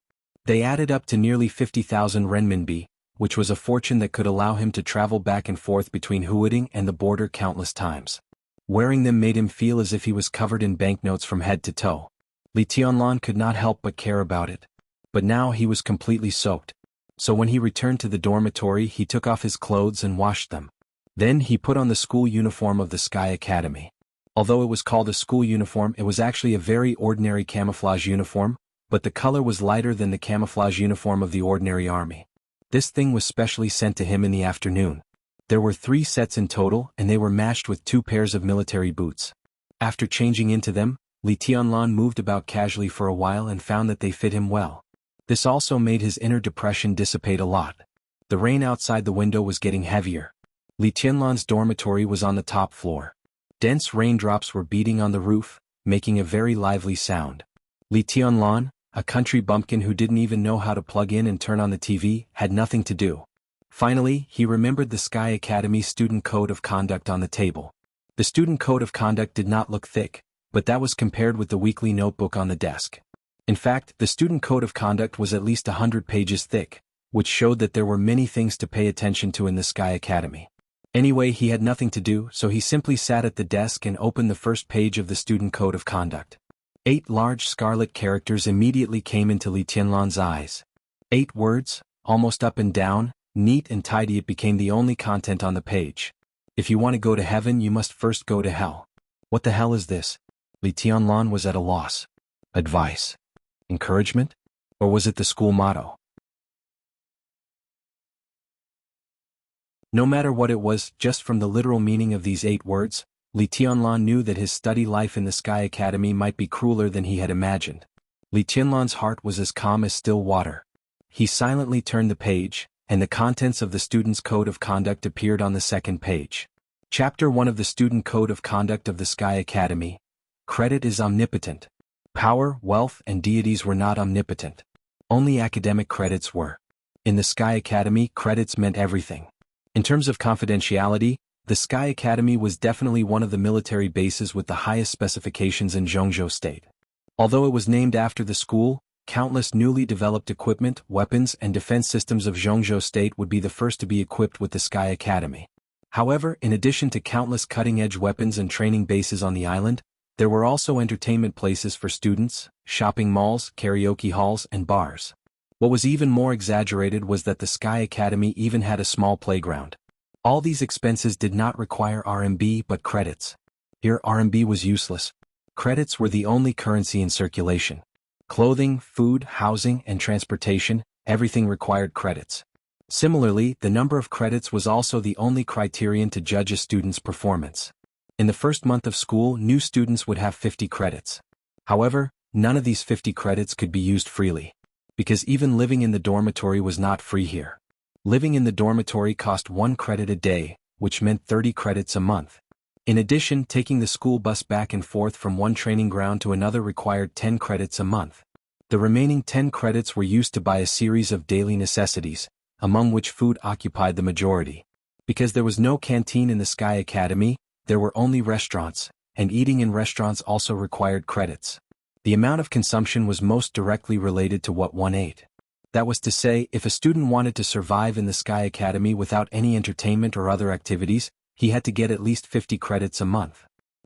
They added up to nearly 50,000 renminbi, which was a fortune that could allow him to travel back and forth between Huading and the border countless times. Wearing them made him feel as if he was covered in banknotes from head to toe. Li Tianlan could not help but care about it. But now he was completely soaked. So when he returned to the dormitory, he took off his clothes and washed them. Then he put on the school uniform of the Sky Academy. Although it was called a school uniform, it was actually a very ordinary camouflage uniform, but the color was lighter than the camouflage uniform of the ordinary army. This thing was specially sent to him in the afternoon. There were 3 sets in total, and they were matched with 2 pairs of military boots. After changing into them, Li Tianlan moved about casually for a while and found that they fit him well. This also made his inner depression dissipate a lot. The rain outside the window was getting heavier. Li Tianlan's dormitory was on the top floor. Dense raindrops were beating on the roof, making a very lively sound. Li Tianlan, a country bumpkin who didn't even know how to plug in and turn on the TV, had nothing to do. Finally, he remembered the Sky Academy Student Code of Conduct on the table. The Student Code of Conduct did not look thick, but that was compared with the weekly notebook on the desk. In fact, the Student Code of Conduct was at least 100 pages thick, which showed that there were many things to pay attention to in the Sky Academy. Anyway, he had nothing to do, so he simply sat at the desk and opened the first page of the Student Code of Conduct. 8 large scarlet characters immediately came into Li Tianlan's eyes. 8 words, almost up and down, neat and tidy. It became the only content on the page. If you want to go to heaven, you must first go to hell. What the hell is this? Li Tianlan was at a loss. Advice? Encouragement? Or was it the school motto? No matter what it was, just from the literal meaning of these 8 words, Li Tianlan knew that his study life in the Sky Academy might be crueler than he had imagined. Li Tianlan's heart was as calm as still water. He silently turned the page, and the contents of the Student's Code of Conduct appeared on the second page. Chapter 1 of the Student Code of Conduct of the Sky Academy. Credit is omnipotent. Power, wealth, and deities were not omnipotent. Only academic credits were. In the Sky Academy, credits meant everything. In terms of confidentiality, the Sky Academy was definitely one of the military bases with the highest specifications in Jianghu State. Although it was named after the school, countless newly developed equipment, weapons, and defense systems of Jianghu State would be the first to be equipped with the Sky Academy. However, in addition to countless cutting-edge weapons and training bases on the island, there were also entertainment places for students, shopping malls, karaoke halls, and bars. What was even more exaggerated was that the Sky Academy even had a small playground. All these expenses did not require RMB but credits. Here RMB was useless. Credits were the only currency in circulation. Clothing, food, housing, and transportation, everything required credits. Similarly, the number of credits was also the only criterion to judge a student's performance. In the first month of school, new students would have 50 credits. However, none of these 50 credits could be used freely. Because even living in the dormitory was not free here. Living in the dormitory cost 1 credit a day, which meant 30 credits a month. In addition, taking the school bus back and forth from one training ground to another required 10 credits a month. The remaining 10 credits were used to buy a series of daily necessities, among which food occupied the majority. Because there was no canteen in the Sky Academy, there were only restaurants, and eating in restaurants also required credits. The amount of consumption was most directly related to what one ate. That was to say, if a student wanted to survive in the Sky Academy without any entertainment or other activities, he had to get at least 50 credits a month.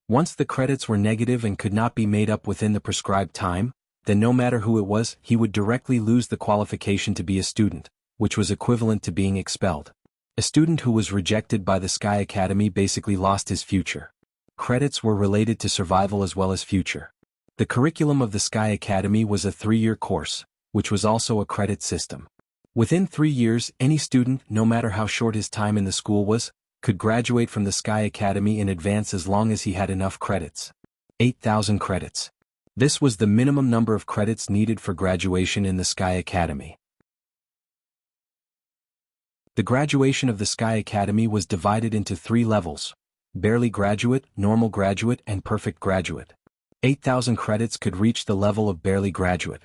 Once the credits were negative and could not be made up within the prescribed time, then no matter who it was, he would directly lose the qualification to be a student, which was equivalent to being expelled. A student who was rejected by the Sky Academy basically lost his future. Credits were related to survival as well as future. The curriculum of the Sky Academy was a 3-year course, which was also a credit system. Within 3 years, any student, no matter how short his time in the school was, could graduate from the Sky Academy in advance as long as he had enough credits. 8,000 credits. This was the minimum number of credits needed for graduation in the Sky Academy. The graduation of the Sky Academy was divided into 3 levels: barely graduate, normal graduate, and perfect graduate. 8,000 credits could reach the level of barely graduate.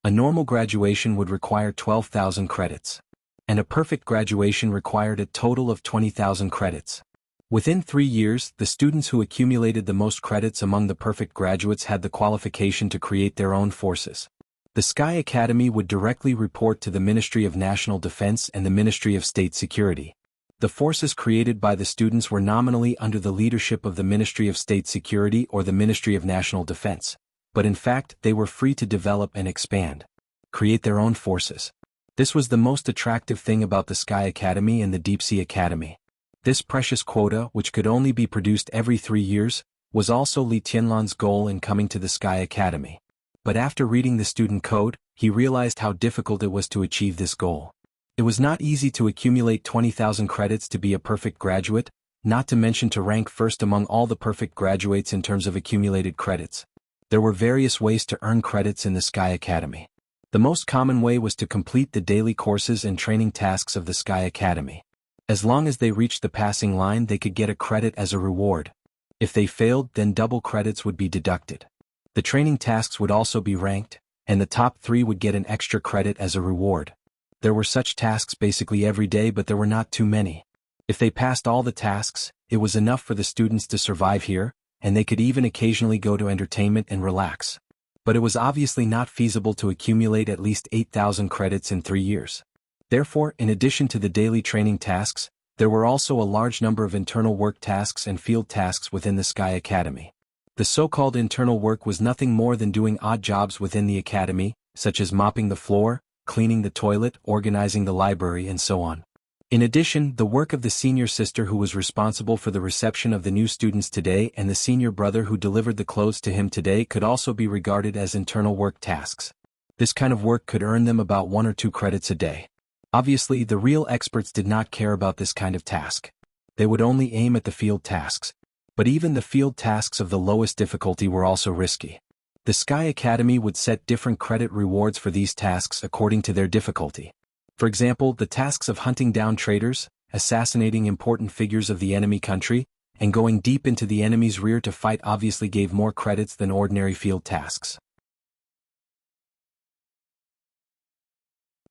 A normal graduation would require 12,000 credits. And a perfect graduation required a total of 20,000 credits. Within 3 years, the students who accumulated the most credits among the perfect graduates had the qualification to create their own forces. The Sky Academy would directly report to the Ministry of National Defense and the Ministry of State Security. The forces created by the students were nominally under the leadership of the Ministry of State Security or the Ministry of National Defense, but in fact they were free to develop and expand. Create their own forces. This was the most attractive thing about the Sky Academy and the Deep Sea Academy. This precious quota, which could only be produced every 3 years, was also Li Tianlan's goal in coming to the Sky Academy. But after reading the student code, he realized how difficult it was to achieve this goal. It was not easy to accumulate 20,000 credits to be a perfect graduate, not to mention to rank first among all the perfect graduates in terms of accumulated credits. There were various ways to earn credits in the Sky Academy. The most common way was to complete the daily courses and training tasks of the Sky Academy. As long as they reached the passing line, they could get a credit as a reward. If they failed, then double credits would be deducted. The training tasks would also be ranked, and the top 3 would get an extra credit as a reward. There were such tasks basically every day, but there were not too many. If they passed all the tasks, it was enough for the students to survive here, and they could even occasionally go to entertainment and relax. But it was obviously not feasible to accumulate at least 8,000 credits in 3 years. Therefore, in addition to the daily training tasks, there were also a large number of internal work tasks and field tasks within the Sky Academy. The so-called internal work was nothing more than doing odd jobs within the academy, such as mopping the floor, cleaning the toilet, organizing the library, and so on. In addition, the work of the senior sister who was responsible for the reception of the new students today and the senior brother who delivered the clothes to him today could also be regarded as internal work tasks. This kind of work could earn them about 1 or 2 credits a day. Obviously, the real experts did not care about this kind of task. They would only aim at the field tasks. But even the field tasks of the lowest difficulty were also risky. The Sky Academy would set different credit rewards for these tasks according to their difficulty. For example, the tasks of hunting down traitors, assassinating important figures of the enemy country, and going deep into the enemy's rear to fight obviously gave more credits than ordinary field tasks.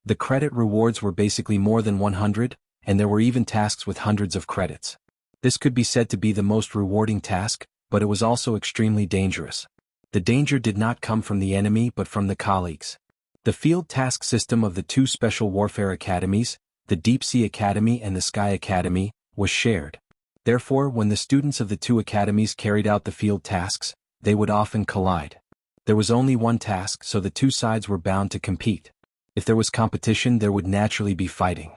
The credit rewards were basically more than 100, and there were even tasks with hundreds of credits. This could be said to be the most rewarding task, but it was also extremely dangerous. The danger did not come from the enemy but from the colleagues. The field task system of the 2 special warfare academies, the Deep Sea Academy and the Sky Academy, was shared. Therefore, when the students of the 2 academies carried out the field tasks, they would often collide. There was only one task, so the 2 sides were bound to compete. If there was competition, there would naturally be fighting.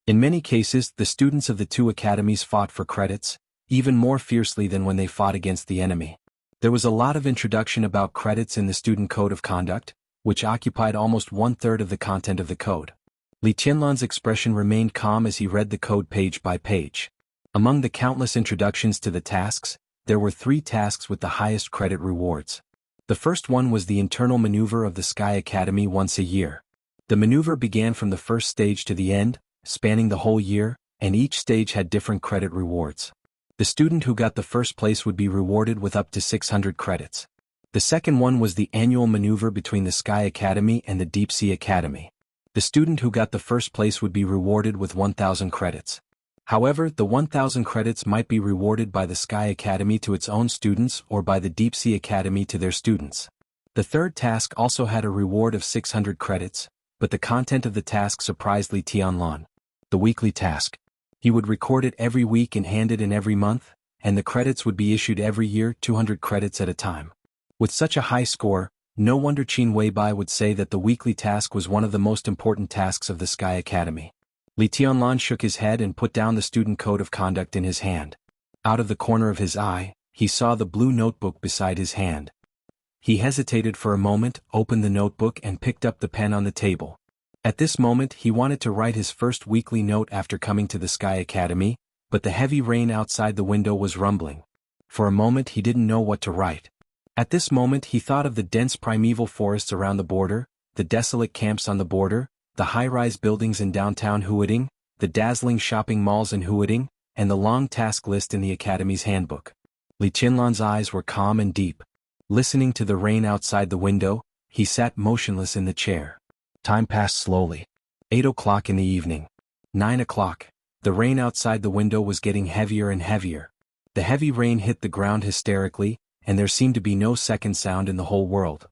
In many cases, the students of the 2 academies fought for credits, even more fiercely than when they fought against the enemy. There was a lot of introduction about credits in the Student Code of Conduct, which occupied almost 1/3 of the content of the code. Li Tianlan's expression remained calm as he read the code page by page. Among the countless introductions to the tasks, there were 3 tasks with the highest credit rewards. The first one was the internal maneuver of the Sky Academy once a year. The maneuver began from the first stage to the end, spanning the whole year, and each stage had different credit rewards. The student who got the first place would be rewarded with up to 600 credits. The second one was the annual maneuver between the Sky Academy and the Deep Sea Academy. The student who got the first place would be rewarded with 1,000 credits. However, the 1,000 credits might be rewarded by the Sky Academy to its own students or by the Deep Sea Academy to their students. The third task also had a reward of 600 credits, but the content of the task surprised Li Tianlan. The weekly task. He would record it every week and hand it in every month, and the credits would be issued every year, 200 credits at a time. With such a high score, no wonder Qin Weibai would say that the weekly task was one of the most important tasks of the Sky Academy. Li Tianlan shook his head and put down the Student Code of Conduct in his hand. Out of the corner of his eye, he saw the blue notebook beside his hand. He hesitated for a moment, opened the notebook and picked up the pen on the table. At this moment he wanted to write his first weekly note after coming to the Sky Academy, but the heavy rain outside the window was rumbling. For a moment he didn't know what to write. At this moment he thought of the dense primeval forests around the border, the desolate camps on the border, the high-rise buildings in downtown Huading, the dazzling shopping malls in Huading, and the long task list in the Academy's handbook. Li Tianlan's eyes were calm and deep. Listening to the rain outside the window, he sat motionless in the chair. Time passed slowly. 8 o'clock in the evening. 9 o'clock. The rain outside the window was getting heavier and heavier. The heavy rain hit the ground hysterically, and there seemed to be no second sound in the whole world.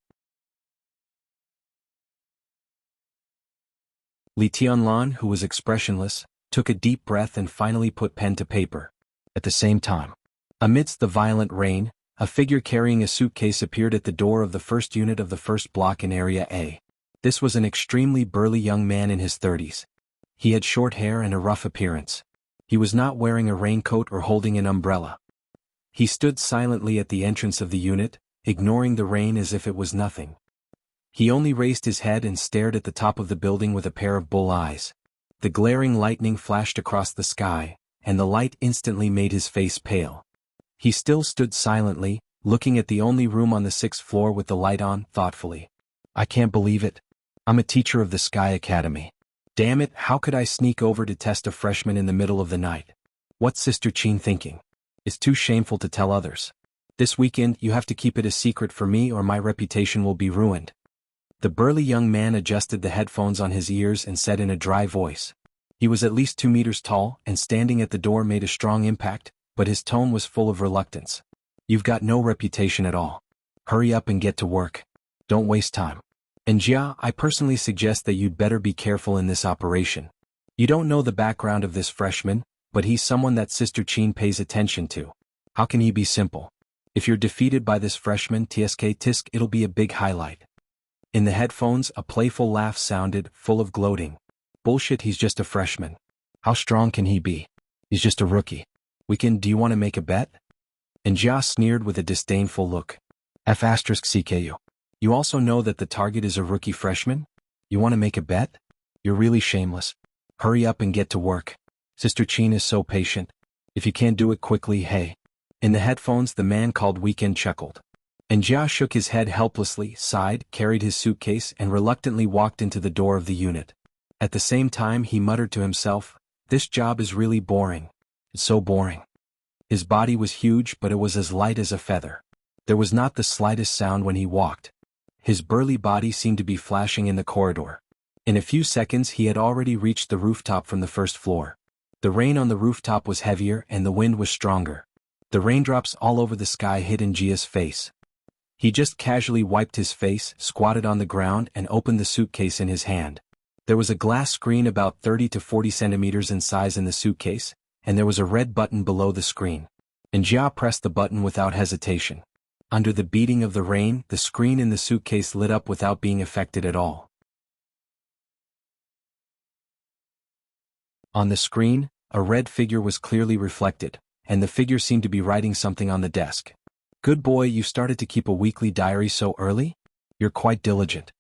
Li Tianlan, who was expressionless, took a deep breath and finally put pen to paper. At the same time, amidst the violent rain, a figure carrying a suitcase appeared at the door of the first unit of the first block in Area A. This was an extremely burly young man in his 30s. He had short hair and a rough appearance. He was not wearing a raincoat or holding an umbrella. He stood silently at the entrance of the unit, ignoring the rain as if it was nothing. He only raised his head and stared at the top of the building with a pair of bull eyes. The glaring lightning flashed across the sky, and the light instantly made his face pale. He still stood silently, looking at the only room on the 6th floor with the light on, thoughtfully. I can't believe it. I'm a teacher of the Sky Academy. Damn it, how could I sneak over to test a freshman in the middle of the night? What's Sister Qin thinking? It's too shameful to tell others. This weekend you have to keep it a secret for me or my reputation will be ruined. The burly young man adjusted the headphones on his ears and said in a dry voice. He was at least 2 meters tall, and standing at the door made a strong impact, but his tone was full of reluctance. You've got no reputation at all. Hurry up and get to work. Don't waste time. And Jia, I personally suggest that you'd better be careful in this operation. You don't know the background of this freshman, but he's someone that Sister Qin pays attention to. How can he be simple? If you're defeated by this freshman tisk, it'll be a big highlight. In the headphones, a playful laugh sounded, full of gloating. Bullshit, he's just a freshman. How strong can he be? He's just a rookie. Do you want to make a bet? And Jia sneered with a disdainful look. F*CKU. You also know that the target is a rookie freshman? You want to make a bet? You're really shameless. Hurry up and get to work. Sister Qin is so patient. If you can't do it quickly, hey. In the headphones, the man called Weekend chuckled. And Jia shook his head helplessly, sighed, carried his suitcase, and reluctantly walked into the door of the unit. At the same time, he muttered to himself, this job is really boring. It's so boring. His body was huge, but it was as light as a feather. There was not the slightest sound when he walked. His burly body seemed to be flashing in the corridor. In a few seconds he had already reached the rooftop from the first floor. The rain on the rooftop was heavier and the wind was stronger. The raindrops all over the sky hit in Jia's face. He just casually wiped his face, squatted on the ground, and opened the suitcase in his hand. There was a glass screen about 30 to 40 centimeters in size in the suitcase, and there was a red button below the screen. And Jia pressed the button without hesitation. Under the beating of the rain, the screen in the suitcase lit up without being affected at all. On the screen, a red figure was clearly reflected, and the figure seemed to be writing something on the desk. Good boy, you started to keep a weekly diary so early? You're quite diligent.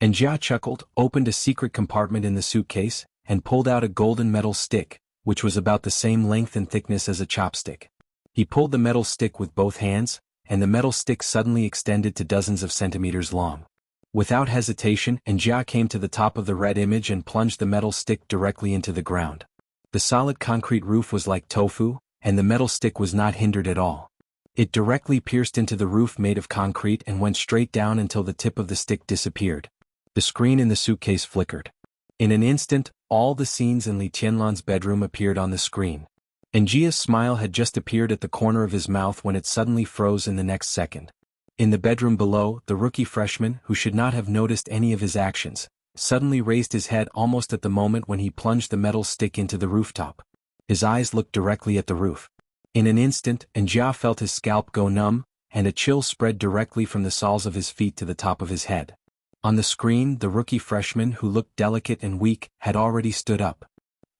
And Jia chuckled, opened a secret compartment in the suitcase, and pulled out a golden metal stick, which was about the same length and thickness as a chopstick. He pulled the metal stick with both hands, and the metal stick suddenly extended to dozens of centimeters long. Without hesitation, Jia came to the top of the red image and plunged the metal stick directly into the ground. The solid concrete roof was like tofu, and the metal stick was not hindered at all. It directly pierced into the roof made of concrete and went straight down until the tip of the stick disappeared. The screen in the suitcase flickered. In an instant, all the scenes in Li Tianlan's bedroom appeared on the screen. And Jia's smile had just appeared at the corner of his mouth when it suddenly froze in the next second. In the bedroom below, the rookie freshman, who should not have noticed any of his actions, suddenly raised his head almost at the moment when he plunged the metal stick into the rooftop. His eyes looked directly at the roof. In an instant, Jia felt his scalp go numb, and a chill spread directly from the soles of his feet to the top of his head. On the screen, the rookie freshman, who looked delicate and weak, had already stood up.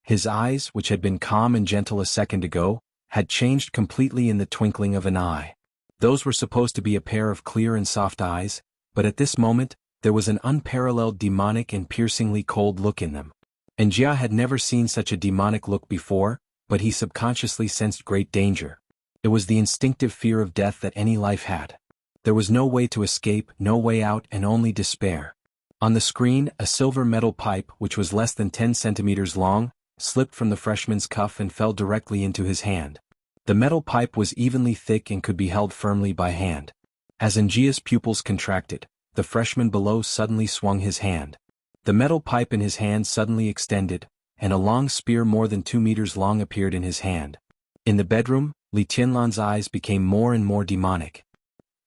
His eyes, which had been calm and gentle a second ago, had changed completely in the twinkling of an eye. Those were supposed to be a pair of clear and soft eyes, but at this moment, there was an unparalleled demonic and piercingly cold look in them. And Jia had never seen such a demonic look before, but he subconsciously sensed great danger. It was the instinctive fear of death that any life had. There was no way to escape, no way out, and only despair. On the screen, a silver metal pipe, which was less than 10 centimeters long, slipped from the freshman's cuff and fell directly into his hand. The metal pipe was evenly thick and could be held firmly by hand. As Njia's pupils contracted, the freshman below suddenly swung his hand. The metal pipe in his hand suddenly extended, and a long spear more than 2 meters long appeared in his hand. In the bedroom, Li Tianlan's eyes became more and more demonic.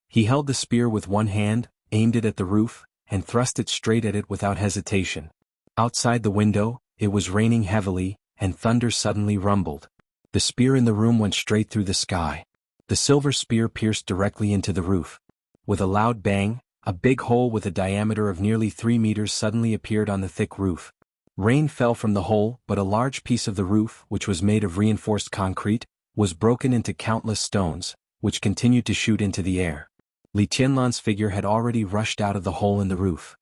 He held the spear with one hand, aimed it at the roof, and thrust it straight at it without hesitation. Outside the window, it was raining heavily, and thunder suddenly rumbled. The spear in the room went straight through the sky. The silver spear pierced directly into the roof. With a loud bang, a big hole with a diameter of nearly 3 meters suddenly appeared on the thick roof. Rain fell from the hole, but a large piece of the roof, which was made of reinforced concrete, was broken into countless stones, which continued to shoot into the air. Li Tianlan's figure had already rushed out of the hole in the roof.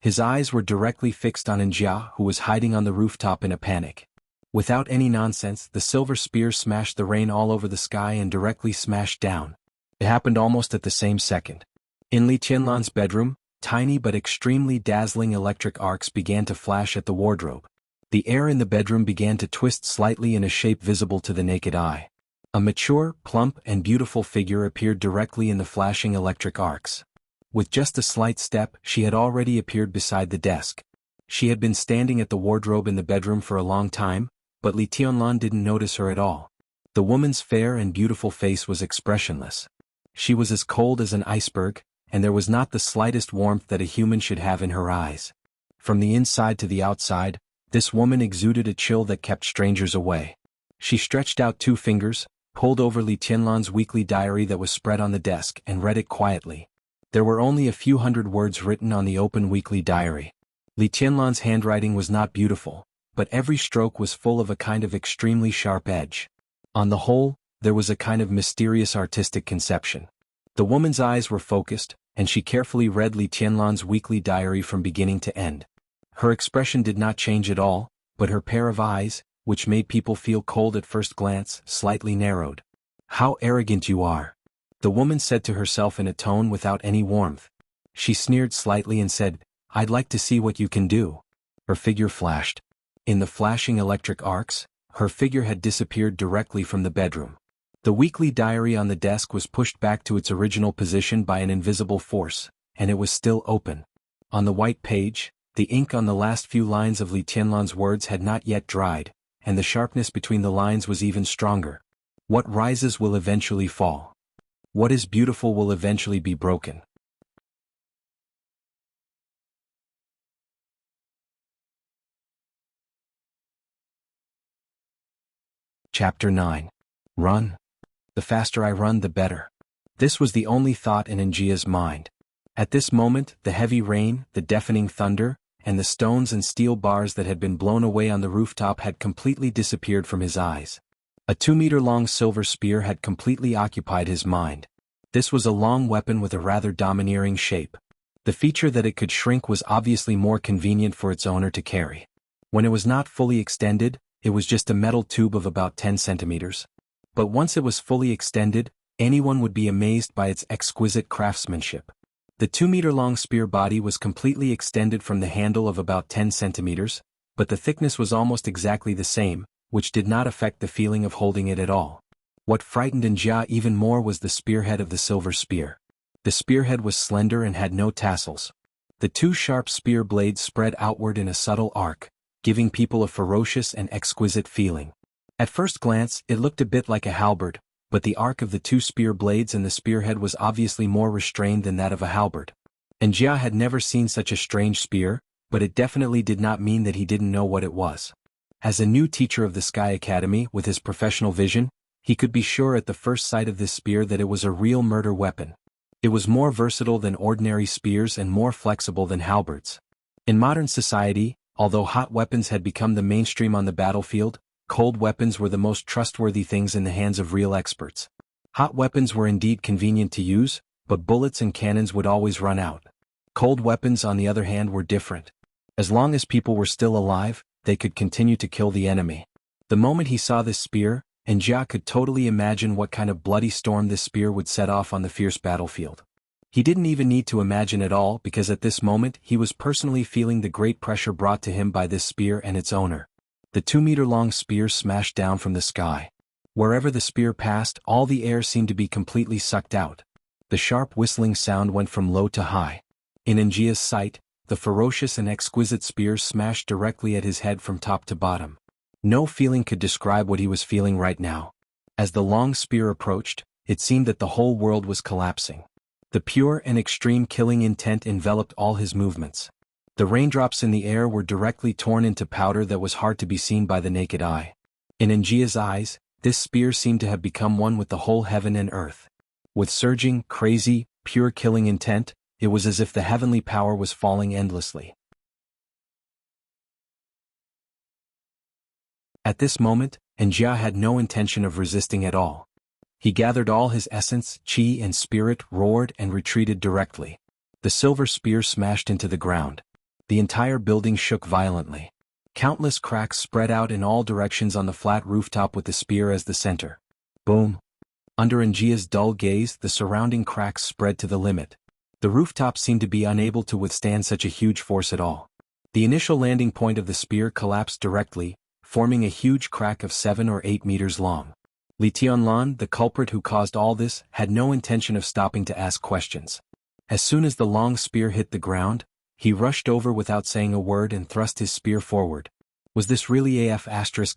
His eyes were directly fixed on Njia, who was hiding on the rooftop in a panic. Without any nonsense, the silver spear smashed the rain all over the sky and directly smashed down. It happened almost at the same second. In Li Tianlan's bedroom, tiny but extremely dazzling electric arcs began to flash at the wardrobe. The air in the bedroom began to twist slightly in a shape visible to the naked eye. A mature, plump, and beautiful figure appeared directly in the flashing electric arcs. With just a slight step, she had already appeared beside the desk. She had been standing at the wardrobe in the bedroom for a long time, but Li Tianlan didn't notice her at all. The woman's fair and beautiful face was expressionless. She was as cold as an iceberg, and there was not the slightest warmth that a human should have in her eyes. From the inside to the outside, this woman exuded a chill that kept strangers away. She stretched out 2 fingers, pulled over Li Tianlan's weekly diary that was spread on the desk, and read it quietly. There were only a few hundred words written on the open weekly diary. Li Tianlan's handwriting was not beautiful, but every stroke was full of a kind of extremely sharp edge. On the whole, there was a kind of mysterious artistic conception. The woman's eyes were focused, and she carefully read Li Tianlan's weekly diary from beginning to end. Her expression did not change at all, but her pair of eyes, which made people feel cold at first glance, slightly narrowed. "How arrogant you are," the woman said to herself in a tone without any warmth. She sneered slightly and said, "I'd like to see what you can do." Her figure flashed. In the flashing electric arcs, her figure had disappeared directly from the bedroom. The weekly diary on the desk was pushed back to its original position by an invisible force, and it was still open. On the white page, the ink on the last few lines of Li Tianlan's words had not yet dried, and the sharpness between the lines was even stronger. What rises will eventually fall. What is beautiful will eventually be broken. Chapter 9. Run. The faster I run, the better. This was the only thought in Njia's mind. At this moment, the heavy rain, the deafening thunder, and the stones and steel bars that had been blown away on the rooftop had completely disappeared from his eyes. A 2-meter-long silver spear had completely occupied his mind. This was a long weapon with a rather domineering shape. The feature that it could shrink was obviously more convenient for its owner to carry. When it was not fully extended, it was just a metal tube of about 10 centimeters. But once it was fully extended, anyone would be amazed by its exquisite craftsmanship. The 2-meter-long spear body was completely extended from the handle of about 10 centimeters, but the thickness was almost exactly the same, which did not affect the feeling of holding it at all. What frightened Njia even more was the spearhead of the silver spear. The spearhead was slender and had no tassels. The 2 sharp spear blades spread outward in a subtle arc, giving people a ferocious and exquisite feeling. At first glance, it looked a bit like a halberd, but the arc of the 2 spear blades and the spearhead was obviously more restrained than that of a halberd. Njia had never seen such a strange spear, but it definitely did not mean that he didn't know what it was. As a new teacher of the Sky Academy with his professional vision, he could be sure at the first sight of this spear that it was a real murder weapon. It was more versatile than ordinary spears and more flexible than halberds. In modern society, although hot weapons had become the mainstream on the battlefield, cold weapons were the most trustworthy things in the hands of real experts. Hot weapons were indeed convenient to use, but bullets and cannons would always run out. Cold weapons, on the other hand, were different. As long as people were still alive, they could continue to kill the enemy. The moment he saw this spear, Njia could totally imagine what kind of bloody storm this spear would set off on the fierce battlefield. He didn't even need to imagine at all, because at this moment he was personally feeling the great pressure brought to him by this spear and its owner. The 2-meter-long spear smashed down from the sky. Wherever the spear passed, all the air seemed to be completely sucked out. The sharp whistling sound went from low to high. In Njia's sight, the ferocious and exquisite spear smashed directly at his head from top to bottom. No feeling could describe what he was feeling right now. As the long spear approached, it seemed that the whole world was collapsing. The pure and extreme killing intent enveloped all his movements. The raindrops in the air were directly torn into powder that was hard to be seen by the naked eye. In Njia's eyes, this spear seemed to have become one with the whole heaven and earth. With surging, crazy, pure killing intent, it was as if the heavenly power was falling endlessly. At this moment, Njia had no intention of resisting at all. He gathered all his essence, qi and spirit, roared and retreated directly. The silver spear smashed into the ground. The entire building shook violently. Countless cracks spread out in all directions on the flat rooftop with the spear as the center. Boom! Under Njia's dull gaze, the surrounding cracks spread to the limit. The rooftop seemed to be unable to withstand such a huge force at all. The initial landing point of the spear collapsed directly, forming a huge crack of 7 or 8 meters long. Li Tianlan, the culprit who caused all this, had no intention of stopping to ask questions. As soon as the long spear hit the ground, he rushed over without saying a word and thrust his spear forward. Was this really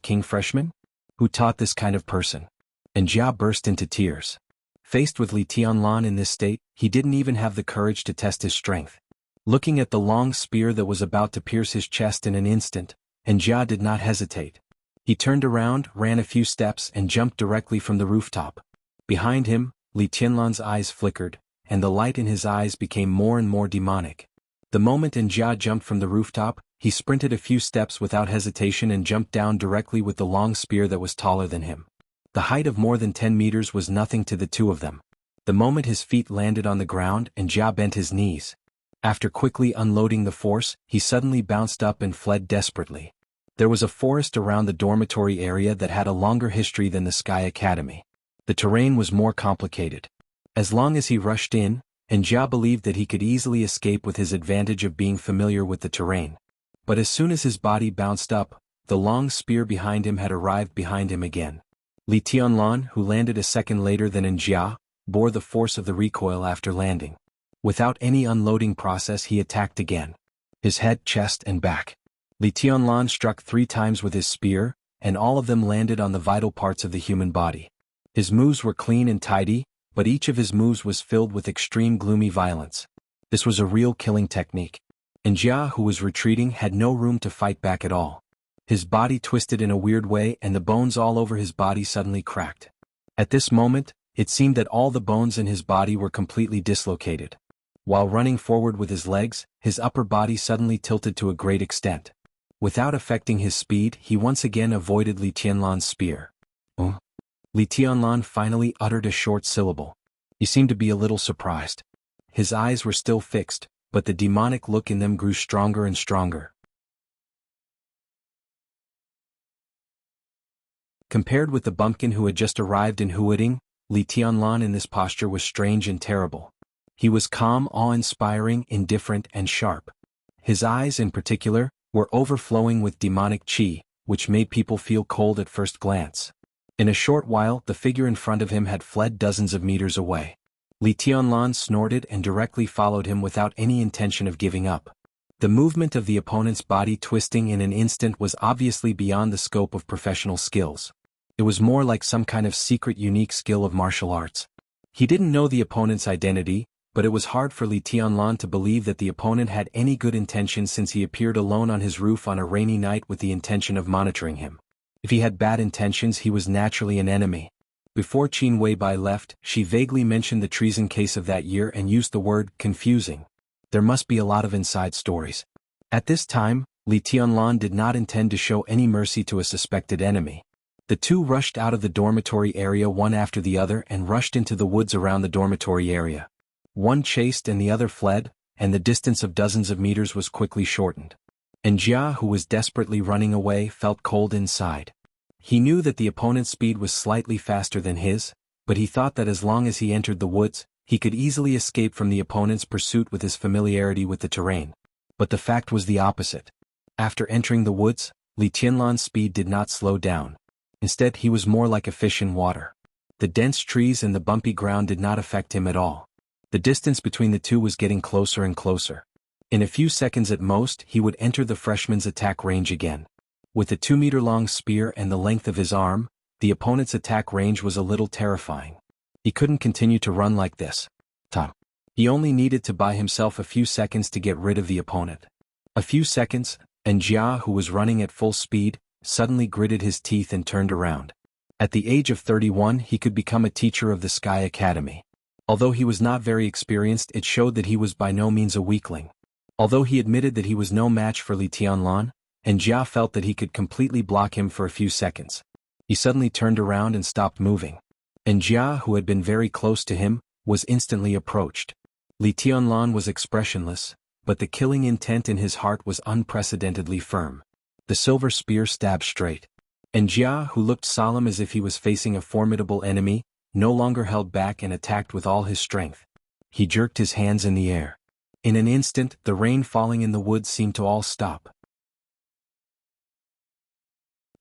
King Freshman? Who taught this kind of person? And Jia burst into tears. Faced with Li Tianlan in this state, he didn't even have the courage to test his strength. Looking at the long spear that was about to pierce his chest in an instant, and Jia did not hesitate. He turned around, ran a few steps and jumped directly from the rooftop. Behind him, Li Tianlan's eyes flickered, and the light in his eyes became more and more demonic. The moment Njia jumped from the rooftop, he sprinted a few steps without hesitation and jumped down directly with the long spear that was taller than him. The height of more than 10 meters was nothing to the two of them. The moment his feet landed on the ground, Njia bent his knees. After quickly unloading the force, he suddenly bounced up and fled desperately. There was a forest around the dormitory area that had a longer history than the Sky Academy. The terrain was more complicated. As long as he rushed in, Njia believed that he could easily escape with his advantage of being familiar with the terrain. But as soon as his body bounced up, the long spear behind him had arrived behind him again. Li Tianlan, who landed a second later than Njia, bore the force of the recoil after landing. Without any unloading process, he attacked again. His head, chest and back. Li Tianlan struck 3 times with his spear, and all of them landed on the vital parts of the human body. His moves were clean and tidy, but each of his moves was filled with extreme gloomy violence. This was a real killing technique. Njia, who was retreating, had no room to fight back at all. His body twisted in a weird way and the bones all over his body suddenly cracked. At this moment, it seemed that all the bones in his body were completely dislocated. While running forward with his legs, his upper body suddenly tilted to a great extent. Without affecting his speed, he once again avoided Li Tianlan's spear. Li Tianlan finally uttered a short syllable. He seemed to be a little surprised. His eyes were still fixed, but the demonic look in them grew stronger and stronger. Compared with the bumpkin who had just arrived in Huading, Li Tianlan in this posture was strange and terrible. He was calm, awe-inspiring, indifferent and sharp. His eyes, in particular, were overflowing with demonic qi, which made people feel cold at first glance. In a short while, the figure in front of him had fled dozens of meters away. Li Tianlan snorted and directly followed him without any intention of giving up. The movement of the opponent's body twisting in an instant was obviously beyond the scope of professional skills. It was more like some kind of secret unique skill of martial arts. He didn't know the opponent's identity, but it was hard for Li Tianlan to believe that the opponent had any good intentions since he appeared alone on his roof on a rainy night with the intention of monitoring him. If he had bad intentions, he was naturally an enemy. Before Qin Weibai left, she vaguely mentioned the treason case of that year and used the word confusing. There must be a lot of inside stories. At this time, Li Tianlan did not intend to show any mercy to a suspected enemy. The two rushed out of the dormitory area one after the other and rushed into the woods around the dormitory area. One chased and the other fled, and the distance of dozens of meters was quickly shortened. And Jia, who was desperately running away, felt cold inside. He knew that the opponent's speed was slightly faster than his, but he thought that as long as he entered the woods, he could easily escape from the opponent's pursuit with his familiarity with the terrain. But the fact was the opposite. After entering the woods, Li Tianlan's speed did not slow down. Instead, he was more like a fish in water. The dense trees and the bumpy ground did not affect him at all. The distance between the two was getting closer and closer. In a few seconds at most, he would enter the freshman's attack range again. With a 2-meter-long spear and the length of his arm, the opponent's attack range was a little terrifying. He couldn't continue to run like this. He only needed to buy himself a few seconds to get rid of the opponent. A few seconds, and Jia, who was running at full speed, suddenly gritted his teeth and turned around. At the age of 31, he could become a teacher of the Sky Academy. Although he was not very experienced, it showed that he was by no means a weakling. Although he admitted that he was no match for Li Tianlan, and Jia felt that he could completely block him for a few seconds. He suddenly turned around and stopped moving. And Jia, who had been very close to him, was instantly approached. Li Tianlan was expressionless, but the killing intent in his heart was unprecedentedly firm. The silver spear stabbed straight. And Jia, who looked solemn as if he was facing a formidable enemy, no longer held back and attacked with all his strength. He jerked his hands in the air. In an instant, the rain falling in the woods seemed to all stop.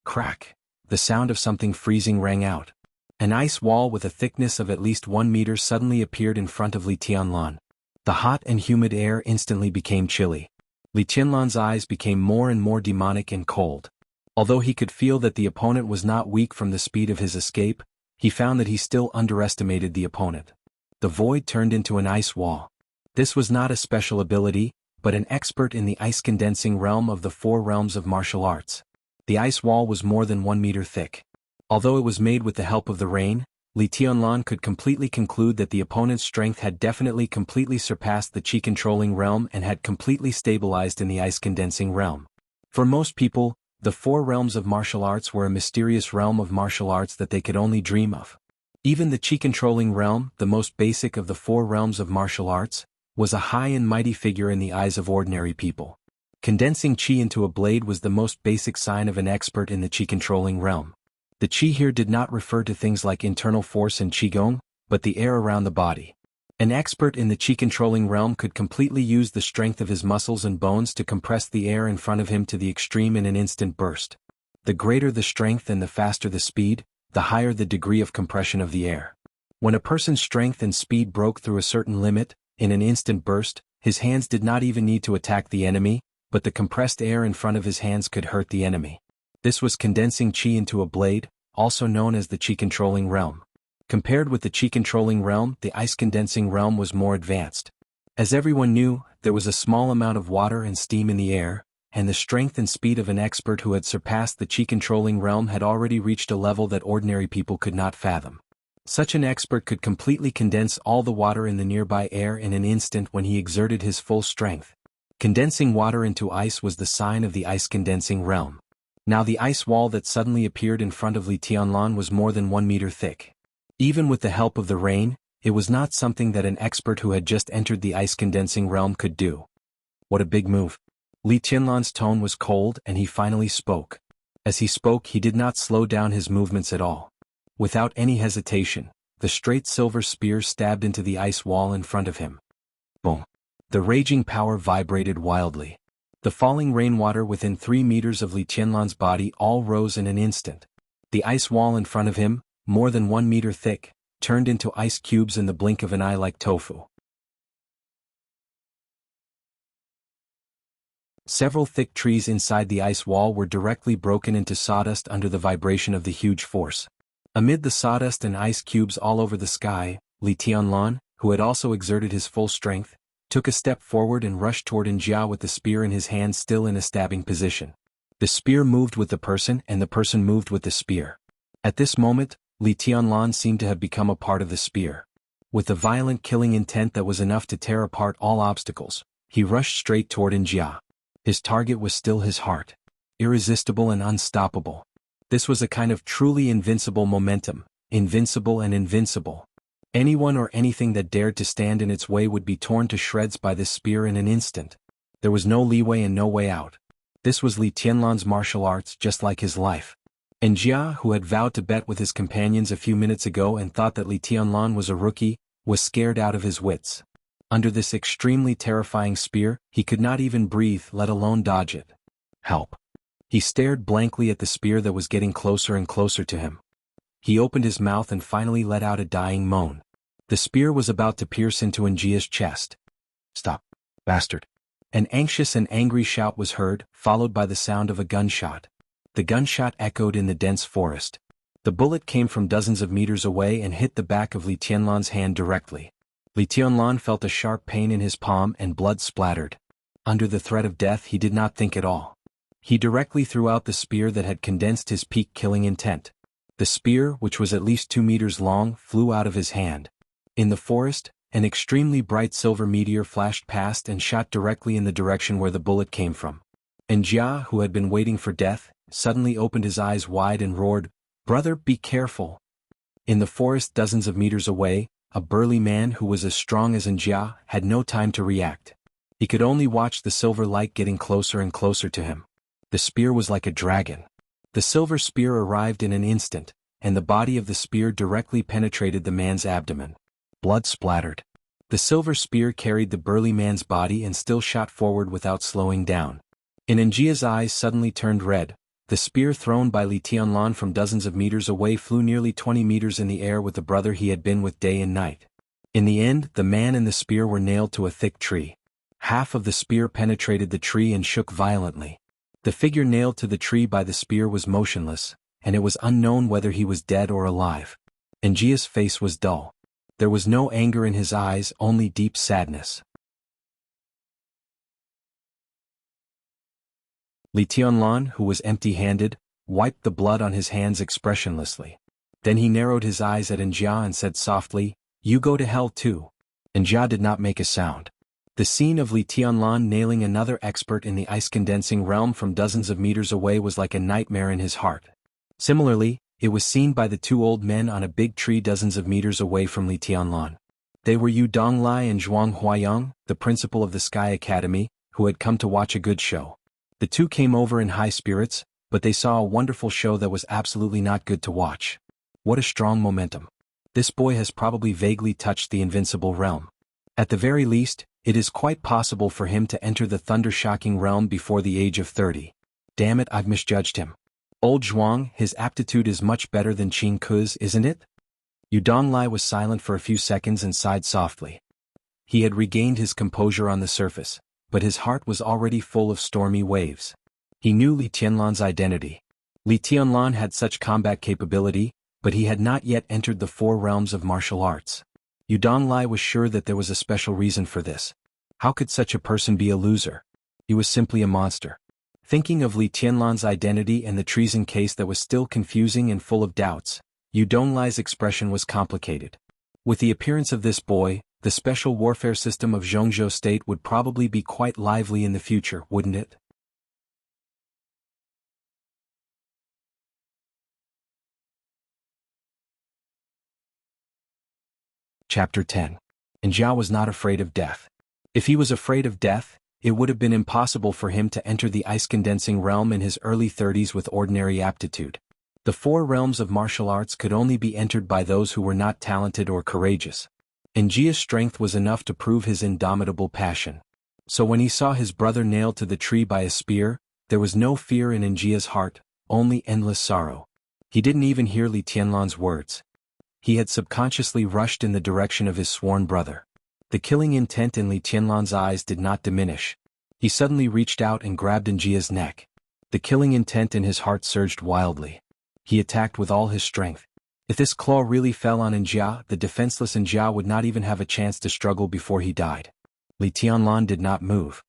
Crack! The sound of something freezing rang out. An ice wall with a thickness of at least 1 meter suddenly appeared in front of Li Tianlan. The hot and humid air instantly became chilly. Li Tianlan's eyes became more and more demonic and cold. Although he could feel that the opponent was not weak from the speed of his escape, he found that he still underestimated the opponent. The void turned into an ice wall. This was not a special ability, but an expert in the ice-condensing realm of the 4 realms of martial arts. The ice wall was more than 1 meter thick. Although it was made with the help of the rain, Li Tianlan could completely conclude that the opponent's strength had definitely completely surpassed the chi-controlling realm and had completely stabilized in the ice-condensing realm. For most people, the 4 realms of martial arts were a mysterious realm of martial arts that they could only dream of. Even the chi-controlling realm, the most basic of the 4 realms of martial arts, was a high and mighty figure in the eyes of ordinary people. Condensing chi into a blade was the most basic sign of an expert in the chi-controlling realm. The chi here did not refer to things like internal force and qigong, but the air around the body. An expert in the chi-controlling realm could completely use the strength of his muscles and bones to compress the air in front of him to the extreme in an instant burst. The greater the strength and the faster the speed, the higher the degree of compression of the air. When a person's strength and speed broke through a certain limit, in an instant burst, his hands did not even need to attack the enemy, but the compressed air in front of his hands could hurt the enemy. This was condensing chi into a blade, also known as the chi-controlling realm. Compared with the chi-controlling realm, the ice-condensing realm was more advanced. As everyone knew, there was a small amount of water and steam in the air, and the strength and speed of an expert who had surpassed the chi-controlling realm had already reached a level that ordinary people could not fathom. Such an expert could completely condense all the water in the nearby air in an instant when he exerted his full strength. Condensing water into ice was the sign of the ice-condensing realm. Now the ice wall that suddenly appeared in front of Li Tianlan was more than 1 meter thick. Even with the help of the rain, it was not something that an expert who had just entered the ice-condensing realm could do. What a big move. Li Tianlan's tone was cold and he finally spoke. As he spoke, he did not slow down his movements at all. Without any hesitation, the straight silver spear stabbed into the ice wall in front of him. Boom. The raging power vibrated wildly. The falling rainwater within 3 meters of Li Tianlan's body all rose in an instant. The ice wall in front of him, more than 1 meter thick, turned into ice cubes in the blink of an eye like tofu. Several thick trees inside the ice wall were directly broken into sawdust under the vibration of the huge force. Amid the sawdust and ice cubes all over the sky, Li Tianlan, who had also exerted his full strength, took a step forward and rushed toward Jia with the spear in his hand still in a stabbing position. The spear moved with the person and the person moved with the spear. At this moment, Li Tianlan seemed to have become a part of the spear. With a violent killing intent that was enough to tear apart all obstacles, he rushed straight toward Jia. His target was still his heart. Irresistible and unstoppable. This was a kind of truly invincible momentum, invincible and invincible. Anyone or anything that dared to stand in its way would be torn to shreds by this spear in an instant. There was no leeway and no way out. This was Li Tianlan's martial arts, just like his life. And Jia, who had vowed to bet with his companions a few minutes ago and thought that Li Tianlan was a rookie, was scared out of his wits. Under this extremely terrifying spear, he could not even breathe, let alone dodge it. Help! He stared blankly at the spear that was getting closer and closer to him. He opened his mouth and finally let out a dying moan. The spear was about to pierce into Njia's chest. "Stop, bastard." An anxious and angry shout was heard, followed by the sound of a gunshot. The gunshot echoed in the dense forest. The bullet came from dozens of meters away and hit the back of Li Tianlan's hand directly. Li Tianlan felt a sharp pain in his palm and blood splattered. Under the threat of death he did not think at all. He directly threw out the spear that had condensed his peak killing intent. The spear, which was at least 2 meters long, flew out of his hand. In the forest, an extremely bright silver meteor flashed past and shot directly in the direction where the bullet came from. Njia, who had been waiting for death, suddenly opened his eyes wide and roared, "Brother, be careful!" In the forest dozens of meters away, a burly man who was as strong as Njia had no time to react. He could only watch the silver light getting closer and closer to him. The spear was like a dragon. The silver spear arrived in an instant, and the body of the spear directly penetrated the man's abdomen. Blood splattered. The silver spear carried the burly man's body and still shot forward without slowing down. Njia's eyes suddenly turned red. The spear thrown by Li Tianlan from dozens of meters away flew nearly 20 meters in the air with the brother he had been with day and night. In the end, the man and the spear were nailed to a thick tree. Half of the spear penetrated the tree and shook violently. The figure nailed to the tree by the spear was motionless, and it was unknown whether he was dead or alive. Njia's face was dull. There was no anger in his eyes, only deep sadness. Li Tianlan, who was empty-handed, wiped the blood on his hands expressionlessly. Then he narrowed his eyes at Njia and said softly, "You go to hell too." Njia did not make a sound. The scene of Li Tianlan nailing another expert in the ice-condensing realm from dozens of meters away was like a nightmare in his heart. Similarly, it was seen by the 2 old men on a big tree dozens of meters away from Li Tianlan. They were Yu Donglai and Zhuang Huayang, the principal of the Sky Academy, who had come to watch a good show. The 2 came over in high spirits, but they saw a wonderful show that was absolutely not good to watch. What a strong momentum. This boy has probably vaguely touched the invincible realm. At the very least, it is quite possible for him to enter the thunder-shocking realm before the age of 30. Damn it, I've misjudged him. Old Zhuang, his aptitude is much better than Qing Ku's, isn't it? Yu Donglai was silent for a few seconds and sighed softly. He had regained his composure on the surface, but his heart was already full of stormy waves. He knew Li Tianlan's identity. Li Tianlan had such combat capability, but he had not yet entered the 4 realms of martial arts. Yu Donglai was sure that there was a special reason for this. How could such a person be a loser? He was simply a monster. Thinking of Li Tianlan's identity and the treason case that was still confusing and full of doubts, Yu Donglai's expression was complicated. With the appearance of this boy, the special warfare system of Jianghu state would probably be quite lively in the future, wouldn't it? Chapter 10. Njia was not afraid of death. If he was afraid of death, it would have been impossible for him to enter the ice-condensing realm in his early 30s with ordinary aptitude. The 4 realms of martial arts could only be entered by those who were not talented or courageous. Njia's strength was enough to prove his indomitable passion. So when he saw his brother nailed to the tree by a spear, there was no fear in Njia's heart, only endless sorrow. He didn't even hear Li Tianlan's words. He had subconsciously rushed in the direction of his sworn brother. The killing intent in Li Tianlan's eyes did not diminish. He suddenly reached out and grabbed Njia's neck. The killing intent in his heart surged wildly. He attacked with all his strength. If this claw really fell on Njia, the defenseless Njia would not even have a chance to struggle before he died. Li Tianlan did not move.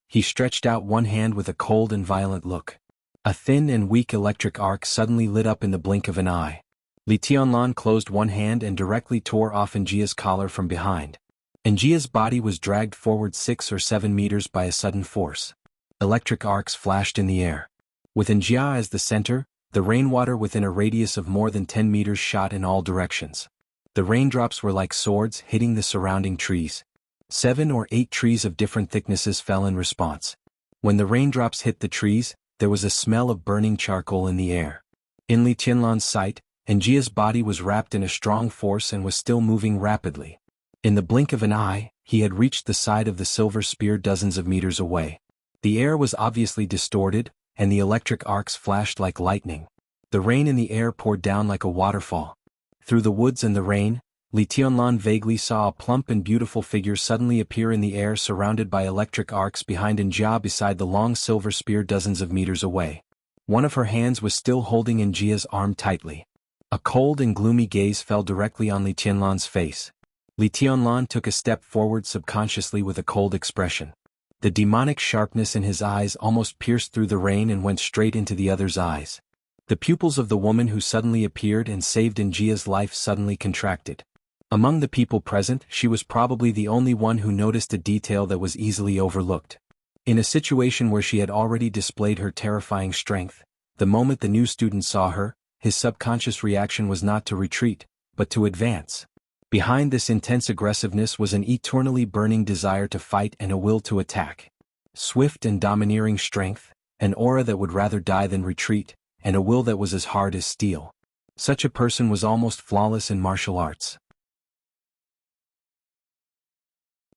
He stretched out one hand with a cold and violent look. A thin and weak electric arc suddenly lit up in the blink of an eye. Li Tianlan closed one hand and directly tore off Njia's collar from behind. Njia's body was dragged forward 6 or 7 meters by a sudden force. Electric arcs flashed in the air. With Njia as the center, the rainwater within a radius of more than 10 meters shot in all directions. The raindrops were like swords hitting the surrounding trees. 7 or 8 trees of different thicknesses fell in response. When the raindrops hit the trees, there was a smell of burning charcoal in the air. In Li Tianlan's sight, Njia's body was wrapped in a strong force and was still moving rapidly. In the blink of an eye, he had reached the side of the silver spear dozens of meters away. The air was obviously distorted, and the electric arcs flashed like lightning. The rain in the air poured down like a waterfall. Through the woods and the rain, Li Tianlan vaguely saw a plump and beautiful figure suddenly appear in the air surrounded by electric arcs behind Njia beside the long silver spear dozens of meters away. One of her hands was still holding Njia's arm tightly. A cold and gloomy gaze fell directly on Li Tianlan's face. Li Tianlan took a step forward subconsciously with a cold expression. The demonic sharpness in his eyes almost pierced through the rain and went straight into the other's eyes. The pupils of the woman who suddenly appeared and saved Njia's life suddenly contracted. Among the people present, she was probably the only one who noticed a detail that was easily overlooked. In a situation where she had already displayed her terrifying strength, the moment the new student saw her, his subconscious reaction was not to retreat, but to advance. Behind this intense aggressiveness was an eternally burning desire to fight and a will to attack. Swift and domineering strength, an aura that would rather die than retreat, and a will that was as hard as steel. Such a person was almost flawless in martial arts.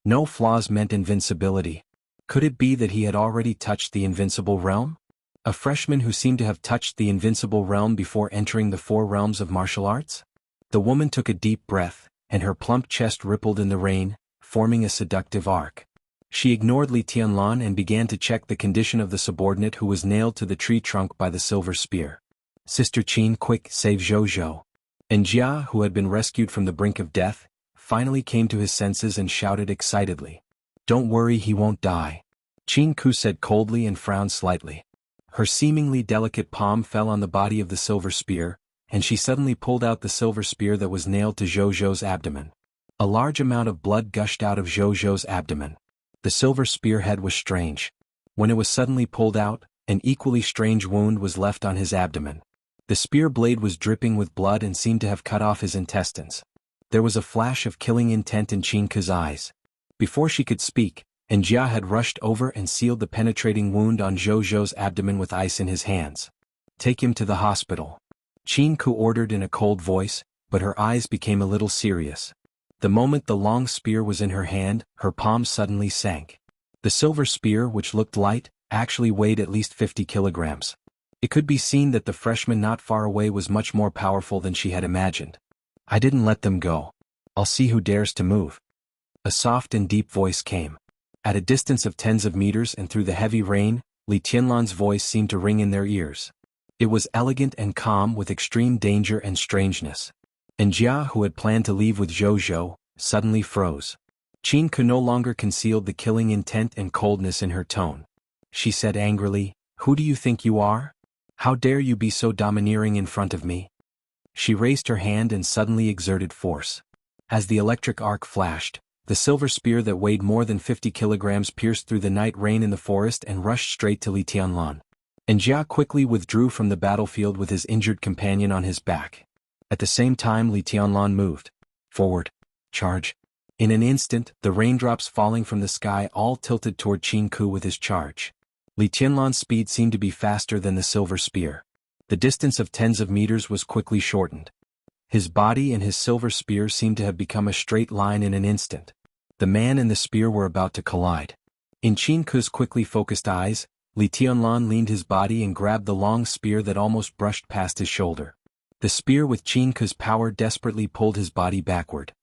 No flaws meant invincibility. Could it be that he had already touched the invincible realm? A freshman who seemed to have touched the invincible realm before entering the four realms of martial arts? The woman took a deep breath, and her plump chest rippled in the rain, forming a seductive arc. She ignored Li Tianlan and began to check the condition of the subordinate who was nailed to the tree trunk by the silver spear. Sister Qin, quick, save Zhou. Njia, who had been rescued from the brink of death, finally came to his senses and shouted excitedly. Don't worry, he won't die. Qin Ku said coldly and frowned slightly. Her seemingly delicate palm fell on the body of the silver spear, and she suddenly pulled out the silver spear that was nailed to Zhou's abdomen. A large amount of blood gushed out of Zhou's abdomen. The silver spearhead was strange. When it was suddenly pulled out, an equally strange wound was left on his abdomen. The spear blade was dripping with blood and seemed to have cut off his intestines. There was a flash of killing intent in Qin Ku's eyes. Before she could speak, Njia had rushed over and sealed the penetrating wound on Zhou's abdomen with ice in his hands. Take him to the hospital. Qin Ku ordered in a cold voice, but her eyes became a little serious. The moment the long spear was in her hand, her palm suddenly sank. The silver spear, which looked light, actually weighed at least 50 kilograms. It could be seen that the freshman not far away was much more powerful than she had imagined. I didn't let them go. I'll see who dares to move. A soft and deep voice came. At a distance of tens of meters and through the heavy rain, Li Tianlan's voice seemed to ring in their ears. It was elegant and calm with extreme danger and strangeness. Njia, who had planned to leave with Zhou, suddenly froze. Qin Ku no longer concealed the killing intent and coldness in her tone. She said angrily, "Who do you think you are? How dare you be so domineering in front of me?" She raised her hand and suddenly exerted force. As the electric arc flashed, the silver spear that weighed more than 50 kilograms pierced through the night rain in the forest and rushed straight to Li Tianlan. Njia quickly withdrew from the battlefield with his injured companion on his back. At the same time, Li Tianlan moved. Forward. Charge. In an instant, the raindrops falling from the sky all tilted toward Qin Ku with his charge. Li Tianlan's speed seemed to be faster than the silver spear. The distance of tens of meters was quickly shortened. His body and his silver spear seemed to have become a straight line in an instant. The man and the spear were about to collide. In Qin Ku's quickly focused eyes, Li Tianlan leaned his body and grabbed the long spear that almost brushed past his shoulder. The spear with Qin Ku's power desperately pulled his body backward.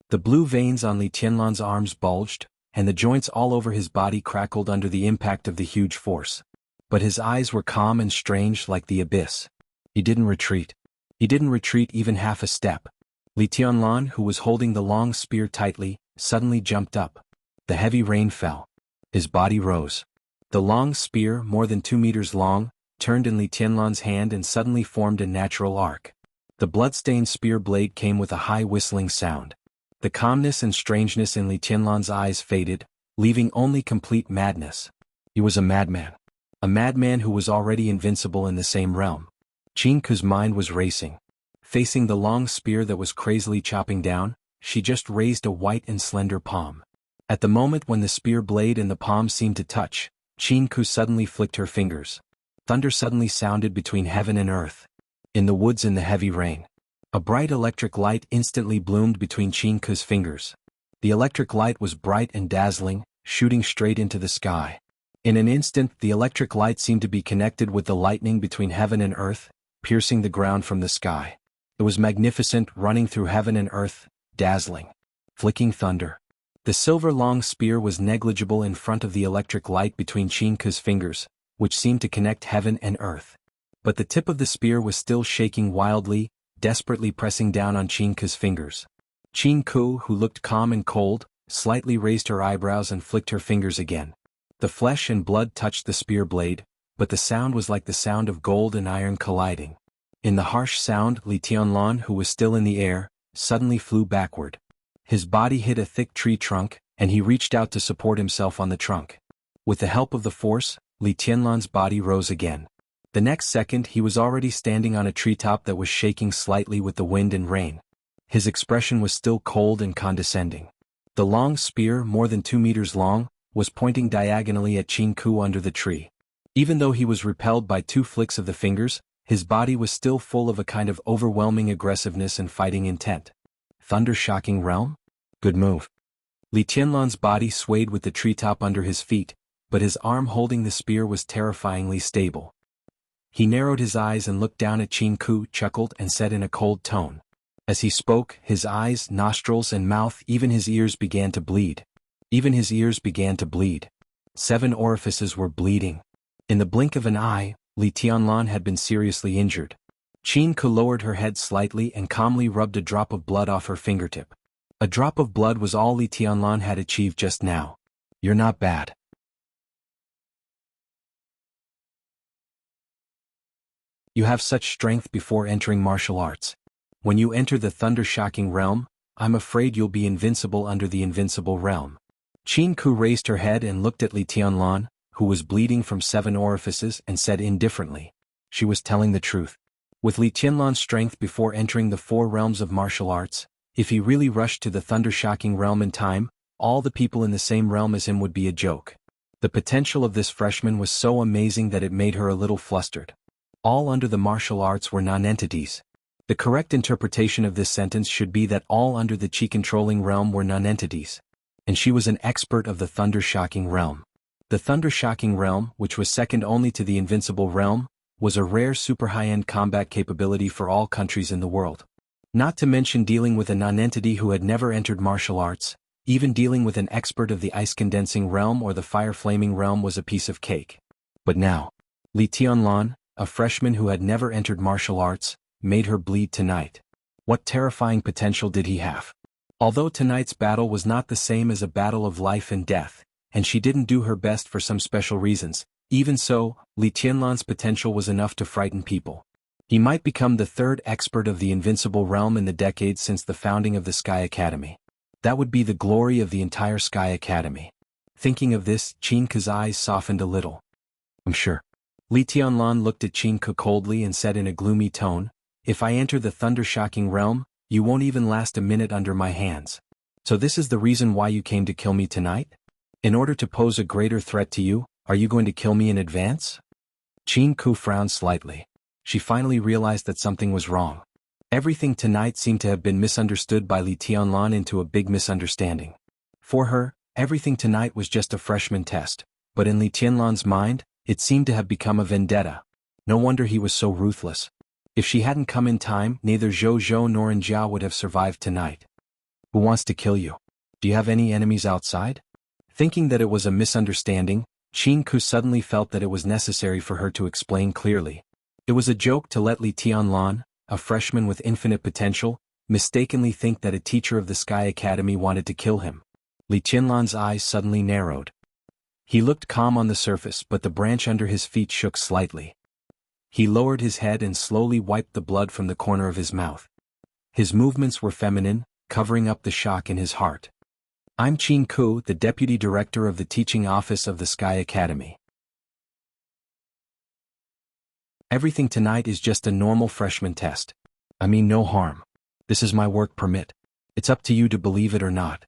The blue veins on Li Tianlan's arms bulged, and the joints all over his body crackled under the impact of the huge force. But his eyes were calm and strange like the abyss. He didn't retreat. He didn't retreat even half a step. Li Tianlan, who was holding the long spear tightly, suddenly jumped up. The heavy rain fell. His body rose. The long spear, more than 2 meters long, turned in Li Tianlan's hand and suddenly formed a natural arc. The blood-stained spear blade came with a high whistling sound. The calmness and strangeness in Li Tianlan's eyes faded, leaving only complete madness. He was a madman. A madman who was already invincible in the same realm. Qin Ku's mind was racing. Facing the long spear that was crazily chopping down, she just raised a white and slender palm. At the moment when the spear blade and the palm seemed to touch, Qin Ku suddenly flicked her fingers. Thunder suddenly sounded between heaven and earth. In the woods in the heavy rain. A bright electric light instantly bloomed between Qin Ku's fingers. The electric light was bright and dazzling, shooting straight into the sky. In an instant, the electric light seemed to be connected with the lightning between heaven and earth, piercing the ground from the sky. It was magnificent, running through heaven and earth, dazzling. Flicking thunder. The silver long spear was negligible in front of the electric light between Jianghu's fingers, which seemed to connect heaven and earth. But the tip of the spear was still shaking wildly, desperately pressing down on Jianghu's fingers. Jianghu, who looked calm and cold, slightly raised her eyebrows and flicked her fingers again. The flesh and blood touched the spear blade, but the sound was like the sound of gold and iron colliding. In the harsh sound, Li Tianlan, who was still in the air, suddenly flew backward. His body hit a thick tree trunk, and he reached out to support himself on the trunk. With the help of the force, Li Tianlan's body rose again. The next second he was already standing on a treetop that was shaking slightly with the wind and rain. His expression was still cold and condescending. The long spear, more than 2 meters long, was pointing diagonally at Jianghu under the tree. Even though he was repelled by 2 flicks of the fingers, his body was still full of a kind of overwhelming aggressiveness and fighting intent. Thunder-shocking realm? Good move. Li Tianlan's body swayed with the treetop under his feet, but his arm holding the spear was terrifyingly stable. He narrowed his eyes and looked down at Jianghu, chuckled and said in a cold tone. As he spoke, his eyes, nostrils and mouth, even his ears began to bleed. Even his ears began to bleed. 7 orifices were bleeding. In the blink of an eye, Li Tianlan had been seriously injured. Jianghu lowered her head slightly and calmly rubbed a drop of blood off her fingertip. A drop of blood was all Li Tianlan had achieved just now. You're not bad. You have such strength before entering martial arts. When you enter the thunder-shocking realm, I'm afraid you'll be invincible under the invincible realm. Jianghu raised her head and looked at Li Tianlan, who was bleeding from 7 orifices, and said indifferently. She was telling the truth. With Li Tianlan's strength before entering the 4 realms of martial arts, if he really rushed to the thunder-shocking realm in time, all the people in the same realm as him would be a joke. The potential of this freshman was so amazing that it made her a little flustered. All under the martial arts were non-entities. The correct interpretation of this sentence should be that all under the chi-controlling realm were non-entities. And she was an expert of the thunder-shocking realm. The thunder-shocking realm, which was second only to the invincible realm, was a rare super high-end combat capability for all countries in the world. Not to mention dealing with a non-entity who had never entered martial arts, even dealing with an expert of the ice-condensing realm or the fire-flaming realm was a piece of cake. But now, Li Tianlan, a freshman who had never entered martial arts, made her bleed tonight. What terrifying potential did he have? Although tonight's battle was not the same as a battle of life and death, and she didn't do her best for some special reasons, even so, Li Tianlan's potential was enough to frighten people. He might become the 3rd expert of the invincible realm in the decades since the founding of the Sky Academy. That would be the glory of the entire Sky Academy. Thinking of this, Jianghu's eyes softened a little. I'm sure. Li Tianlan looked at Jianghu coldly and said in a gloomy tone, if I enter the thunder-shocking realm, you won't even last a minute under my hands. So this is the reason why you came to kill me tonight? In order to pose a greater threat to you, are you going to kill me in advance? Jianghu frowned slightly. She finally realized that something was wrong. Everything tonight seemed to have been misunderstood by Li Tianlan into a big misunderstanding. For her, everything tonight was just a freshman test, but in Li Tianlan's mind, it seemed to have become a vendetta. No wonder he was so ruthless. If she hadn't come in time, neither Zhou Zhou nor Jia would have survived tonight. Who wants to kill you? Do you have any enemies outside? Thinking that it was a misunderstanding, Jianghu suddenly felt that it was necessary for her to explain clearly. It was a joke to let Li Tianlan, a freshman with infinite potential, mistakenly think that a teacher of the Sky Academy wanted to kill him. Li Tianlan's eyes suddenly narrowed. He looked calm on the surface, but the branch under his feet shook slightly. He lowered his head and slowly wiped the blood from the corner of his mouth. His movements were feminine, covering up the shock in his heart. I'm Jianghu, the deputy director of the teaching office of the Sky Academy. Everything tonight is just a normal freshman test. I mean no harm. This is my work permit. It's up to you to believe it or not.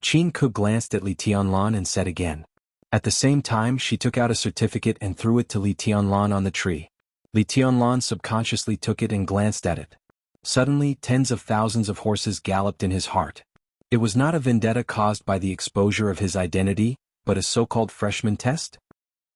Jianghu glanced at Li Tianlan and said again. At the same time she took out a certificate and threw it to Li Tianlan on the tree. Li Tianlan subconsciously took it and glanced at it. Suddenly, tens of thousands of horses galloped in his heart. It was not a vendetta caused by the exposure of his identity, but a so-called freshman test?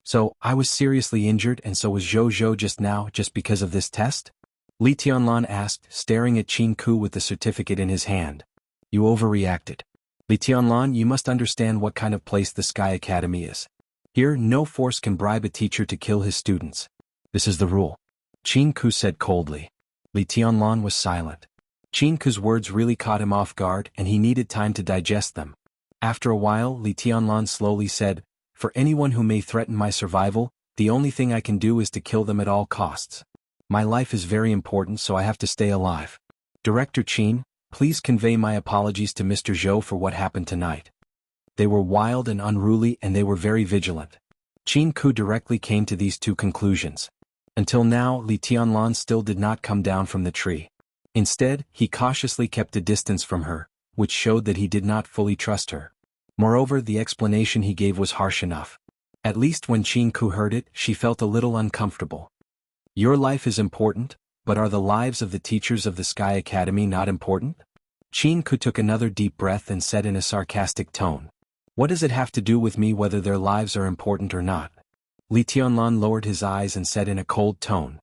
So, I was seriously injured and so was Zhou Zhou just now, just because of this test? Li Tianlan asked, staring at Qin Ku with the certificate in his hand. You overreacted. Li Tianlan, you must understand what kind of place the Sky Academy is. Here, no force can bribe a teacher to kill his students. This is the rule. Qin Ku said coldly. Li Tianlan was silent. Qin Ku's words really caught him off guard and he needed time to digest them. After a while, Li Tianlan slowly said, For anyone who may threaten my survival, the only thing I can do is to kill them at all costs. My life is very important, so I have to stay alive. Director Qin, please convey my apologies to Mr. Zhou for what happened tonight. They were wild and unruly and they were very vigilant. Qin Ku directly came to these two conclusions. Until now, Li Tianlan still did not come down from the tree. Instead, he cautiously kept a distance from her, which showed that he did not fully trust her. Moreover, the explanation he gave was harsh enough. At least when Qin Ku heard it, she felt a little uncomfortable. Your life is important, but are the lives of the teachers of the Sky Academy not important? Qin Ku took another deep breath and said in a sarcastic tone. What does it have to do with me whether their lives are important or not? Li Tianlan lowered his eyes and said in a cold tone.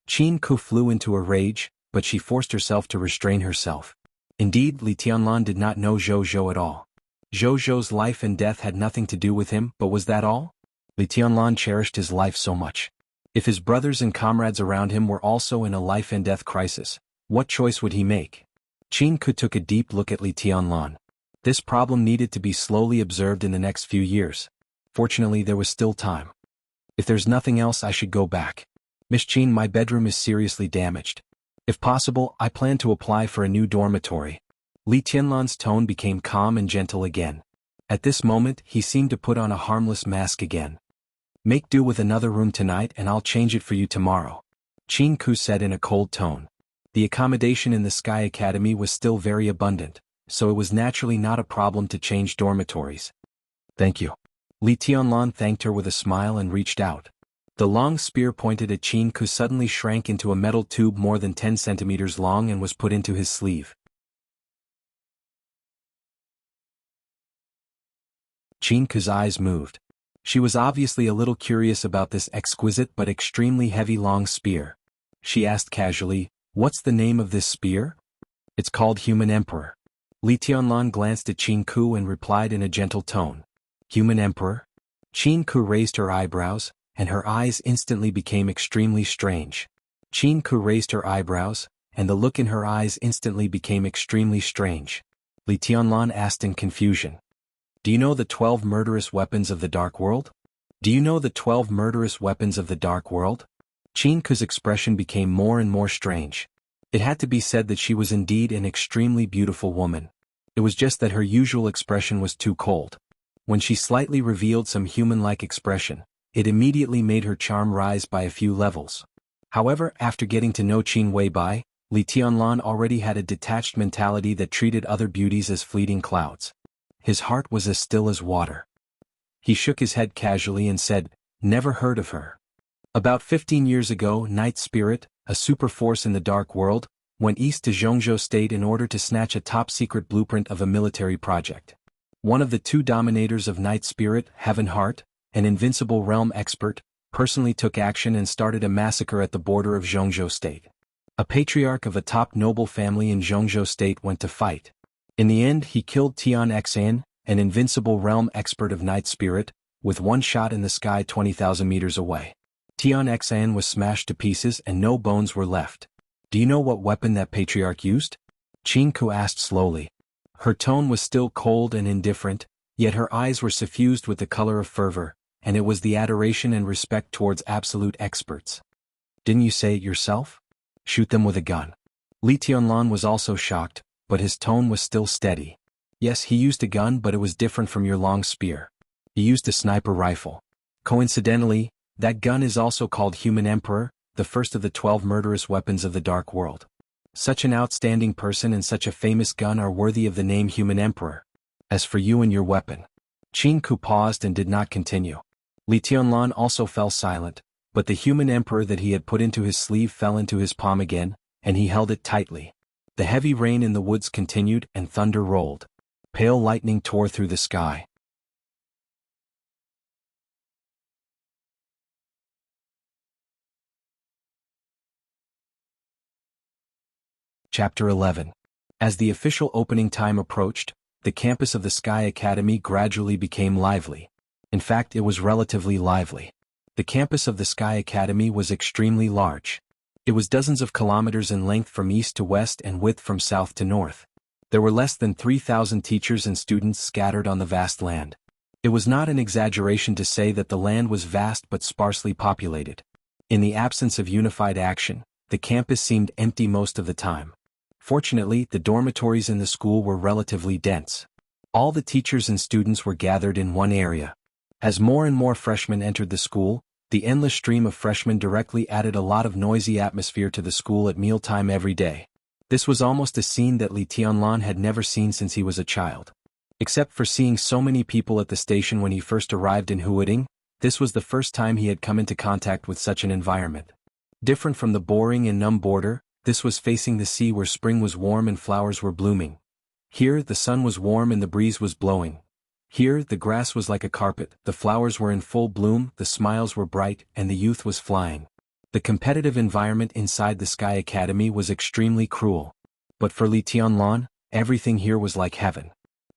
Qin Ku flew into a rage, but she forced herself to restrain herself. Indeed, Li Tianlan did not know Zhou Zhou at all. Zhou Zhou's life and death had nothing to do with him, but was that all? Li Tianlan cherished his life so much. If his brothers and comrades around him were also in a life and death crisis, what choice would he make? Qin Ku took a deep look at Li Tianlan. This problem needed to be slowly observed in the next few years. Fortunately, there was still time. If there's nothing else, I should go back. Miss Qin, my bedroom is seriously damaged. If possible, I plan to apply for a new dormitory. Li Tianlan's tone became calm and gentle again. At this moment, he seemed to put on a harmless mask again. Make do with another room tonight and I'll change it for you tomorrow. Qin Ku said in a cold tone. The accommodation in the Sky Academy was still very abundant, so it was naturally not a problem to change dormitories. Thank you. Li Tianlan thanked her with a smile and reached out. The long spear pointed at Qin Ku suddenly shrank into a metal tube more than 10 centimeters long and was put into his sleeve. Qin Ku's eyes moved. She was obviously a little curious about this exquisite but extremely heavy long spear. She asked casually, What's the name of this spear? It's called Human Emperor. Li Tianlan glanced at Qin Ku and replied in a gentle tone. Human Emperor? Qin Ku raised her eyebrows, and her eyes instantly became extremely strange. Qin Ku raised her eyebrows, and the look in her eyes instantly became extremely strange. Li Tianlan asked in confusion. Do you know the 12 murderous weapons of the Dark World? Do you know the 12 murderous weapons of the Dark World? Qin Ku's expression became more and more strange. It had to be said that she was indeed an extremely beautiful woman. It was just that her usual expression was too cold. When she slightly revealed some human-like expression, it immediately made her charm rise by a few levels. However, after getting to know Qin Weibai, Li Tianlan already had a detached mentality that treated other beauties as fleeting clouds. His heart was as still as water. He shook his head casually and said, Never heard of her. About 15 years ago, Night Spirit, a super force in the Dark World, went east to Jianghu State in order to snatch a top-secret blueprint of a military project. One of the two dominators of Night Spirit, Heaven Heart, an invincible realm expert, personally took action and started a massacre at the border of Jianghu State. A patriarch of a top noble family in Jianghu State went to fight. In the end, he killed Tian Xan, an invincible realm expert of Night Spirit, with one shot in the sky 20,000 meters away. Tian Xan was smashed to pieces and no bones were left. Do you know what weapon that patriarch used? Qin Ku asked slowly. Her tone was still cold and indifferent, yet her eyes were suffused with the color of fervor, and it was the adoration and respect towards absolute experts. Didn't you say it yourself? Shoot them with a gun. Li Tianlan was also shocked, but his tone was still steady. Yes, he used a gun, but it was different from your long spear. He used a sniper rifle. Coincidentally, that gun is also called Human Emperor, the first of the 12 murderous weapons of the Dark World. Such an outstanding person and such a famous gun are worthy of the name Human Emperor. As for you and your weapon. Qin Ku paused and did not continue. Li Tianlan also fell silent, but the Human Emperor that he had put into his sleeve fell into his palm again, and he held it tightly. The heavy rain in the woods continued and thunder rolled. Pale lightning tore through the sky. Chapter 11. As the official opening time approached, the campus of the Sky Academy gradually became lively. In fact, it was relatively lively. The campus of the Sky Academy was extremely large. It was dozens of kilometers in length from east to west and width from south to north. There were less than 3,000 teachers and students scattered on the vast land. It was not an exaggeration to say that the land was vast but sparsely populated. In the absence of unified action, the campus seemed empty most of the time. Fortunately, the dormitories in the school were relatively dense. All the teachers and students were gathered in one area. As more and more freshmen entered the school, the endless stream of freshmen directly added a lot of noisy atmosphere to the school at mealtime every day. This was almost a scene that Li Tianlan had never seen since he was a child. Except for seeing so many people at the station when he first arrived in Huading, this was the first time he had come into contact with such an environment. Different from the boring and numb border, this was facing the sea where spring was warm and flowers were blooming. Here, the sun was warm and the breeze was blowing. Here, the grass was like a carpet, the flowers were in full bloom, the smiles were bright, and the youth was flying. The competitive environment inside the Sky Academy was extremely cruel. But for Li Tianlan, everything here was like heaven.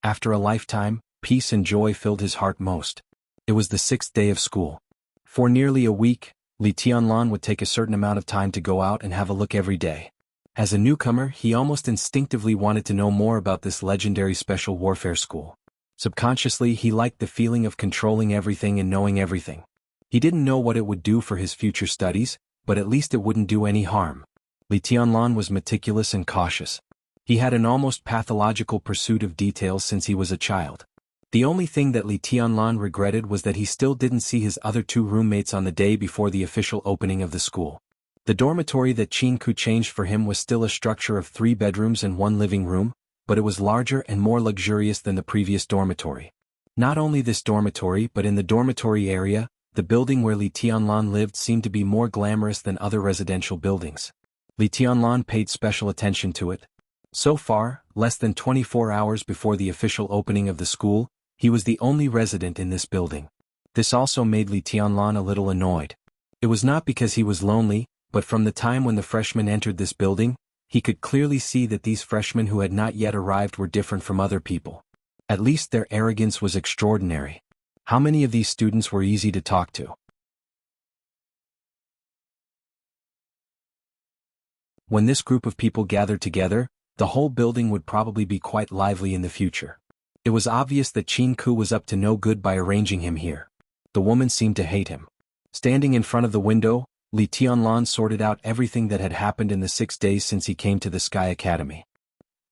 After a lifetime, peace and joy filled his heart most. It was the 6th day of school. For nearly a week, Li Tianlan would take a certain amount of time to go out and have a look every day. As a newcomer, he almost instinctively wanted to know more about this legendary special warfare school. Subconsciously, he liked the feeling of controlling everything and knowing everything. He didn't know what it would do for his future studies, but at least it wouldn't do any harm. Li Tianlan was meticulous and cautious. He had an almost pathological pursuit of details since he was a child. The only thing that Li Tianlan regretted was that he still didn't see his other 2 roommates on the day before the official opening of the school. The dormitory that Jianghu changed for him was still a structure of 3 bedrooms and 1 living room, but it was larger and more luxurious than the previous dormitory. Not only this dormitory but in the dormitory area, the building where Li Tianlan lived seemed to be more glamorous than other residential buildings. Li Tianlan paid special attention to it. So far, less than 24 hours before the official opening of the school, he was the only resident in this building. This also made Li Tianlan a little annoyed. It was not because he was lonely, but from the time when the freshmen entered this building, he could clearly see that these freshmen who had not yet arrived were different from other people. At least their arrogance was extraordinary. How many of these students were easy to talk to? When this group of people gathered together, the whole building would probably be quite lively in the future. It was obvious that Jianghu was up to no good by arranging him here. The woman seemed to hate him. Standing in front of the window, Li Tianlan sorted out everything that had happened in the 6 days since he came to the Sky Academy.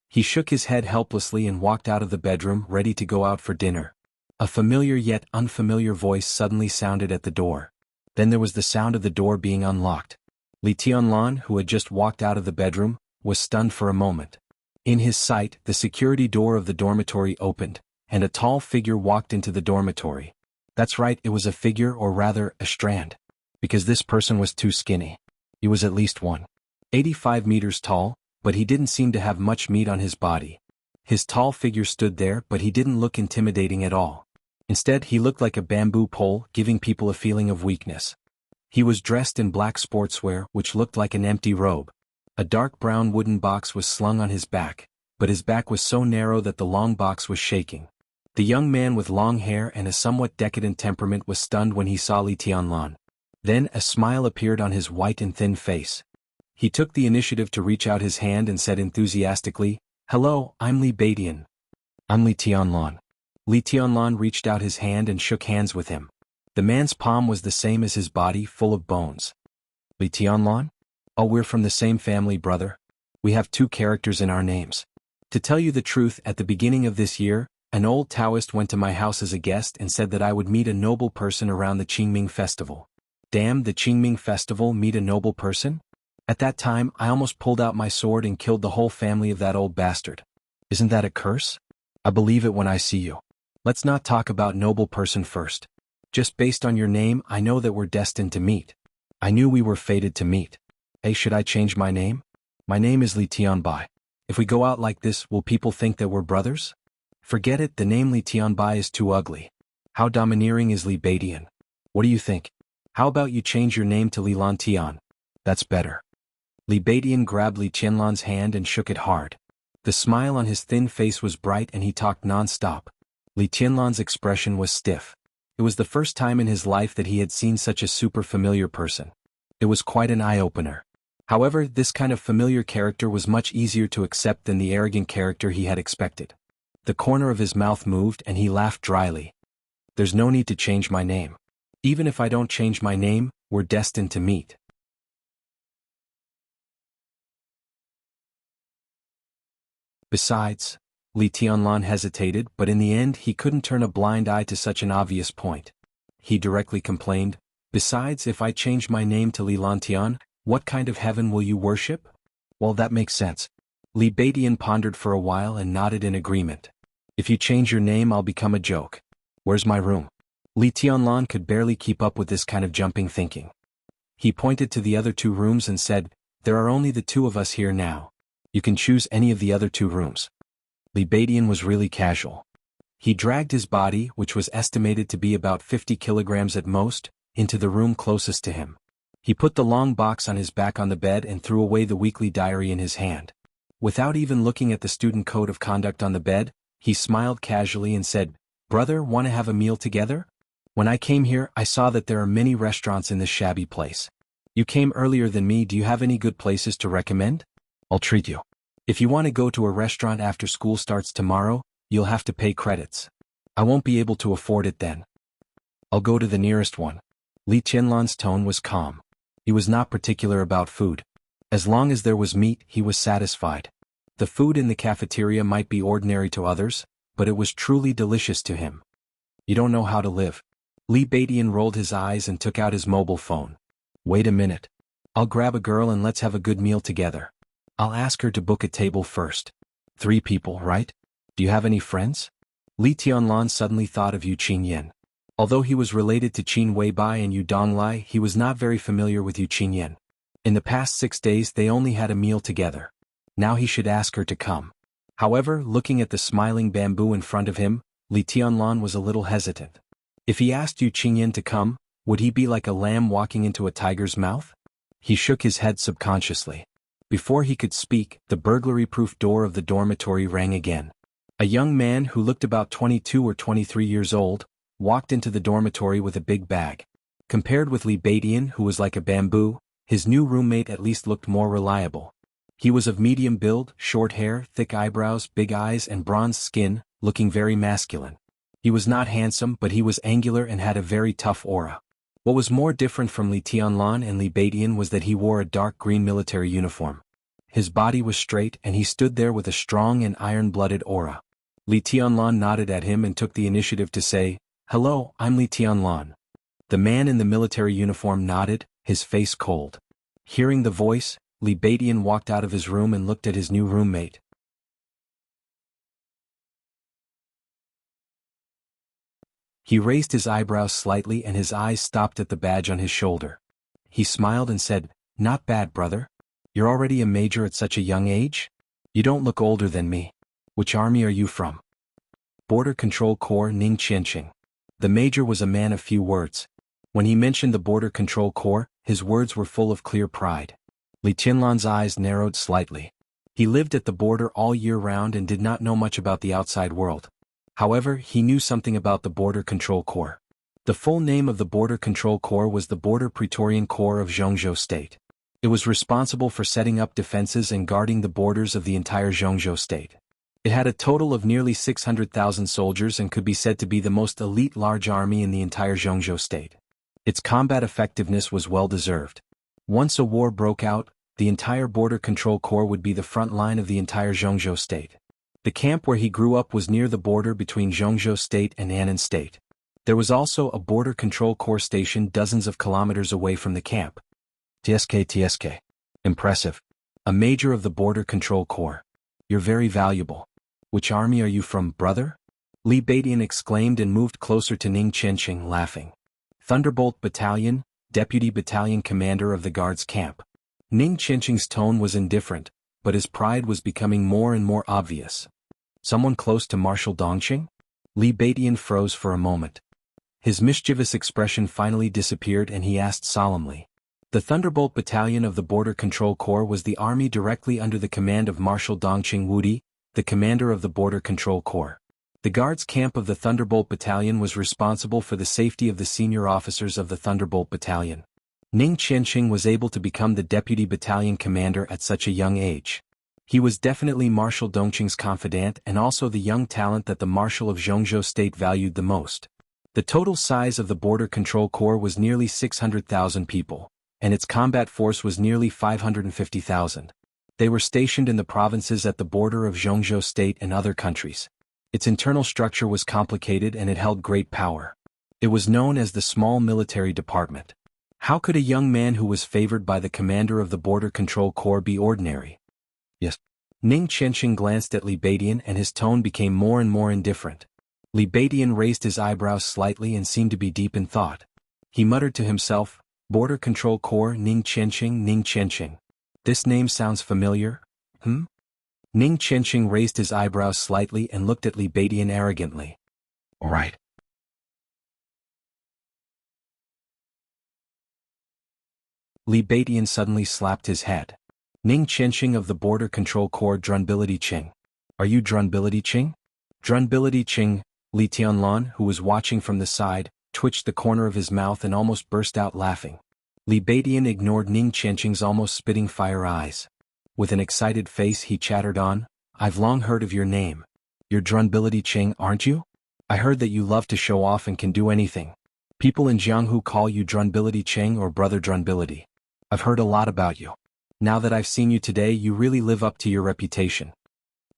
He shook his head helplessly and walked out of the bedroom, ready to go out for dinner. A familiar yet unfamiliar voice suddenly sounded at the door. Then there was the sound of the door being unlocked. Li Tianlan, who had just walked out of the bedroom, was stunned for a moment. In his sight, the security door of the dormitory opened, and a tall figure walked into the dormitory. That's right, it was a figure, or rather, a strand. Because this person was too skinny. He was at least 1.85 meters tall, but he didn't seem to have much meat on his body. His tall figure stood there, but he didn't look intimidating at all. Instead, he looked like a bamboo pole, giving people a feeling of weakness. He was dressed in black sportswear, which looked like an empty robe. A dark brown wooden box was slung on his back, but his back was so narrow that the long box was shaking. The young man with long hair and a somewhat decadent temperament was stunned when he saw Li Tianlan. Then a smile appeared on his white and thin face. He took the initiative to reach out his hand and said enthusiastically, "Hello, I'm Li Badian. I'm Li Tianlan." Li Tianlan reached out his hand and shook hands with him. The man's palm was the same as his body, full of bones. "Li Tianlan? Oh, we're from the same family, brother. We have 2 characters in our names. To tell you the truth, at the beginning of this year, an old Taoist went to my house as a guest and said that I would meet a noble person around the Qingming festival." Damn, the Qingming festival, meet a noble person? At that time, I almost pulled out my sword and killed the whole family of that old bastard. Isn't that a curse? I believe it when I see you. Let's not talk about noble person first. Just based on your name, I know that we're destined to meet. I knew we were fated to meet. Hey, should I change my name? My name is Li Tianbai. If we go out like this, will people think that we're brothers? Forget it, the name Li Tianbai is too ugly. How domineering is Li Badian? What do you think? How about you change your name to Li Lan Tian? That's better. Li Beidian grabbed Li Qianlan's hand and shook it hard. The smile on his thin face was bright and he talked non-stop. Li Qianlan's expression was stiff. It was the first time in his life that he had seen such a super familiar person. It was quite an eye-opener. However, this kind of familiar character was much easier to accept than the arrogant character he had expected. The corner of his mouth moved and he laughed dryly. There's no need to change my name. Even if I don't change my name, we're destined to meet. Besides, Li Tianlan hesitated, but in the end he couldn't turn a blind eye to such an obvious point. He directly complained, besides, if I change my name to Li Lantian, what kind of heaven will you worship? Well, that makes sense. Li Beidian pondered for a while and nodded in agreement. If you change your name, I'll become a joke. Where's my room? Li Tianlan could barely keep up with this kind of jumping thinking. He pointed to the other 2 rooms and said, there are only the 2 of us here now. You can choose any of the other 2 rooms. Li Beidian was really casual. He dragged his body, which was estimated to be about 50 kilograms at most, into the room closest to him. He put the long box on his back on the bed and threw away the weekly diary in his hand. Without even looking at the student code of conduct on the bed, he smiled casually and said, brother, want to have a meal together? When I came here, I saw that there are many restaurants in this shabby place. You came earlier than me, do you have any good places to recommend? I'll treat you. If you want to go to a restaurant after school starts tomorrow, you'll have to pay credits. I won't be able to afford it then. I'll go to the nearest one. Li Qianlan's tone was calm. He was not particular about food. As long as there was meat, he was satisfied. The food in the cafeteria might be ordinary to others, but it was truly delicious to him. You don't know how to live. Li Beidian rolled his eyes and took out his mobile phone. Wait a minute. I'll grab a girl and let's have a good meal together. I'll ask her to book a table first. 3 people, right? Do you have any friends? Li Tianlan suddenly thought of Yu Qinyan. Although he was related to Qin Weibai and Yu Donglai, he was not very familiar with Yu Qinyan. In the past 6 days they only had a meal together. Now he should ask her to come. However, looking at the smiling bamboo in front of him, Li Tianlan was a little hesitant. If he asked Yu Qinyan to come, would he be like a lamb walking into a tiger's mouth? He shook his head subconsciously. Before he could speak, the burglary-proof door of the dormitory rang again. A young man who looked about 22 or 23 years old, walked into the dormitory with a big bag. Compared with Li Beidian, who was like a bamboo, his new roommate at least looked more reliable. He was of medium build, short hair, thick eyebrows, big eyes and bronzed skin, looking very masculine. He was not handsome, but he was angular and had a very tough aura. What was more different from Li Tianlan and Li Beidian was that he wore a dark green military uniform. His body was straight and he stood there with a strong and iron-blooded aura. Li Tianlan nodded at him and took the initiative to say, "Hello, I'm Li Tianlan." The man in the military uniform nodded, his face cold. Hearing the voice, Li Beidian walked out of his room and looked at his new roommate. He raised his eyebrows slightly and his eyes stopped at the badge on his shoulder. He smiled and said, "Not bad, brother. You're already a major at such a young age? You don't look older than me. Which army are you from?" Border Control Corps, Ning Qianqing. The major was a man of few words. When he mentioned the Border Control Corps, his words were full of clear pride. Li Qianlan's eyes narrowed slightly. He lived at the border all year round and did not know much about the outside world. However, he knew something about the Border Control Corps. The full name of the Border Control Corps was the Border Praetorian Corps of Jianghu State. It was responsible for setting up defenses and guarding the borders of the entire Jianghu State. It had a total of nearly 600,000 soldiers and could be said to be the most elite large army in the entire Jianghu State. Its combat effectiveness was well-deserved. Once a war broke out, the entire Border Control Corps would be the front line of the entire Jianghu State. The camp where he grew up was near the border between Jianghu State and Annan State. There was also a Border Control Corps station dozens of kilometers away from the camp. TSK. Impressive. A major of the Border Control Corps. You're very valuable. Which army are you from, brother? Li Beidian exclaimed and moved closer to Ning Qianqing, laughing. Thunderbolt Battalion, Deputy Battalion Commander of the Guards Camp. Ning Qianqing's tone was indifferent, but his pride was becoming more and more obvious. Someone close to Marshal Dongqing? Li Beidian froze for a moment. His mischievous expression finally disappeared and he asked solemnly, The Thunderbolt Battalion of the Border Control Corps was the army directly under the command of Marshal Dongqing Wudi, the commander of the Border Control Corps. The guards camp of the Thunderbolt Battalion was responsible for the safety of the senior officers of the Thunderbolt Battalion. Ning Qianqing was able to become the deputy battalion commander at such a young age. He was definitely Marshal Dongqing's confidant and also the young talent that the Marshal of Jianghu State valued the most. The total size of the Border Control Corps was nearly 600,000 people, and its combat force was nearly 550,000. They were stationed in the provinces at the border of Jianghu State and other countries. Its internal structure was complicated and it held great power. It was known as the Small Military Department. How could a young man who was favored by the commander of the Border Control Corps be ordinary? Yes. Ning Qianqing glanced at Li Beidian and his tone became more and more indifferent. Li Beidian raised his eyebrows slightly and seemed to be deep in thought. He muttered to himself, Border Control Corps Ning Qianqing Ning Qianqing. This name sounds familiar, Ning Qianqing raised his eyebrows slightly and looked at Li Beidian arrogantly. All right. Li Beidian suddenly slapped his head. Ning Qianqing of the Border Control Corps Drunbility Qing. Are you Drunbility Qing? Drunbility Qing, Li Tianlan, who was watching from the side, twitched the corner of his mouth and almost burst out laughing. Li Beidian ignored Ning Qianqing's almost spitting fire eyes. With an excited face he chattered on, I've long heard of your name. You're Drunbility Qing, aren't you? I heard that you love to show off and can do anything. People in Jianghu call you Drunbility Qing or Brother Drunbility. I've heard a lot about you. Now that I've seen you today, you really live up to your reputation.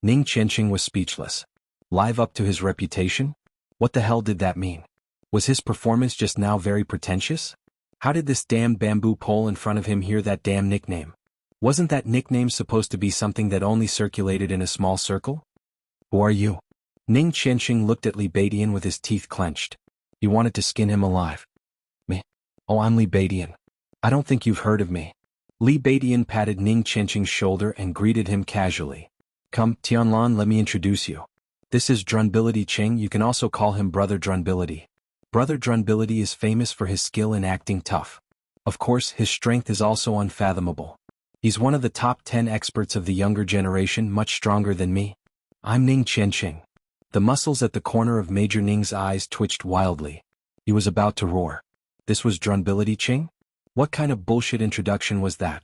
Ning Qianqing was speechless. Live up to his reputation? What the hell did that mean? Was his performance just now very pretentious? How did this damn bamboo pole in front of him hear that damn nickname? Wasn't that nickname supposed to be something that only circulated in a small circle? Who are you? Ning Qianqing looked at Li Beidian with his teeth clenched. He wanted to skin him alive. Me? Oh, I'm Li Beidian. I don't think you've heard of me. Li Beidian patted Ning Qianqing's shoulder and greeted him casually. Come, Tianlan, let me introduce you. This is Drunbility Qing, you can also call him Brother Drunbility. Brother Drunbility is famous for his skill in acting tough. Of course, his strength is also unfathomable. He's one of the top 10 experts of the younger generation, much stronger than me. I'm Ning Qianqing. The muscles at the corner of Major Ning's eyes twitched wildly. He was about to roar. This was Drunbility Qing? What kind of bullshit introduction was that?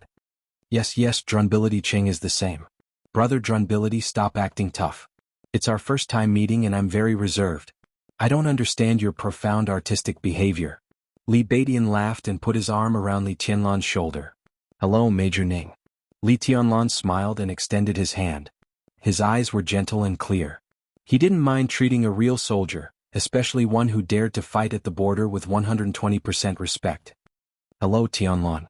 Yes, Drunbility Qing is the same. Brother Drunbility, stop acting tough. It's our first time meeting and I'm very reserved. I don't understand your profound artistic behavior. Li Beidian laughed and put his arm around Li Tianlan's shoulder. Hello, Major Ning. Li Tianlan smiled and extended his hand. His eyes were gentle and clear. He didn't mind treating a real soldier, especially one who dared to fight at the border with 120% respect. Hello, Tianlan.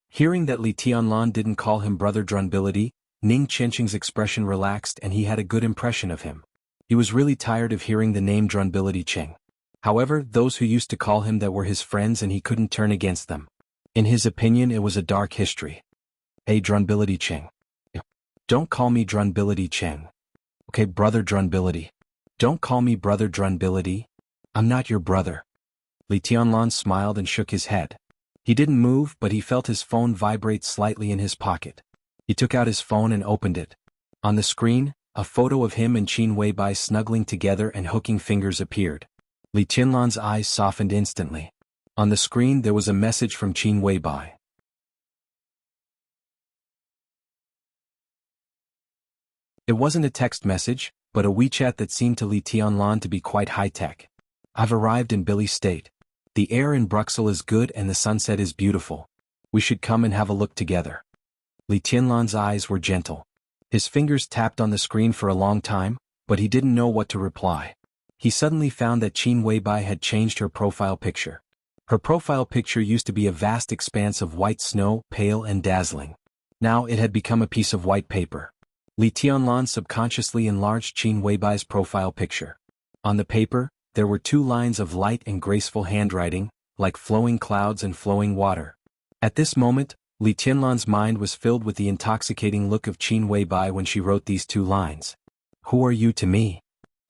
Hearing that Li Tianlan didn't call him Brother Drunbility, Ning Qianqing's expression relaxed and he had a good impression of him. He was really tired of hearing the name Drunbility Qing. However, those who used to call him that were his friends and he couldn't turn against them. In his opinion, it was a dark history. Hey, Drunbility Qing. Don't call me Drunbility Qing. Okay, Brother Drunbility. Don't call me Brother Drunbility. I'm not your brother. Li Tianlan smiled and shook his head. He didn't move, but he felt his phone vibrate slightly in his pocket. He took out his phone and opened it. On the screen, a photo of him and Qin Weibai snuggling together and hooking fingers appeared. Li Tianlan's eyes softened instantly. On the screen there was a message from Qin Weibai. It wasn't a text message, but a WeChat that seemed to Li Tianlan to be quite high-tech. I've arrived in Billy State. The air in Bruxelles is good and the sunset is beautiful. We should come and have a look together. Li Tianlan's eyes were gentle. His fingers tapped on the screen for a long time, but he didn't know what to reply. He suddenly found that Qin Weibai had changed her profile picture. Her profile picture used to be a vast expanse of white snow, pale and dazzling. Now it had become a piece of white paper. Li Tianlan subconsciously enlarged Qin Weibai's profile picture. On the paper, there were two lines of light and graceful handwriting, like flowing clouds and flowing water. At this moment, Li Tianlan's mind was filled with the intoxicating look of Qin Weibai when she wrote these two lines. Who are you to me?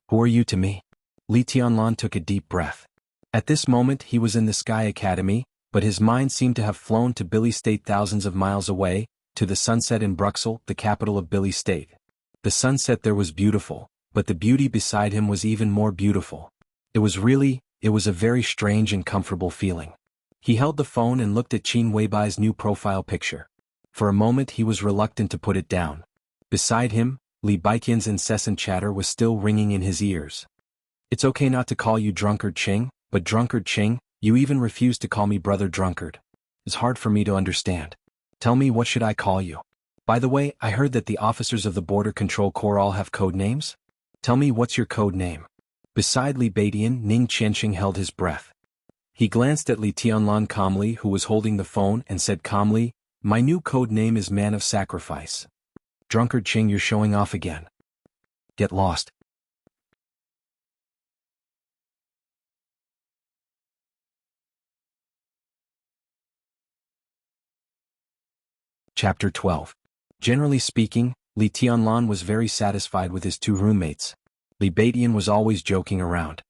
Who are you to me? Li Tianlan took a deep breath. At this moment he was in the Sky Academy, but his mind seemed to have flown to Billy State thousands of miles away, to the sunset in Bruxelles, the capital of Billy State. The sunset there was beautiful, but the beauty beside him was even more beautiful. It was a very strange and comfortable feeling. He held the phone and looked at Qin Weibai's new profile picture. For a moment he was reluctant to put it down. Beside him, Li Baiqian's incessant chatter was still ringing in his ears. It's okay not to call you Drunkard Qing, but Drunkard Qing, you even refuse to call me Brother Drunkard. It's hard for me to understand. Tell me, what should I call you? By the way, I heard that the officers of the Border Control Corps all have code names? Tell me, what's your code name? Beside Li Baidian, Ning Qianqing held his breath. He glanced at Li Tianlan calmly, who was holding the phone, and said calmly, my new code name is Man of Sacrifice. Drunkard Qing, you're showing off again. Get lost. Chapter 12. Generally speaking, Li Tianlan was very satisfied with his two roommates. Li Baidian was always joking around.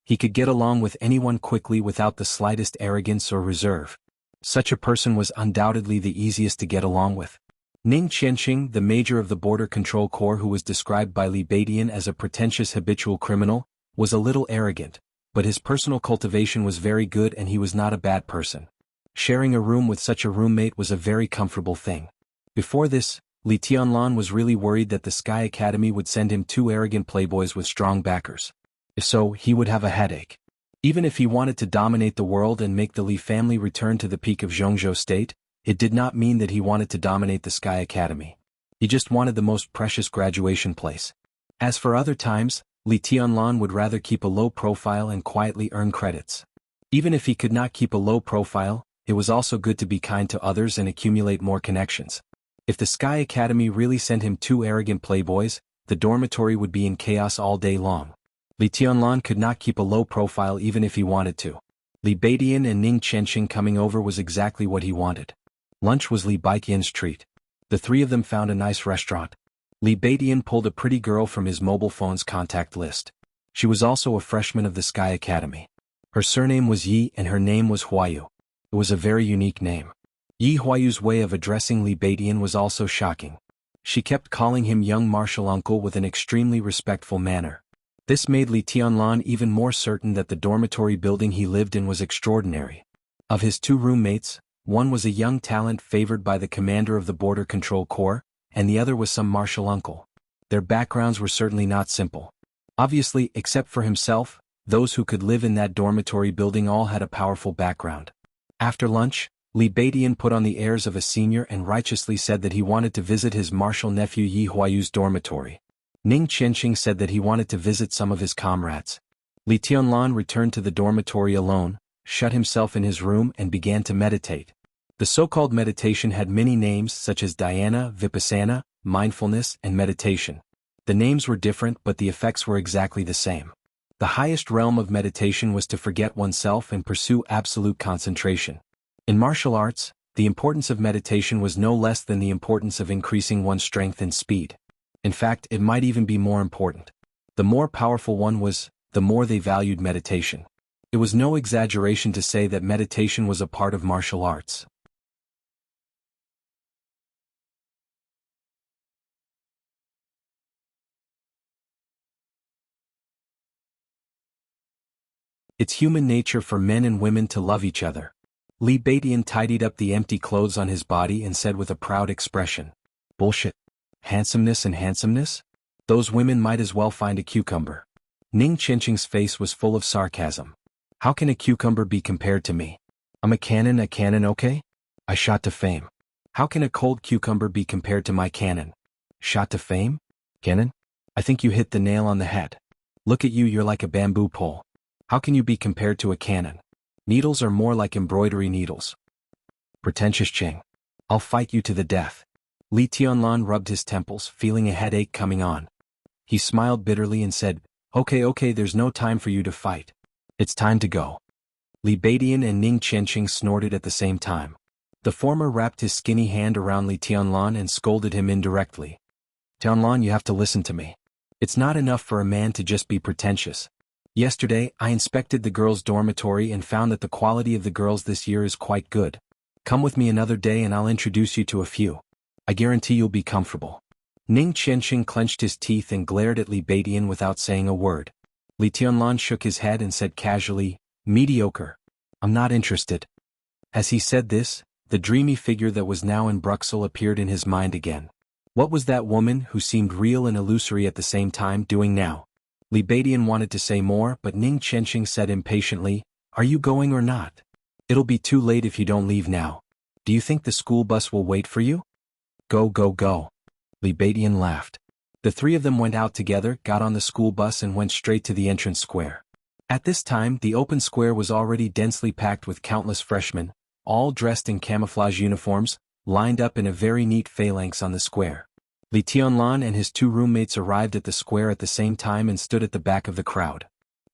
He could get along with anyone quickly without the slightest arrogance or reserve. Such a person was undoubtedly the easiest to get along with. Ning Qianqing, the major of the Border Control Corps, who was described by Li Baidian as a pretentious habitual criminal, was a little arrogant, but his personal cultivation was very good and he was not a bad person. Sharing a room with such a roommate was a very comfortable thing. Before this, Li Tianlan was really worried that the Sky Academy would send him two arrogant playboys with strong backers. If so, he would have a headache. Even if he wanted to dominate the world and make the Li family return to the peak of Jianghu state, it did not mean that he wanted to dominate the Sky Academy. He just wanted the most precious graduation place. As for other times, Li Tianlan would rather keep a low profile and quietly earn credits. Even if he could not keep a low profile, it was also good to be kind to others and accumulate more connections. If the Sky Academy really sent him two arrogant playboys, the dormitory would be in chaos all day long. Li Tianlan could not keep a low profile even if he wanted to. Li Baidian and Ning Qianqing coming over was exactly what he wanted. Lunch was Li Baiqian's treat. The three of them found a nice restaurant. Li Baidian pulled a pretty girl from his mobile phone's contact list. She was also a freshman of the Sky Academy. Her surname was Yi and her name was Huayu. It was a very unique name. Yi Huayu's way of addressing Li Baidian was also shocking. She kept calling him young martial uncle with an extremely respectful manner. This made Li Tianlan even more certain that the dormitory building he lived in was extraordinary. Of his two roommates, one was a young talent favored by the commander of the Border Control Corps, and the other was some martial uncle. Their backgrounds were certainly not simple. Obviously, except for himself, those who could live in that dormitory building all had a powerful background. After lunch, Li Baidian put on the airs of a senior and righteously said that he wanted to visit his martial nephew Yi Huayu's dormitory. Ning Qianqing said that he wanted to visit some of his comrades. Li Tianlan returned to the dormitory alone, shut himself in his room and began to meditate. The so-called meditation had many names such as dhyana, vipassana, mindfulness, and meditation. The names were different but the effects were exactly the same. The highest realm of meditation was to forget oneself and pursue absolute concentration. In martial arts, the importance of meditation was no less than the importance of increasing one's strength and speed. In fact, it might even be more important. The more powerful one was, the more they valued meditation. It was no exaggeration to say that meditation was a part of martial arts. It's human nature for men and women to love each other. Li Baidian tidied up the empty clothes on his body and said with a proud expression, "Bullshit. Handsomeness and handsomeness? Those women might as well find a cucumber." Ning Qianqing's face was full of sarcasm. "How can a cucumber be compared to me? I'm a cannon, okay? I shot to fame. How can a cold cucumber be compared to my cannon? Shot to fame? Cannon? I think you hit the nail on the head. Look at you, you're like a bamboo pole. How can you be compared to a cannon? Needles are more like embroidery needles. Pretentious Qing. I'll fight you to the death." Li Tianlan rubbed his temples, feeling a headache coming on. He smiled bitterly and said, Okay, there's no time for you to fight. It's time to go." Li Baidian and Ning Qianqing snorted at the same time. The former wrapped his skinny hand around Li Tianlan and scolded him indirectly. "Tianlan, you have to listen to me. It's not enough for a man to just be pretentious. Yesterday, I inspected the girls' dormitory and found that the quality of the girls this year is quite good. Come with me another day and I'll introduce you to a few. I guarantee you'll be comfortable. Ning Qianxing clenched his teeth and glared at Li Beidian without saying a word. Li Tianlan shook his head and said casually, "Mediocre. I'm not interested." As he said this, the dreamy figure that was now in Bruxelles appeared in his mind again. What was that woman, who seemed real and illusory at the same time, doing now? Li Beidian wanted to say more, but Ning Qianxing said impatiently, "Are you going or not? It'll be too late if you don't leave now. Do you think the school bus will wait for you?" "Go, go, go." Li Beidian laughed. The three of them went out together, got on the school bus and went straight to the entrance square. At this time, the open square was already densely packed with countless freshmen, all dressed in camouflage uniforms, lined up in a very neat phalanx on the square. Li Tianlan and his two roommates arrived at the square at the same time and stood at the back of the crowd.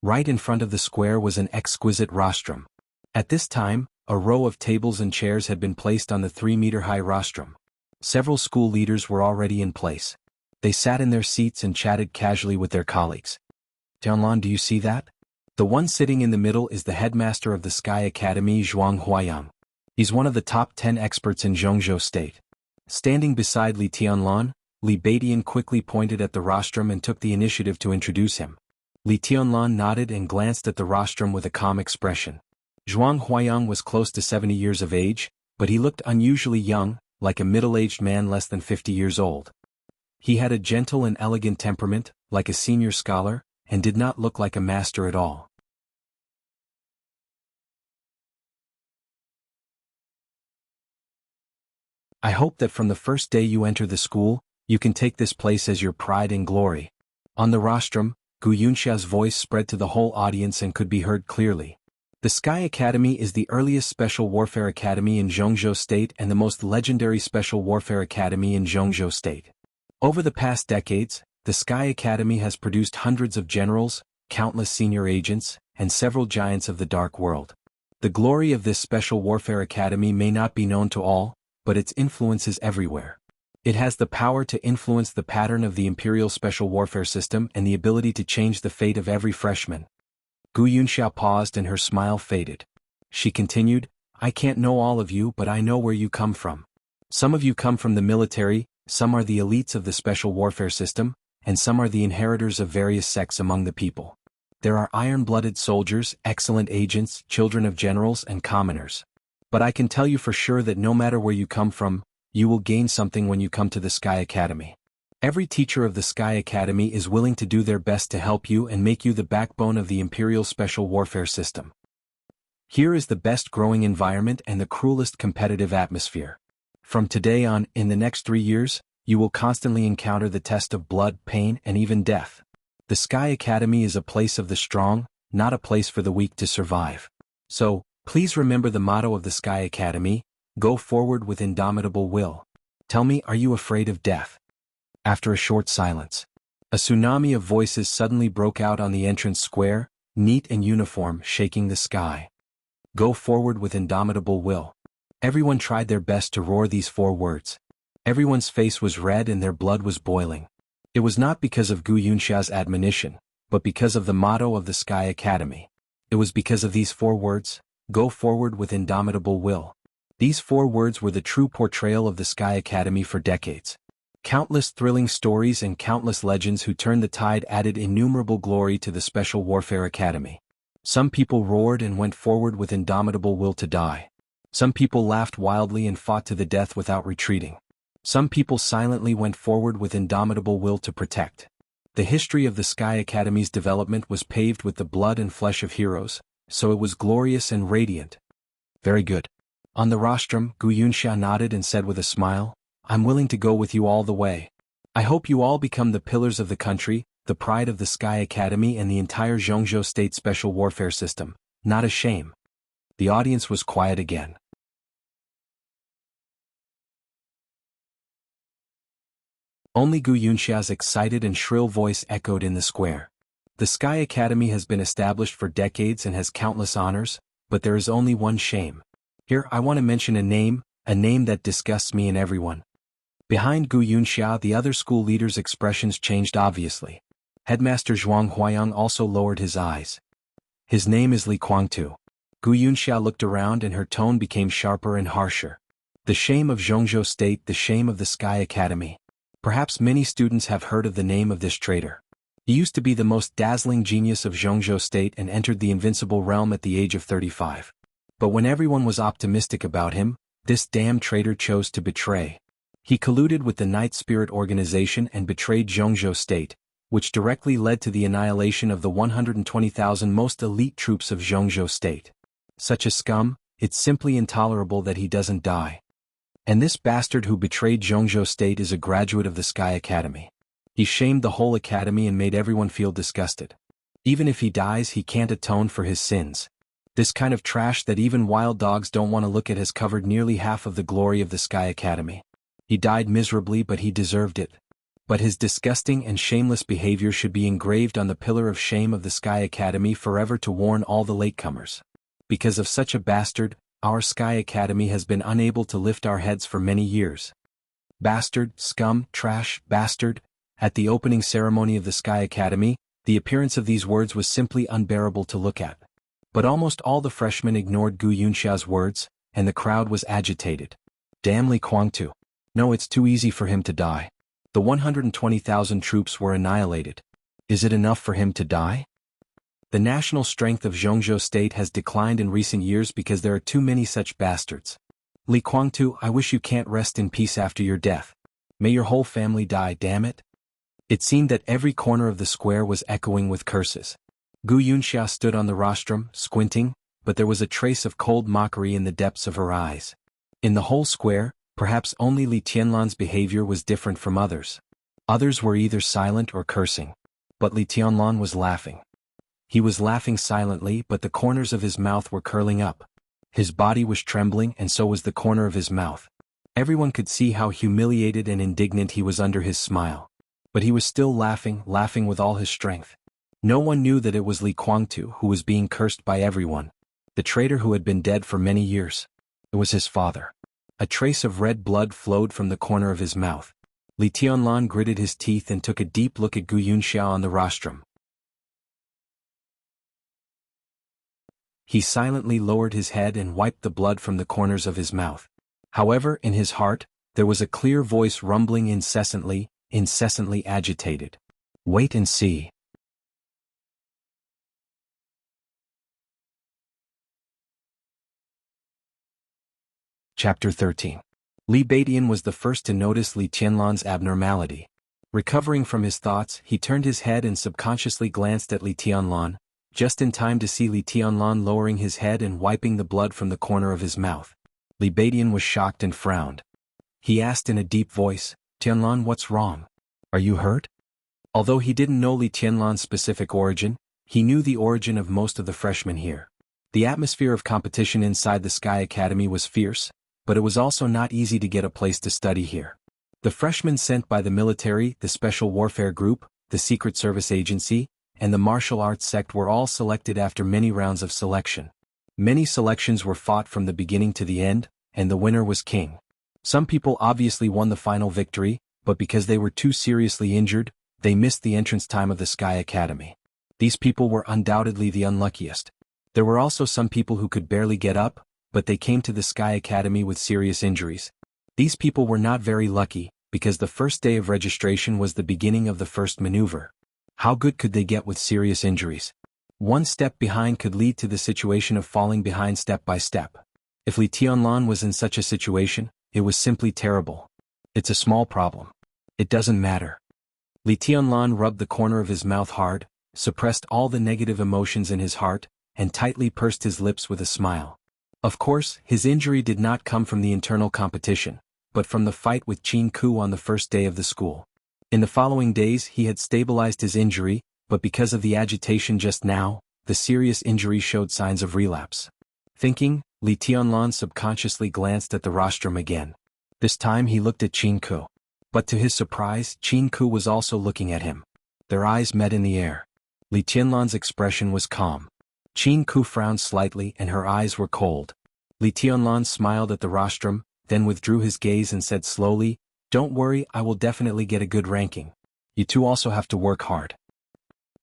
Right in front of the square was an exquisite rostrum. At this time, a row of tables and chairs had been placed on the 3-meter-high rostrum. Several school leaders were already in place. They sat in their seats and chatted casually with their colleagues. "Tianlan, do you see that? The one sitting in the middle is the headmaster of the Sky Academy, Zhuang. He's one of the top 10 experts in Jianghu State." Standing beside Li Tianlan, Li Beidian quickly pointed at the rostrum and took the initiative to introduce him. Li Tianlan nodded and glanced at the rostrum with a calm expression. Zhuang was close to 70 years of age, but he looked unusually young, like a middle-aged man less than 50 years old. He had a gentle and elegant temperament, like a senior scholar, and did not look like a master at all. "I hope that from the first day you enter the school, you can take this place as your pride and glory." On the rostrum, Gu Yunxia's voice spread to the whole audience and could be heard clearly. The Sky Academy is the earliest special warfare academy in Jianghu State and the most legendary special warfare academy in Jianghu State. Over the past decades, the Sky Academy has produced hundreds of generals, countless senior agents, and several giants of the dark world. The glory of this special warfare academy may not be known to all, but its influence is everywhere. It has the power to influence the pattern of the Imperial Special Warfare System and the ability to change the fate of every freshman. Gu Yunxia paused and her smile faded. She continued, "I can't know all of you, but I know where you come from. Some of you come from the military, some are the elites of the Special Warfare System, and some are the inheritors of various sects among the people. There are iron-blooded soldiers, excellent agents, children of generals, and commoners. But I can tell you for sure that no matter where you come from, you will gain something when you come to the Sky Academy. Every teacher of the Sky Academy is willing to do their best to help you and make you the backbone of the Imperial Special Warfare System. Here is the best growing environment and the cruelest competitive atmosphere. From today on, in the next 3 years, you will constantly encounter the test of blood, pain, and even death. The Sky Academy is a place of the strong, not a place for the weak to survive. So, please remember the motto of the Sky Academy: go forward with indomitable will. Tell me, are you afraid of death?" After a short silence, a tsunami of voices suddenly broke out on the entrance square, neat and uniform, shaking the sky. Go forward with indomitable will. Everyone tried their best to roar these 4 words. Everyone's face was red and their blood was boiling. It was not because of Gu Yunxia's admonition, but because of the motto of the Sky Academy. It was because of these 4 words: go forward with indomitable will. These 4 words were the true portrayal of the Sky Academy for decades. Countless thrilling stories and countless legends who turned the tide added innumerable glory to the Special Warfare Academy. Some people roared and went forward with indomitable will to die. Some people laughed wildly and fought to the death without retreating. Some people silently went forward with indomitable will to protect. The history of the Sky Academy's development was paved with the blood and flesh of heroes, so it was glorious and radiant. Very good. On the rostrum, Gu Yunxia nodded and said with a smile, "I'm willing to go with you all the way. I hope you all become the pillars of the country, the pride of the Sky Academy and the entire Jianghu State Special Warfare System, not a shame." The audience was quiet again. Only Gu Yunxia's excited and shrill voice echoed in the square. The Sky Academy has been established for decades and has countless honors, but there is only one shame. Here I want to mention a name that disgusts me and everyone. Behind Gu Yunxia, the other school leaders' expressions changed obviously. Headmaster Zhuang Huayang also lowered his eyes. His name is Li Kuangtu. Gu Yunxia looked around and her tone became sharper and harsher. The shame of Zhongzhou State, the shame of the Sky Academy. Perhaps many students have heard of the name of this traitor. He used to be the most dazzling genius of Zhongzhou State and entered the invincible realm at the age of 35. But when everyone was optimistic about him, this damn traitor chose to betray. He colluded with the Night Spirit organization and betrayed Zhongzhou State, which directly led to the annihilation of the 120,000 most elite troops of Zhongzhou State. Such a scum, it's simply intolerable that he doesn't die. And this bastard who betrayed Zhongzhou State is a graduate of the Sky Academy. He shamed the whole academy and made everyone feel disgusted. Even if he dies, he can't atone for his sins. This kind of trash that even wild dogs don't want to look at has covered nearly half of the glory of the Sky Academy. He died miserably, but he deserved it. But his disgusting and shameless behavior should be engraved on the pillar of shame of the Sky Academy forever to warn all the latecomers. Because of such a bastard, our Sky Academy has been unable to lift our heads for many years. Bastard, scum, trash, bastard. At the opening ceremony of the Sky Academy, the appearance of these words was simply unbearable to look at. But almost all the freshmen ignored Gu Yunxia's words, and the crowd was agitated. Damn Li Kuangtu. No, it's too easy for him to die. The 120,000 troops were annihilated. Is it enough for him to die? The national strength of Zhongzhou State has declined in recent years because there are too many such bastards. Li Kuangtu, I wish you can't rest in peace after your death. May your whole family die, damn it. It seemed that every corner of the square was echoing with curses. Gu Yunxia stood on the rostrum, squinting, but there was a trace of cold mockery in the depths of her eyes. In the whole square, perhaps only Li Tianlan's behavior was different from others. Others were either silent or cursing. But Li Tianlan was laughing. He was laughing silently, but the corners of his mouth were curling up. His body was trembling, and so was the corner of his mouth. Everyone could see how humiliated and indignant he was under his smile. But he was still laughing with all his strength. No one knew that it was Li Kuangtu who was being cursed by everyone. The traitor who had been dead for many years. It was his father. A trace of red blood flowed from the corner of his mouth. Li Tianlan gritted his teeth and took a deep look at Gu Yunxia on the rostrum. He silently lowered his head and wiped the blood from the corners of his mouth. However, in his heart, there was a clear voice rumbling incessantly agitated. Wait and see. Chapter 13. Li Baidian was the first to notice Li Tianlan's abnormality. Recovering from his thoughts, he turned his head and subconsciously glanced at Li Tianlan, just in time to see Li Tianlan lowering his head and wiping the blood from the corner of his mouth. Li Baidian was shocked and frowned. He asked in a deep voice, Tianlan, what's wrong? Are you hurt? Although he didn't know Li Tianlan's specific origin, he knew the origin of most of the freshmen here. The atmosphere of competition inside the Sky Academy was fierce, but it was also not easy to get a place to study here. The freshmen sent by the military, the Special Warfare Group, the Secret Service Agency, and the martial arts sect were all selected after many rounds of selection. Many selections were fought from the beginning to the end, and the winner was king. Some people obviously won the final victory, but because they were too seriously injured, they missed the entrance time of the Sky Academy. These people were undoubtedly the unluckiest. There were also some people who could barely get up, but they came to the Sky Academy with serious injuries. These people were not very lucky, because the first day of registration was the beginning of the first maneuver. How good could they get with serious injuries? One step behind could lead to the situation of falling behind step by step. If Li Tianlan was in such a situation, it was simply terrible. It's a small problem. It doesn't matter. Li Tianlan rubbed the corner of his mouth hard, suppressed all the negative emotions in his heart, and tightly pursed his lips with a smile. Of course, his injury did not come from the internal competition, but from the fight with Jianghu on the first day of the school. In the following days he had stabilized his injury, but because of the agitation just now, the serious injury showed signs of relapse. Thinking, Li Tianlan subconsciously glanced at the rostrum again. This time he looked at Jianghu. But to his surprise, Jianghu was also looking at him. Their eyes met in the air. Li Tianlan's expression was calm. Jianghu frowned slightly and her eyes were cold. Li Tianlan smiled at the rostrum, then withdrew his gaze and said slowly, "Don't worry, I will definitely get a good ranking. You two also have to work hard."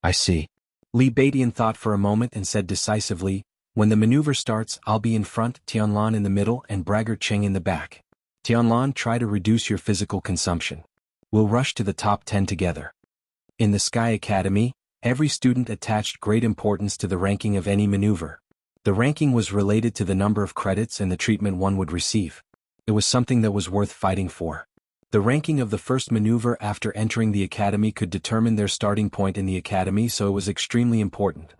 I see. Li Beidian thought for a moment and said decisively, when the maneuver starts, I'll be in front, Tianlan in the middle, and Braggart Cheng in the back. Tianlan, try to reduce your physical consumption. We'll rush to the top 10 together. In the Sky Academy, every student attached great importance to the ranking of any maneuver. The ranking was related to the number of credits and the treatment one would receive. It was something that was worth fighting for. The ranking of the first maneuver after entering the academy could determine their starting point in the academy, so it was extremely important.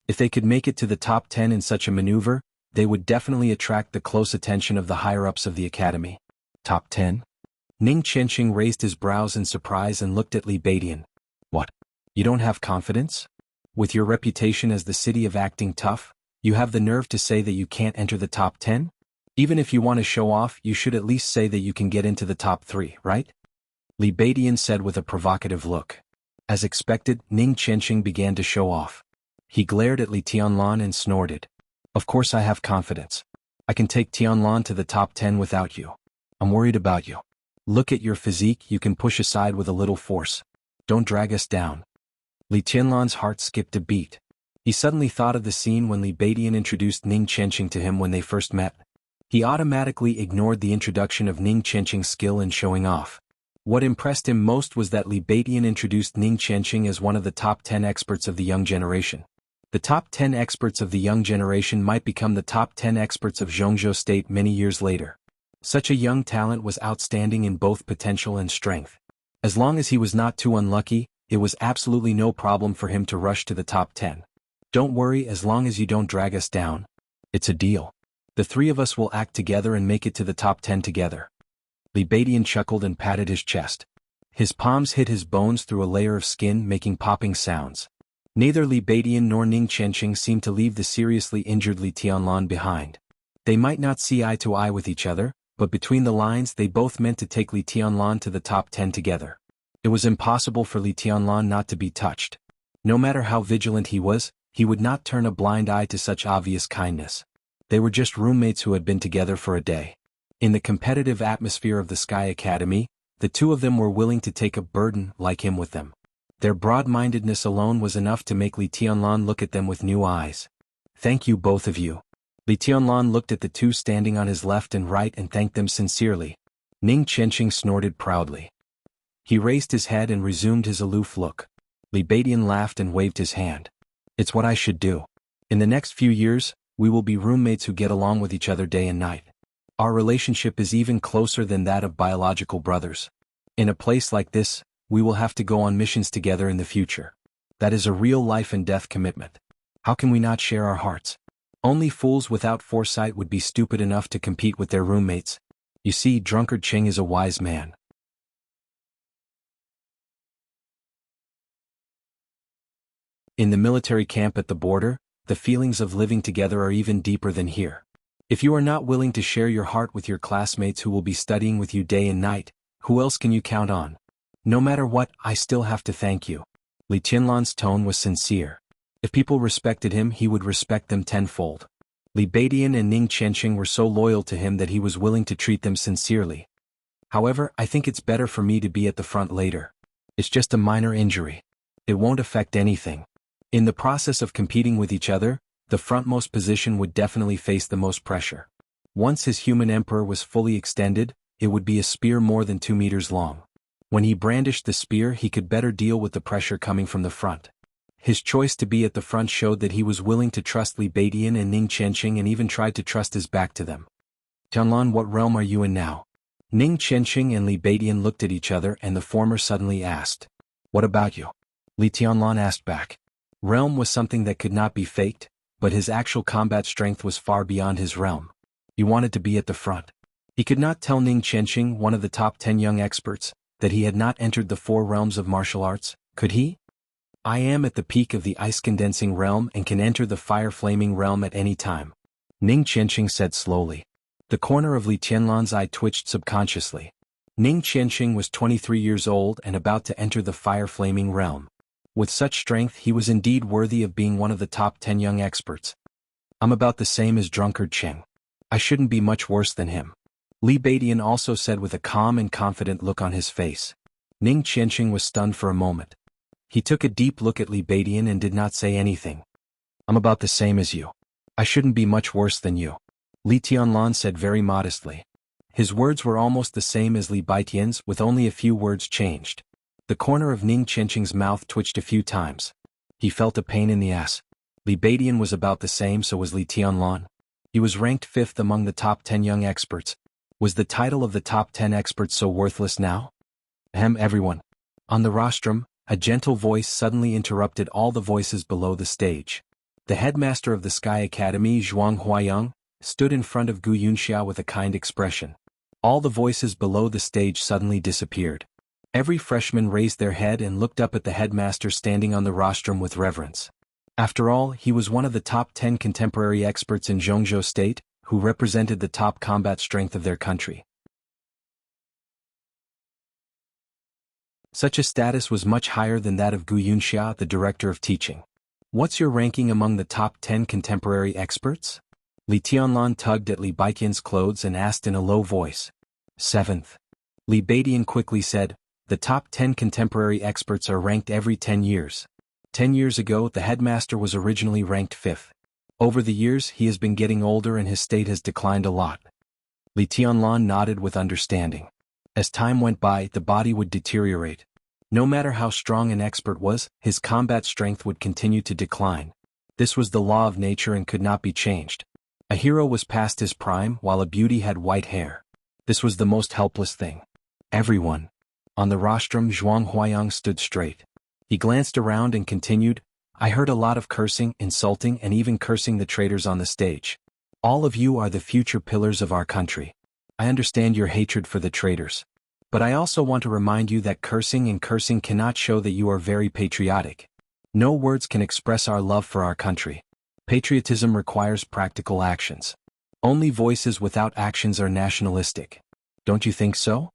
If they could make it to the top 10 in such a maneuver, they would definitely attract the close attention of the higher-ups of the academy. Top 10? Ning Qianqing raised his brows in surprise and looked at Li Beidian. What? You don't have confidence? With your reputation as the city of acting tough, you have the nerve to say that you can't enter the top 10? Even if you want to show off, you should at least say that you can get into the top 3, right? Li Beidian said with a provocative look. As expected, Ning Qianqing began to show off. He glared at Li Tianlan and snorted. Of course I have confidence. I can take Tianlan to the top 10 without you. I'm worried about you. Look at your physique, you can push aside with a little force. Don't drag us down. Li Tianlan's heart skipped a beat. He suddenly thought of the scene when Li Beidian introduced Ning Qianqing to him when they first met. He automatically ignored the introduction of Ning Qianqing's skill in showing off. What impressed him most was that Li Beidian introduced Ning Qianqing as one of the top 10 experts of the young generation. The top 10 experts of the young generation might become the top 10 experts of Jianghu State many years later. Such a young talent was outstanding in both potential and strength. As long as he was not too unlucky, it was absolutely no problem for him to rush to the top 10. Don't worry, as long as you don't drag us down. It's a deal. The three of us will act together and make it to the top 10 together. Li Beidian chuckled and patted his chest. His palms hit his bones through a layer of skin, making popping sounds. Neither Li Beidian nor Ning Qianqing seemed to leave the seriously injured Li Tianlan behind. They might not see eye to eye with each other, but between the lines they both meant to take Li Tianlan to the top 10 together. It was impossible for Li Tianlan not to be touched. No matter how vigilant he was, he would not turn a blind eye to such obvious kindness. They were just roommates who had been together for a day. In the competitive atmosphere of the Sky Academy, the two of them were willing to take a burden like him with them. Their broad-mindedness alone was enough to make Li Tianlan look at them with new eyes. Thank you, both of you. Li Tianlan looked at the two standing on his left and right and thanked them sincerely. Ning Qianqing snorted proudly. He raised his head and resumed his aloof look. Li Beidian laughed and waved his hand. It's what I should do. In the next few years, we will be roommates who get along with each other day and night. Our relationship is even closer than that of biological brothers. In a place like this, we will have to go on missions together in the future. That is a real life and death commitment. How can we not share our hearts? Only fools without foresight would be stupid enough to compete with their roommates. You see, Drunkard Cheng is a wise man. In the military camp at the border, the feelings of living together are even deeper than here. If you are not willing to share your heart with your classmates who will be studying with you day and night, who else can you count on? No matter what, I still have to thank you. Li Tianlan's tone was sincere. If people respected him, he would respect them tenfold. Li Beidian and Ning Qianqing were so loyal to him that he was willing to treat them sincerely. However, I think it's better for me to be at the front later. It's just a minor injury. It won't affect anything. In the process of competing with each other, the frontmost position would definitely face the most pressure. Once his human emperor was fully extended, it would be a spear more than 2 meters long. When he brandished the spear, he could better deal with the pressure coming from the front. His choice to be at the front showed that he was willing to trust Li Beidian and Ning Qianqing and even tried to trust his back to them. Tianlan, what realm are you in now? Ning Qianqing and Li Beidian looked at each other and the former suddenly asked. What about you? Li Tianlan asked back. Realm was something that could not be faked, but his actual combat strength was far beyond his realm. He wanted to be at the front. He could not tell Ning Qianqing, one of the top 10 young experts, that he had not entered the 4 realms of martial arts, could he? I am at the peak of the ice-condensing realm and can enter the fire-flaming realm at any time. Ning Qianqing said slowly. The corner of Li Tianlan's eye twitched subconsciously. Ning Qianqing was 23 years old and about to enter the fire-flaming realm. With such strength, he was indeed worthy of being one of the top 10 young experts. I'm about the same as Drunkard Cheng. I shouldn't be much worse than him. Li Beidian also said with a calm and confident look on his face. Ning Qianqing was stunned for a moment. He took a deep look at Li Baidian and did not say anything. I'm about the same as you. I shouldn't be much worse than you, Li Tianlan said very modestly. His words were almost the same as Li Baidian's, with only a few words changed. The corner of Ning Qianqing's mouth twitched a few times. He felt a pain in the ass. Li Baidian was about the same, so was Li Tianlan. He was ranked 5th among the top 10 young experts. Was the title of the top 10 experts so worthless now? Everyone. On the rostrum, a gentle voice suddenly interrupted all the voices below the stage. The headmaster of the Sky Academy, Zhuang Huayang, stood in front of Gu Yunxia with a kind expression. All the voices below the stage suddenly disappeared. Every freshman raised their head and looked up at the headmaster standing on the rostrum with reverence. After all, he was one of the top 10 contemporary experts in Jianghu State, who represented the top combat strength of their country. Such a status was much higher than that of Gu Yunxia, the director of teaching. What's your ranking among the top 10 contemporary experts? Li Tianlan tugged at Li Baidian's clothes and asked in a low voice. 7th. Li Baidian quickly said, the top 10 contemporary experts are ranked every 10 years. 10 years ago, the headmaster was originally ranked 5th. Over the years, he has been getting older and his state has declined a lot. Li Tianlan nodded with understanding. As time went by, the body would deteriorate. No matter how strong an expert was, his combat strength would continue to decline. This was the law of nature and could not be changed. A hero was past his prime, while a beauty had white hair. This was the most helpless thing. Everyone. On the rostrum, Zhuang Huayang stood straight. He glanced around and continued, I heard a lot of cursing, insulting, and even cursing the traitors on the stage. All of you are the future pillars of our country. I understand your hatred for the traitors. But I also want to remind you that cursing cannot show that you are very patriotic. No words can express our love for our country. Patriotism requires practical actions. Only voices without actions are nationalistic. Don't you think so?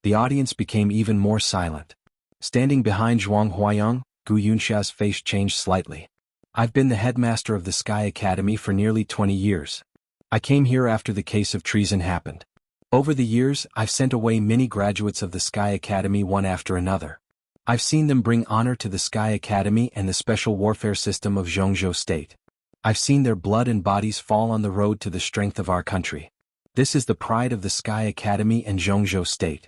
The audience became even more silent. Standing behind Zhuang Huayang, Gu Yunxia's face changed slightly. I've been the headmaster of the Sky Academy for nearly 20 years. I came here after the case of treason happened. Over the years, I've sent away many graduates of the Sky Academy one after another. I've seen them bring honor to the Sky Academy and the special warfare system of Jianghu State. I've seen their blood and bodies fall on the road to the strength of our country. This is the pride of the Sky Academy and Jianghu State.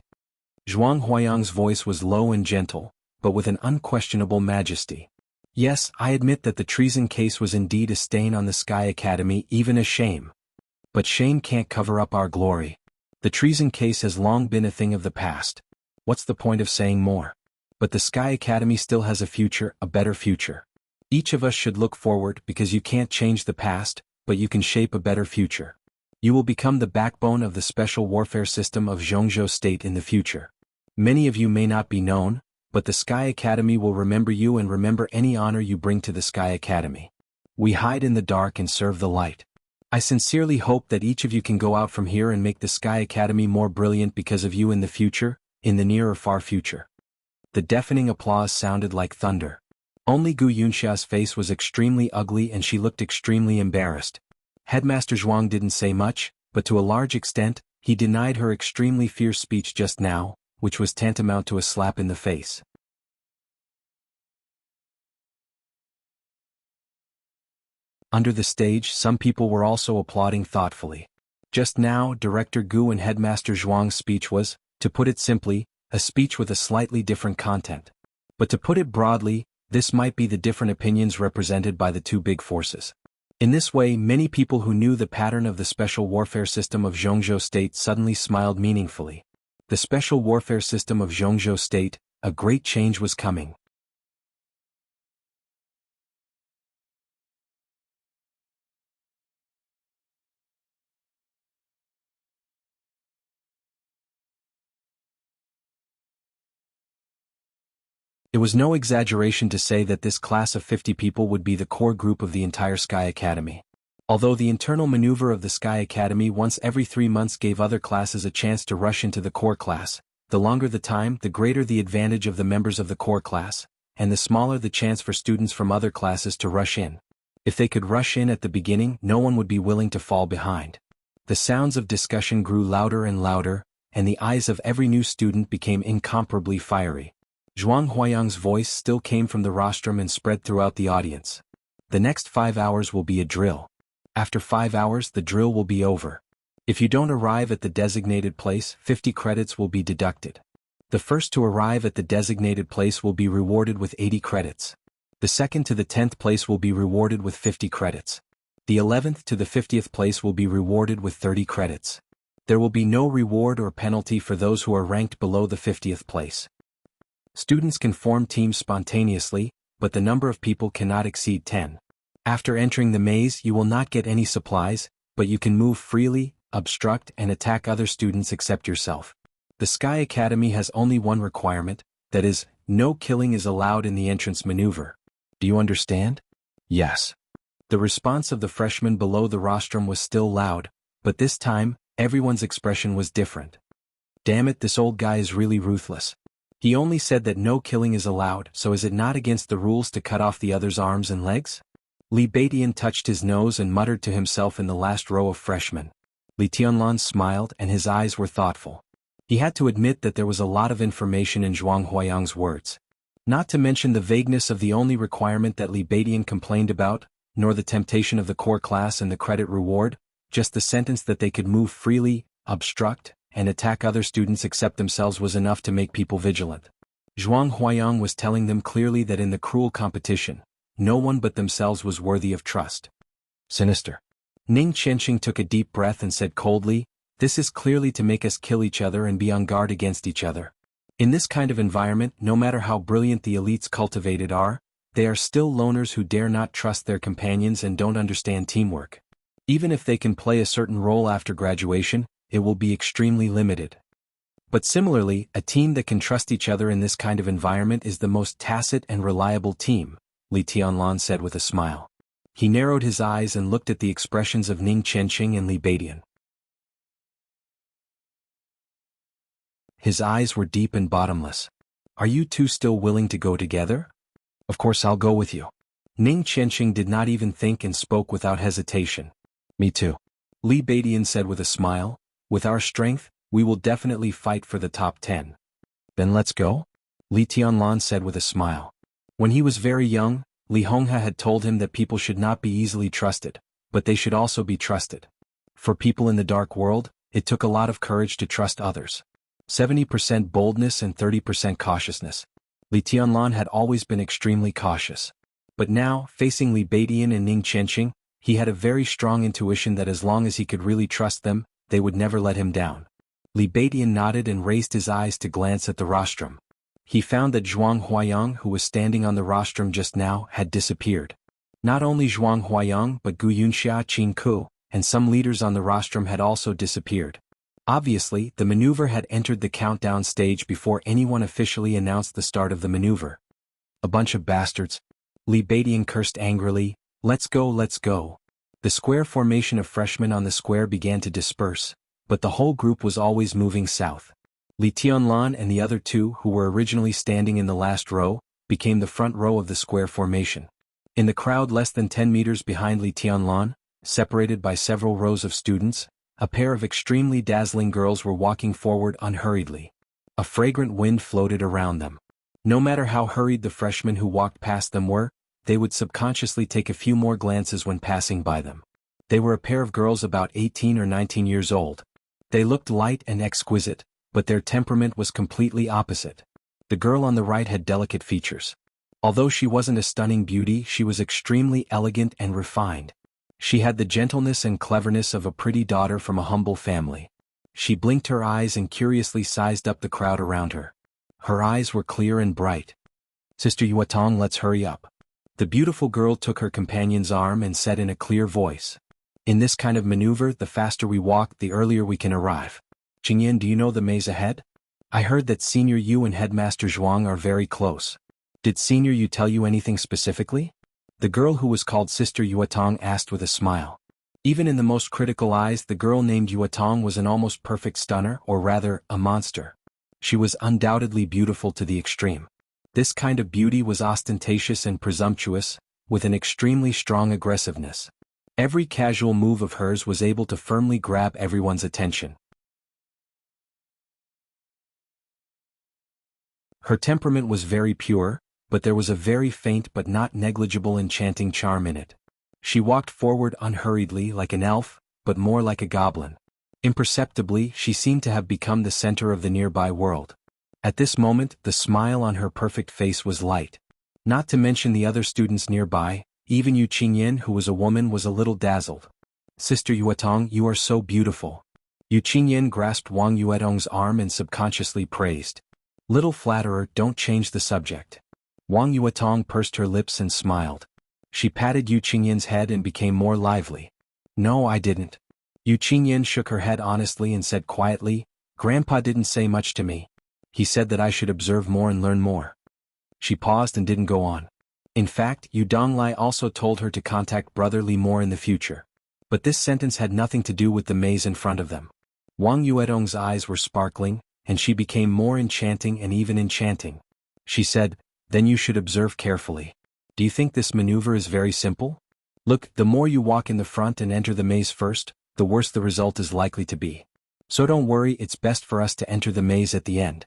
Zhuang Huayang's voice was low and gentle, but with an unquestionable majesty. Yes, I admit that the treason case was indeed a stain on the Sky Academy, even a shame. But shame can't cover up our glory. The treason case has long been a thing of the past. What's the point of saying more? But the Sky Academy still has a future, a better future. Each of us should look forward because you can't change the past, but you can shape a better future. You will become the backbone of the special warfare system of Jianghu State in the future. Many of you may not be known, but the Sky Academy will remember you and remember any honor you bring to the Sky Academy. We hide in the dark and serve the light. I sincerely hope that each of you can go out from here and make the Sky Academy more brilliant because of you in the future, in the near or far future. The deafening applause sounded like thunder. Only Gu Yunxia's face was extremely ugly and she looked extremely embarrassed. Headmaster Zhuang didn't say much, but to a large extent, he denied her extremely fierce speech just now, which was tantamount to a slap in the face. Under the stage, some people were also applauding thoughtfully. Just now, Director Gu and Headmaster Zhuang's speech was, to put it simply, a speech with a slightly different content. But to put it broadly, this might be the different opinions represented by the two big forces. In this way, many people who knew the pattern of the special warfare system of Jianghu State suddenly smiled meaningfully. The special warfare system of Jianghu State, a great change was coming. It was no exaggeration to say that this class of 50 people would be the core group of the entire Sky Academy. Although the internal maneuver of the Sky Academy once every 3 months gave other classes a chance to rush into the core class, the longer the time, the greater the advantage of the members of the core class, and the smaller the chance for students from other classes to rush in. If they could rush in at the beginning, no one would be willing to fall behind. The sounds of discussion grew louder and louder, and the eyes of every new student became incomparably fiery. Zhuang Huayang's voice still came from the rostrum and spread throughout the audience. The next 5 hours will be a drill. After 5 hours the drill will be over. If you don't arrive at the designated place, 50 credits will be deducted. The first to arrive at the designated place will be rewarded with 80 credits. The second to the 10th place will be rewarded with 50 credits. The 11th to the 50th place will be rewarded with 30 credits. There will be no reward or penalty for those who are ranked below the 50th place. Students can form teams spontaneously, but the number of people cannot exceed 10. After entering the maze you will not get any supplies, but you can move freely, obstruct and attack other students except yourself. The Sky Academy has only one requirement, that is, no killing is allowed in the entrance maneuver. Do you understand? Yes. The response of the freshmen below the rostrum was still loud, but this time, everyone's expression was different. Damn it, this old guy is really ruthless. He only said that no killing is allowed, so is it not against the rules to cut off the other's arms and legs? Li Beidian touched his nose and muttered to himself in the last row of freshmen. Li Tianlan smiled and his eyes were thoughtful. He had to admit that there was a lot of information in Zhuang Huayang's words. Not to mention the vagueness of the only requirement that Li Beidian complained about, nor the temptation of the core class and the credit reward, just the sentence that they could move freely, obstruct, and attack other students except themselves was enough to make people vigilant. Zhuang Huayang was telling them clearly that in the cruel competition, no one but themselves was worthy of trust. Sinister. Ning Qianqing took a deep breath and said coldly, "This is clearly to make us kill each other and be on guard against each other." In this kind of environment, no matter how brilliant the elites cultivated are, they are still loners who dare not trust their companions and don't understand teamwork. Even if they can play a certain role after graduation, it will be extremely limited. But similarly, a team that can trust each other in this kind of environment is the most tacit and reliable team, Li Tianlan said with a smile. He narrowed his eyes and looked at the expressions of Ning Qianqing and Li Beidian. His eyes were deep and bottomless. "Are you two still willing to go together?" "Of course I'll go with you." Ning Qianqing did not even think and spoke without hesitation. "Me too," Li Beidian said with a smile. "With our strength, we will definitely fight for the top 10. "Then let's go?" Li Tianlan said with a smile. When he was very young, Li Honghe had told him that people should not be easily trusted, but they should also be trusted. For people in the dark world, it took a lot of courage to trust others. 70% boldness and 30% cautiousness. Li Tianlan had always been extremely cautious. But now, facing Li Beidian and Ning Qianqing, he had a very strong intuition that as long as he could really trust them, they would never let him down. Li Beidian nodded and raised his eyes to glance at the rostrum. He found that Zhuang Huayang, who was standing on the rostrum just now, had disappeared. Not only Zhuang Huayang but Gu Yunxia, Qin Ku, and some leaders on the rostrum had also disappeared. Obviously, the maneuver had entered the countdown stage before anyone officially announced the start of the maneuver. "A bunch of bastards." Li Beidian cursed angrily. "Let's go, let's go." The square formation of freshmen on the square began to disperse, but the whole group was always moving south. Li Tianlan and the other two, who were originally standing in the last row, became the front row of the square formation. In the crowd less than 10 meters behind Li Tianlan, separated by several rows of students, a pair of extremely dazzling girls were walking forward unhurriedly. A fragrant wind floated around them. No matter how hurried the freshmen who walked past them were, they would subconsciously take a few more glances when passing by them. They were a pair of girls about 18 or 19 years old. They looked light and exquisite, but their temperament was completely opposite. The girl on the right had delicate features. Although she wasn't a stunning beauty, she was extremely elegant and refined. She had the gentleness and cleverness of a pretty daughter from a humble family. She blinked her eyes and curiously sized up the crowd around her. Her eyes were clear and bright. "Sister Yuatong, let's hurry up." The beautiful girl took her companion's arm and said in a clear voice. "In this kind of maneuver, the faster we walk, the earlier we can arrive. Qingyan, do you know the maze ahead? I heard that Senior Yu and Headmaster Zhuang are very close. Did Senior Yu tell you anything specifically?" The girl who was called Sister Yuatong asked with a smile. Even in the most critical eyes, the girl named Yuatong was an almost perfect stunner, or rather, a monster. She was undoubtedly beautiful to the extreme. This kind of beauty was ostentatious and presumptuous, with an extremely strong aggressiveness. Every casual move of hers was able to firmly grab everyone's attention. Her temperament was very pure, but there was a very faint but not negligible enchanting charm in it. She walked forward unhurriedly like an elf, but more like a goblin. Imperceptibly, she seemed to have become the center of the nearby world. At this moment, the smile on her perfect face was light. Not to mention the other students nearby, even Yu Qingyan, who was a woman, was a little dazzled. "Sister Yuetong, you are so beautiful." Yu Qingyan grasped Wang Yuetong's arm and subconsciously praised. "Little flatterer, don't change the subject." Wang Yuetong pursed her lips and smiled. She patted Yu Qingyan's head and became more lively. "No, I didn't." Yu Qingyan shook her head honestly and said quietly, "Grandpa didn't say much to me. He said that I should observe more and learn more." She paused and didn't go on. In fact, Yu Donglai also told her to contact Brother Li more in the future. But this sentence had nothing to do with the maze in front of them. Wang Yuetong's eyes were sparkling, and she became more enchanting and even enchanting. She said, "Then you should observe carefully. Do you think this maneuver is very simple? Look, the more you walk in the front and enter the maze first, the worse the result is likely to be. So don't worry, it's best for us to enter the maze at the end."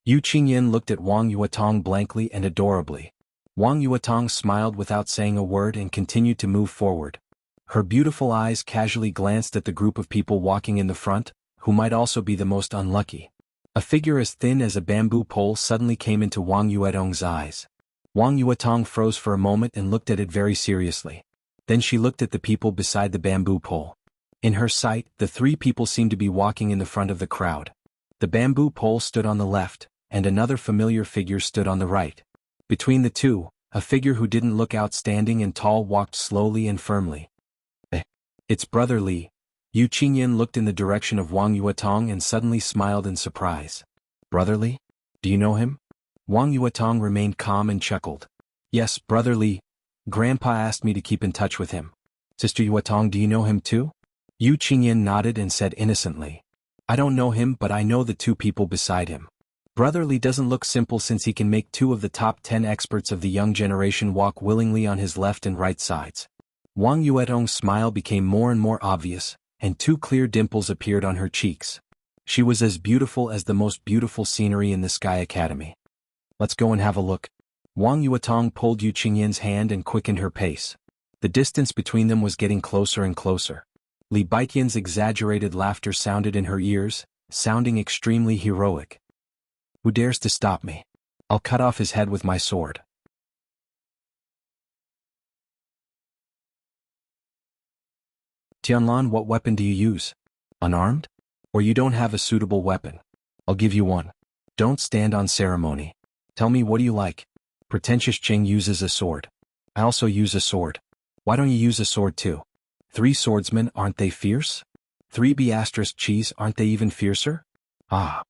Yu Qingyan looked at Wang Yuetong blankly and adorably. Wang Yuetong smiled without saying a word and continued to move forward. Her beautiful eyes casually glanced at the group of people walking in the front, who might also be the most unlucky. A figure as thin as a bamboo pole suddenly came into Wang Yuetong's eyes. Wang Yuetong froze for a moment and looked at it very seriously. Then she looked at the people beside the bamboo pole. In her sight, the three people seemed to be walking in the front of the crowd. The bamboo pole stood on the left, and another familiar figure stood on the right. Between the two, a figure who didn't look outstanding and tall walked slowly and firmly. "It's Brother Li." Yu Qingyan looked in the direction of Wang Yuetong and suddenly smiled in surprise. "Brother Li? Do you know him?" Wang Yuetong remained calm and chuckled. "Yes, Brother Li. Grandpa asked me to keep in touch with him." "Sister Yuetong, do you know him too?" Yu Qingyan nodded and said innocently. "I don't know him, but I know the two people beside him. Brother Li doesn't look simple since he can make two of the top 10 experts of the young generation walk willingly on his left and right sides." Wang Yuetong's smile became more and more obvious, and two clear dimples appeared on her cheeks. She was as beautiful as the most beautiful scenery in the Sky Academy. "Let's go and have a look." Wang Yuetong pulled Yu Qingyan's hand and quickened her pace. The distance between them was getting closer and closer. Li Baiqian's exaggerated laughter sounded in her ears, sounding extremely heroic. "Who dares to stop me? I'll cut off his head with my sword." "Tianlan, what weapon do you use? Unarmed? Or you don't have a suitable weapon? I'll give you one. Don't stand on ceremony. Tell me, what do you like?" "Pretentious Jing uses a sword. I also use a sword. Why don't you use a sword too? 3 swordsmen, aren't they fierce? 3B asterisk cheese, aren't they even fiercer?" "Ah."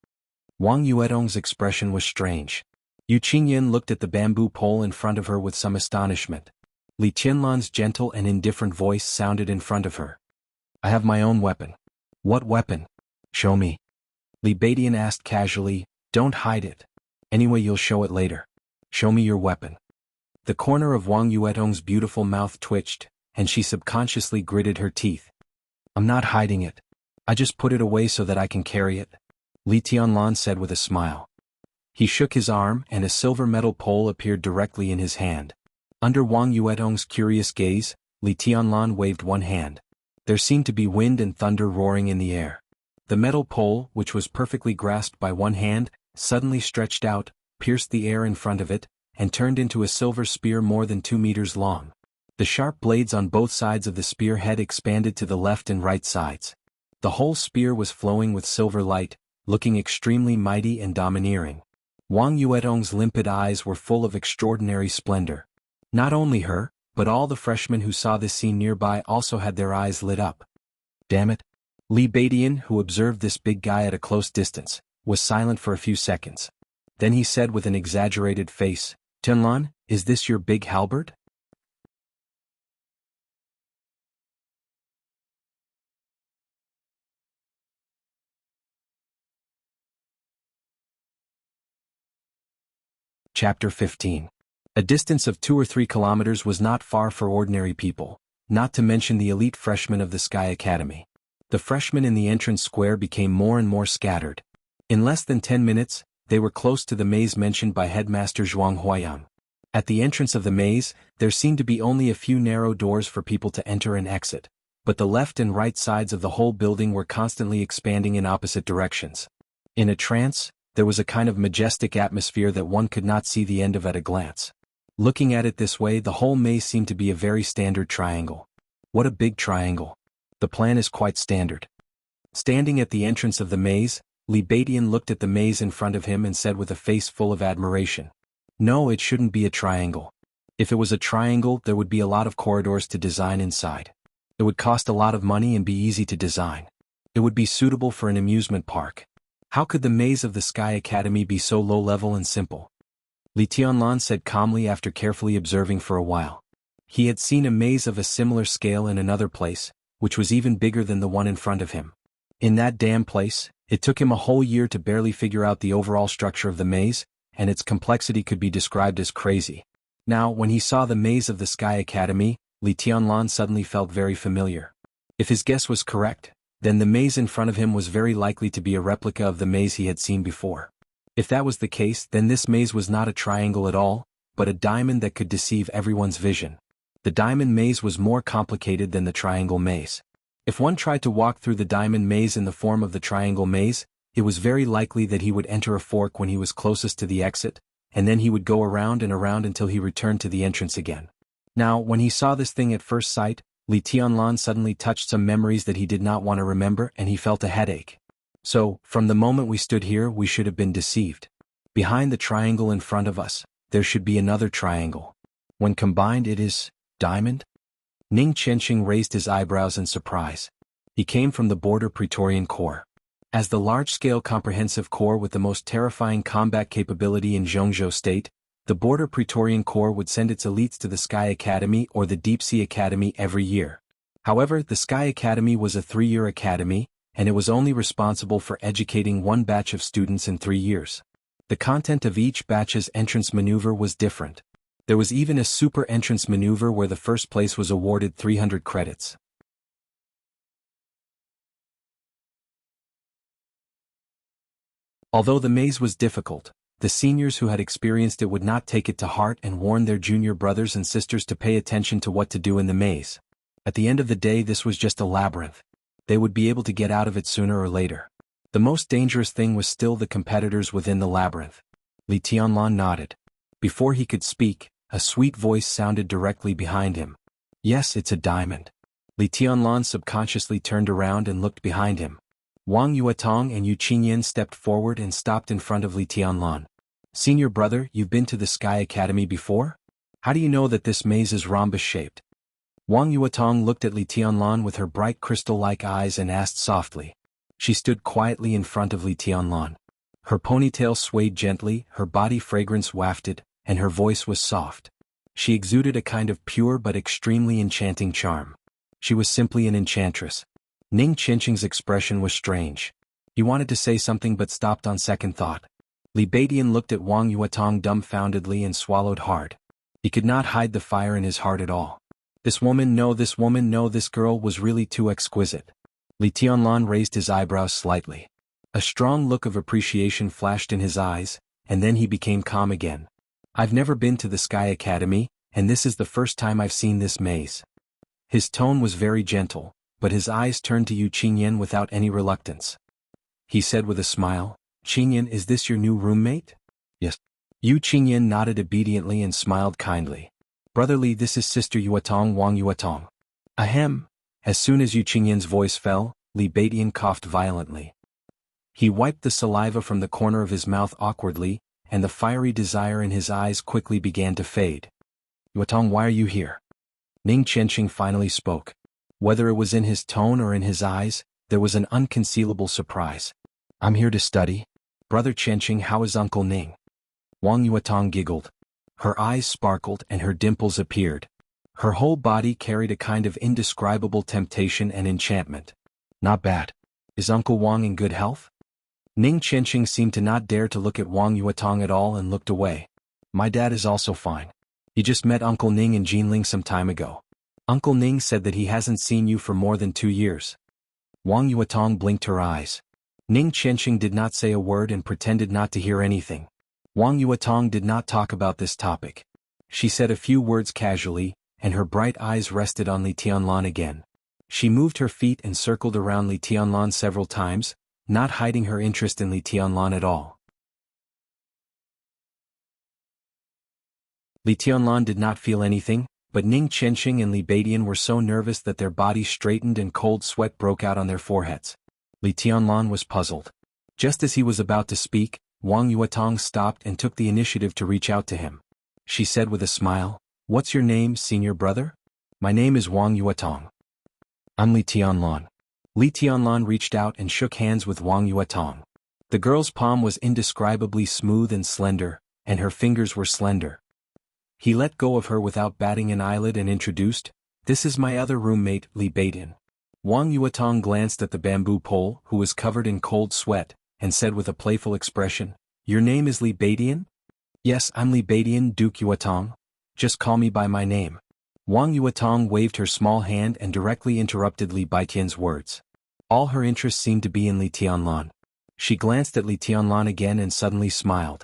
Wang Yuetong's expression was strange. Yu Qingyan looked at the bamboo pole in front of her with some astonishment. Li Tianlan's gentle and indifferent voice sounded in front of her. "I have my own weapon." "What weapon? Show me." Li Baidian asked casually, "Don't hide it. Anyway, you'll show it later. Show me your weapon." The corner of Wang Yuetong's beautiful mouth twitched, and she subconsciously gritted her teeth. "I'm not hiding it. I just put it away so that I can carry it," Li Tianlan said with a smile. He shook his arm and a silver metal pole appeared directly in his hand. Under Wang Yuetong's curious gaze, Li Tianlan waved one hand. There seemed to be wind and thunder roaring in the air. The metal pole, which was perfectly grasped by one hand, suddenly stretched out, pierced the air in front of it, and turned into a silver spear more than 2 meters long. The sharp blades on both sides of the spear head expanded to the left and right sides. The whole spear was flowing with silver light, looking extremely mighty and domineering. Wang Yuetong's limpid eyes were full of extraordinary splendor. Not only her, but all the freshmen who saw this scene nearby also had their eyes lit up. "Damn it." Li Baidian, who observed this big guy at a close distance, was silent for a few seconds. Then he said with an exaggerated face, "Tianlan, is this your big halberd?" Chapter 15. A distance of 2 or 3 kilometers was not far for ordinary people, not to mention the elite freshmen of the Sky Academy. The freshmen in the entrance square became more and more scattered. In less than 10 minutes, They were close to the maze mentioned by Headmaster Zhuang Huayang. At the entrance of the maze, there seemed to be only a few narrow doors for people to enter and exit, but the left and right sides of the whole building were constantly expanding in opposite directions. In a trance, there was a kind of majestic atmosphere that one could not see the end of at a glance. Looking at it this way, the whole maze seemed to be a very standard triangle. What a big triangle. The plan is quite standard. Standing at the entrance of the maze, Li Baidian looked at the maze in front of him and said with a face full of admiration, "No, it shouldn't be a triangle. If it was a triangle, there would be a lot of corridors to design inside. It would cost a lot of money and be easy to design. It would be suitable for an amusement park. How could the maze of the Sky Academy be so low-level and simple?" Li Tianlan said calmly after carefully observing for a while. He had seen a maze of a similar scale in another place, which was even bigger than the one in front of him. In that damn place, it took him a whole year to barely figure out the overall structure of the maze, and its complexity could be described as crazy. Now, when he saw the maze of the Sky Academy, Li Tianlan suddenly felt very familiar. If his guess was correct, then the maze in front of him was very likely to be a replica of the maze he had seen before. If that was the case, then this maze was not a triangle at all, but a diamond that could deceive everyone's vision. The diamond maze was more complicated than the triangle maze. If one tried to walk through the diamond maze in the form of the triangle maze, it was very likely that he would enter a fork when he was closest to the exit, and then he would go around and around until he returned to the entrance again. Now, when he saw this thing at first sight, Li Tianlan suddenly touched some memories that he did not want to remember, and he felt a headache. So, from the moment we stood here, we should have been deceived. Behind the triangle in front of us, there should be another triangle. When combined, it is diamond? Ning Qianqing raised his eyebrows in surprise. He came from the Border Praetorian Corps. As the large-scale comprehensive corps with the most terrifying combat capability in Jianghu State, the Border Praetorian Corps would send its elites to the Sky Academy or the Deep Sea Academy every year. However, the Sky Academy was a 3-year academy, and it was only responsible for educating one batch of students in 3 years. The content of each batch's entrance maneuver was different. There was even a super entrance maneuver where the first place was awarded 300 credits. Although the maze was difficult, the seniors who had experienced it would not take it to heart and warned their junior brothers and sisters to pay attention to what to do in the maze. At the end of the day, this was just a labyrinth. They would be able to get out of it sooner or later. The most dangerous thing was still the competitors within the labyrinth. Li Tianlan nodded. Before he could speak, a sweet voice sounded directly behind him. "Yes, it's a diamond." Li Tianlan subconsciously turned around and looked behind him. Wang Yuetong and Yu Qingyan stepped forward and stopped in front of Li Tianlan. "Senior brother, you've been to the Sky Academy before? How do you know that this maze is rhombus-shaped?" Wang Yuetong looked at Li Tianlan with her bright crystal-like eyes and asked softly. She stood quietly in front of Li Tianlan. Her ponytail swayed gently, her body fragrance wafted, and her voice was soft. She exuded a kind of pure but extremely enchanting charm. She was simply an enchantress. Ning Qianqing's expression was strange. He wanted to say something but stopped on second thought. Li Baidian looked at Wang Yuetong dumbfoundedly and swallowed hard. He could not hide the fire in his heart at all. This woman, no, this girl was really too exquisite. Li Tianlan raised his eyebrows slightly. A strong look of appreciation flashed in his eyes, and then he became calm again. "I've never been to the Sky Academy, and this is the first time I've seen this maze." His tone was very gentle, but his eyes turned to Yu Qingyan without any reluctance. He said with a smile, "Qingyan, is this your new roommate?" "Yes." Yu Qingyan nodded obediently and smiled kindly. "Brother Li, this is Sister Yuetong, Wang Yuetong." Ahem. As soon as Yu Qingyan's voice fell, Li Baidian coughed violently. He wiped the saliva from the corner of his mouth awkwardly, and the fiery desire in his eyes quickly began to fade. "Yuetong, why are you here?" Ning Qianqing finally spoke. Whether it was in his tone or in his eyes, there was an unconcealable surprise. "I'm here to study." "Brother Qianqing, how is Uncle Ning?" Wang Yuetong giggled. Her eyes sparkled and her dimples appeared. Her whole body carried a kind of indescribable temptation and enchantment. "Not bad. Is Uncle Wang in good health?" Ning Qianqing seemed to not dare to look at Wang Yuetong at all and looked away. "My dad is also fine. He just met Uncle Ning in Jinling some time ago. Uncle Ning said that he hasn't seen you for more than 2 years." Wang Yuetong blinked her eyes. Ning Qianqing did not say a word and pretended not to hear anything. Wang Yuetong did not talk about this topic. She said a few words casually, and her bright eyes rested on Li Tianlan again. She moved her feet and circled around Li Tianlan several times, not hiding her interest in Li Tianlan at all. Li Tianlan did not feel anything, but Ning Qianqing and Li Beidian were so nervous that their bodies straightened and cold sweat broke out on their foreheads. Li Tianlan was puzzled. Just as he was about to speak, Wang Yuetong stopped and took the initiative to reach out to him. She said with a smile, "What's your name, senior brother?" "My name is Wang Yuetong." "I'm Li Tianlan." Li Tianlan reached out and shook hands with Wang Yuetong. The girl's palm was indescribably smooth and slender, and her fingers were slender. He let go of her without batting an eyelid and introduced, "This is my other roommate, Li Beidian." Wang Yuetong glanced at the bamboo pole, who was covered in cold sweat, and said with a playful expression, "Your name is Li Beidian?" "Yes, I'm Li Beidian, Duke Yuetong. Just call me by my name." Wang Yuetong waved her small hand and directly interrupted Li Beidian's words. All her interest seemed to be in Li Tianlan. She glanced at Li Tianlan again and suddenly smiled.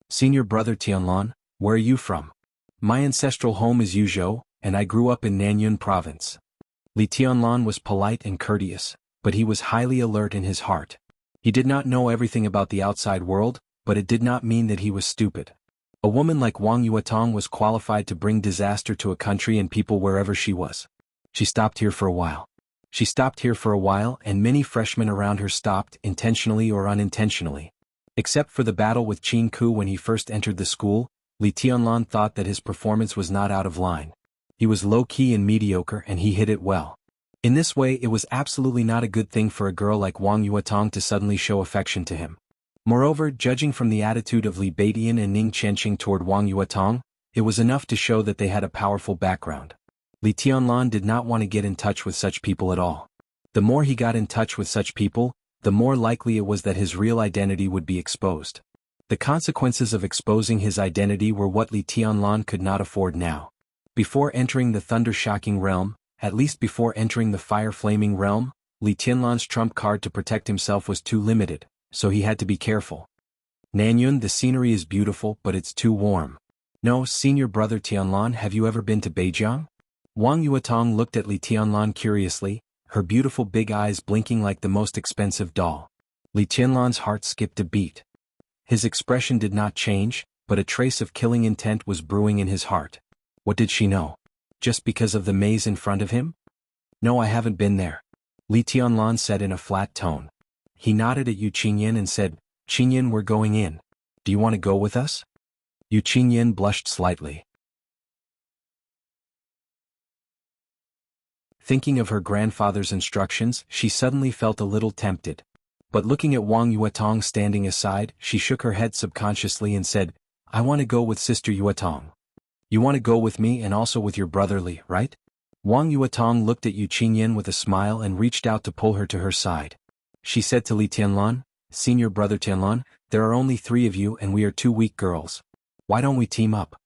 "Senior brother Tianlan, where are you from?" "My ancestral home is Yuzhou, and I grew up in Nanyun province." Li Tianlan was polite and courteous, but he was highly alert in his heart. He did not know everything about the outside world, but it did not mean that he was stupid. A woman like Wang Yuetong was qualified to bring disaster to a country and people wherever she was. She stopped here for a while. And many freshmen around her stopped, intentionally or unintentionally. Except for the battle with Jianghu when he first entered the school, Li Tianlan thought that his performance was not out of line. He was low-key and mediocre and he hit it well. In this way it was absolutely not a good thing for a girl like Wang Yuetong to suddenly show affection to him. Moreover, judging from the attitude of Li Beidian and Ning Qianqing toward Wang Yuetong, it was enough to show that they had a powerful background. Li Tianlan did not want to get in touch with such people at all. The more he got in touch with such people, the more likely it was that his real identity would be exposed. The consequences of exposing his identity were what Li Tianlan could not afford now. Before entering the thunder-shocking realm, at least before entering the fire-flaming realm, Li Tianlan's trump card to protect himself was too limited, so he had to be careful. "Nanyun, the scenery is beautiful but it's too warm." "No, senior brother Tianlan, have you ever been to Beijing?" Wang Yuetong looked at Li Tianlan curiously, her beautiful big eyes blinking like the most expensive doll. Li Tianlan's heart skipped a beat. His expression did not change, but a trace of killing intent was brewing in his heart. What did she know? Just because of the maze in front of him? "No, I haven't been there," Li Tianlan said in a flat tone. He nodded at Yu Qingyan and said, "Qingyan, we're going in. Do you want to go with us?" Yu Qingyan blushed slightly. Thinking of her grandfather's instructions, she suddenly felt a little tempted. But looking at Wang Yuetong standing aside, she shook her head subconsciously and said, "I want to go with Sister Yuetong." "You want to go with me and also with your brother Li, right?" Wang Yuetong looked at Yu Qingyan with a smile and reached out to pull her to her side. She said to Li Tianlan, "Senior brother Tianlan, there are only 3 of you and we are 2 weak girls. Why don't we team up?"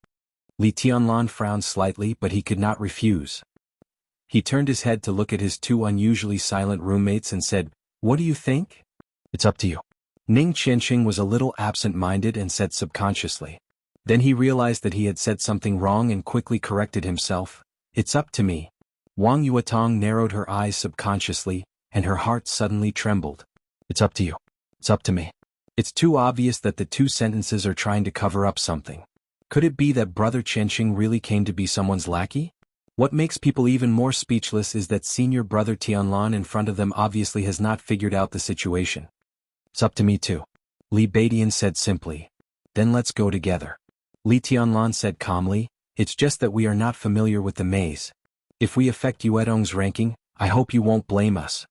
Li Tianlan frowned slightly but he could not refuse. He turned his head to look at his 2 unusually silent roommates and said, "What do you think?" "It's up to you." Ning Qianqing was a little absent-minded and said subconsciously. Then he realized that he had said something wrong and quickly corrected himself, "It's up to me." Wang Yuetong narrowed her eyes subconsciously, and her heart suddenly trembled. "It's up to you. It's up to me." It's too obvious that the 2 sentences are trying to cover up something. Could it be that Brother Qianqing really came to be someone's lackey? What makes people even more speechless is that senior brother Tianlan in front of them obviously has not figured out the situation. "It's up to me too," Li Beidian said simply. "Then let's go together." Li Tianlan said calmly, "It's just that we are not familiar with the maze. If we affect Yuetong's ranking, I hope you won't blame us."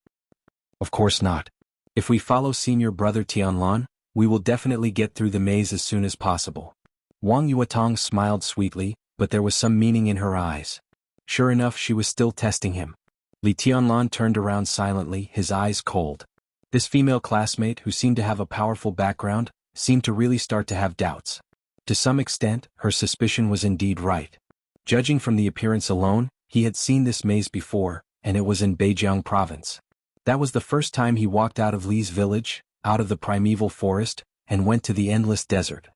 "Of course not. If we follow senior brother Tianlan, we will definitely get through the maze as soon as possible." Wang Yuetong smiled sweetly, but there was some meaning in her eyes. Sure enough, she was still testing him. Li Tianlan turned around silently, his eyes cold. This female classmate, who seemed to have a powerful background, seemed to really start to have doubts. To some extent, her suspicion was indeed right. Judging from the appearance alone, he had seen this maze before, and it was in Beijing province. That was the first time he walked out of Li's village, out of the primeval forest, and went to the endless desert.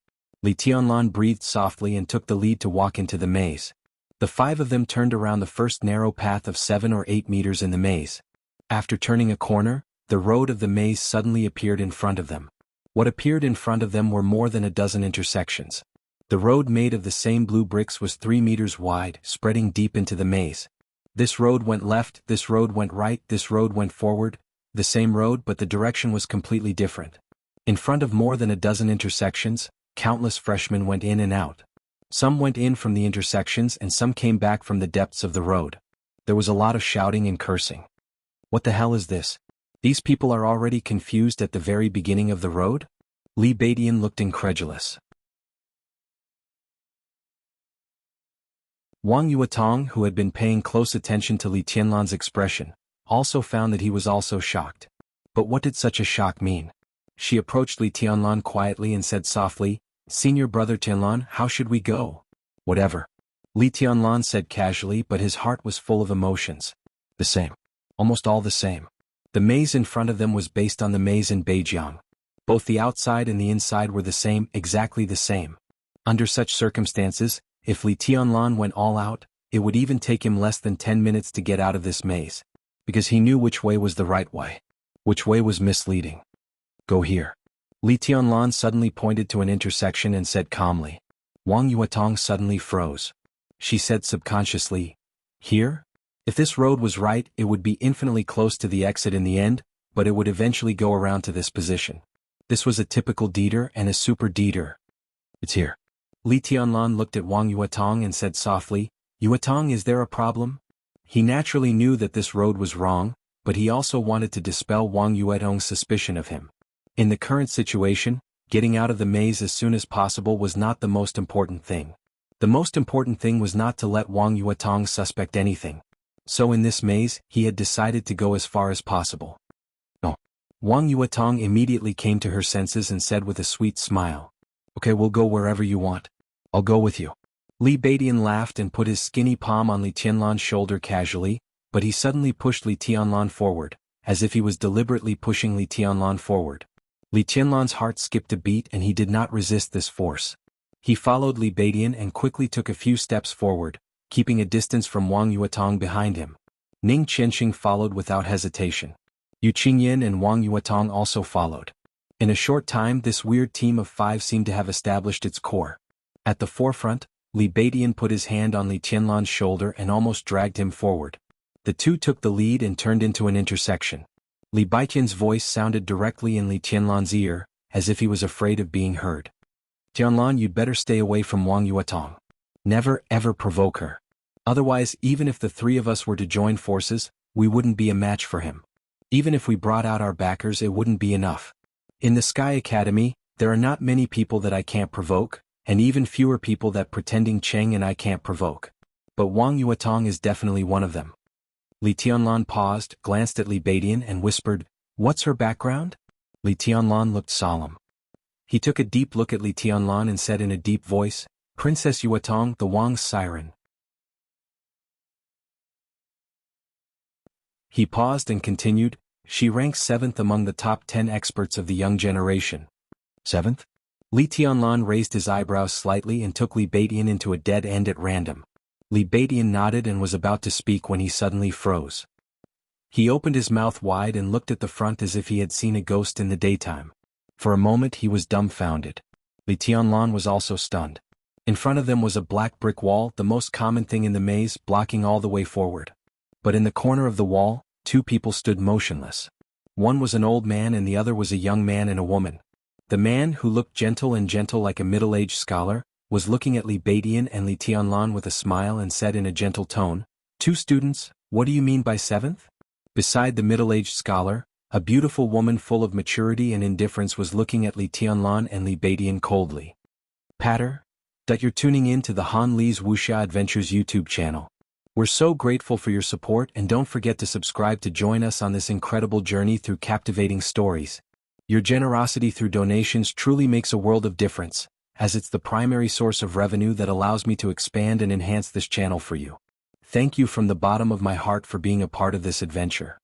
Li Tianlan breathed softly and took the lead to walk into the maze. The five of them turned around the first narrow path of 7 or 8 meters in the maze. After turning a corner, the road of the maze suddenly appeared in front of them. What appeared in front of them were more than a dozen intersections. The road made of the same blue bricks was 3 meters wide, spreading deep into the maze. This road went left, this road went right, this road went forward, the same road but the direction was completely different. In front of more than a dozen intersections, countless freshmen went in and out. Some went in from the intersections and some came back from the depths of the road. There was a lot of shouting and cursing. What the hell is this? These people are already confused at the very beginning of the road? Li Beidian looked incredulous. Wang Yuetong, who had been paying close attention to Li Tianlan's expression, also found that he was also shocked. But what did such a shock mean? She approached Li Tianlan quietly and said softly, "Senior brother Tianlan, how should we go?" "Whatever." Li Tianlan said casually, but his heart was full of emotions. The same. Almost all the same. The maze in front of them was based on the maze in Beijing. Both the outside and the inside were the same, exactly the same. Under such circumstances, if Li Tianlan went all out, it would even take him less than 10 minutes to get out of this maze. Because he knew which way was the right way. Which way was misleading. "Go here." Li Tianlan suddenly pointed to an intersection and said calmly. Wang Yuetong suddenly froze. She said subconsciously, "Here?" If this road was right, it would be infinitely close to the exit in the end, but it would eventually go around to this position. This was a typical deeder and a super deeder. "It's here." Li Tianlan looked at Wang Yuetong and said softly, "Yuetong, is there a problem?" He naturally knew that this road was wrong, but he also wanted to dispel Wang Yuetong's suspicion of him. In the current situation, getting out of the maze as soon as possible was not the most important thing. The most important thing was not to let Wang Yuetong suspect anything. So in this maze, he had decided to go as far as possible. "No." Wang Yuetong immediately came to her senses and said with a sweet smile, "Okay, we'll go wherever you want. I'll go with you." Li Beidian laughed and put his skinny palm on Li Tianlan's shoulder casually, but he suddenly pushed Li Tianlan forward, as if he was deliberately pushing Li Tianlan forward. Li Tianlan's heart skipped a beat and he did not resist this force. He followed Li Beidian and quickly took a few steps forward, keeping a distance from Wang Yuetong behind him. Ning Qianxing followed without hesitation. Yu Qingyin and Wang Yuetong also followed. In a short time this weird team of 5 seemed to have established its core. At the forefront, Li Beidian put his hand on Li Tianlan's shoulder and almost dragged him forward. The two took the lead and turned into an intersection. Li Beidian's voice sounded directly in Li Tianlan's ear, as if he was afraid of being heard. "Tianlan, you'd better stay away from Wang Yuetong. Never ever provoke her. Otherwise, even if the 3 of us were to join forces, we wouldn't be a match for him. Even if we brought out our backers, it wouldn't be enough. In the Sky Academy, there are not many people that I can't provoke, and even fewer people that pretending Cheng and I can't provoke. But Wang Yuetong is definitely one of them." Li Tianlan paused, glanced at Li Beidian and whispered, "What's her background?" Li Tianlan looked solemn. He took a deep look at Li Tianlan and said in a deep voice, "Princess Yuetong, the Wang's siren." He paused and continued, "She ranks 7th among the top 10 experts of the young generation." 7th? Li Tianlan raised his eyebrows slightly and took Li Beidian into a dead end at random. Li Beidian nodded and was about to speak when he suddenly froze. He opened his mouth wide and looked at the front as if he had seen a ghost in the daytime. For a moment he was dumbfounded. Li Tianlan was also stunned. In front of them was a black brick wall, the most common thing in the maze, blocking all the way forward. But in the corner of the wall, 2 people stood motionless. One was an old man and the other was a young man and a woman. The man, who looked gentle like a middle-aged scholar, was looking at Li Beidian and Li Tianlan with a smile and said in a gentle tone, "2 students, what do you mean by 7th?" Beside the middle-aged scholar, a beautiful woman full of maturity and indifference was looking at Li Tianlan and Li Beidian coldly. Patter, that you're tuning in to the Han Li's Wuxia Adventures YouTube channel. We're so grateful for your support and don't forget to subscribe to join us on this incredible journey through captivating stories. Your generosity through donations truly makes a world of difference, as it's the primary source of revenue that allows me to expand and enhance this channel for you. Thank you from the bottom of my heart for being a part of this adventure.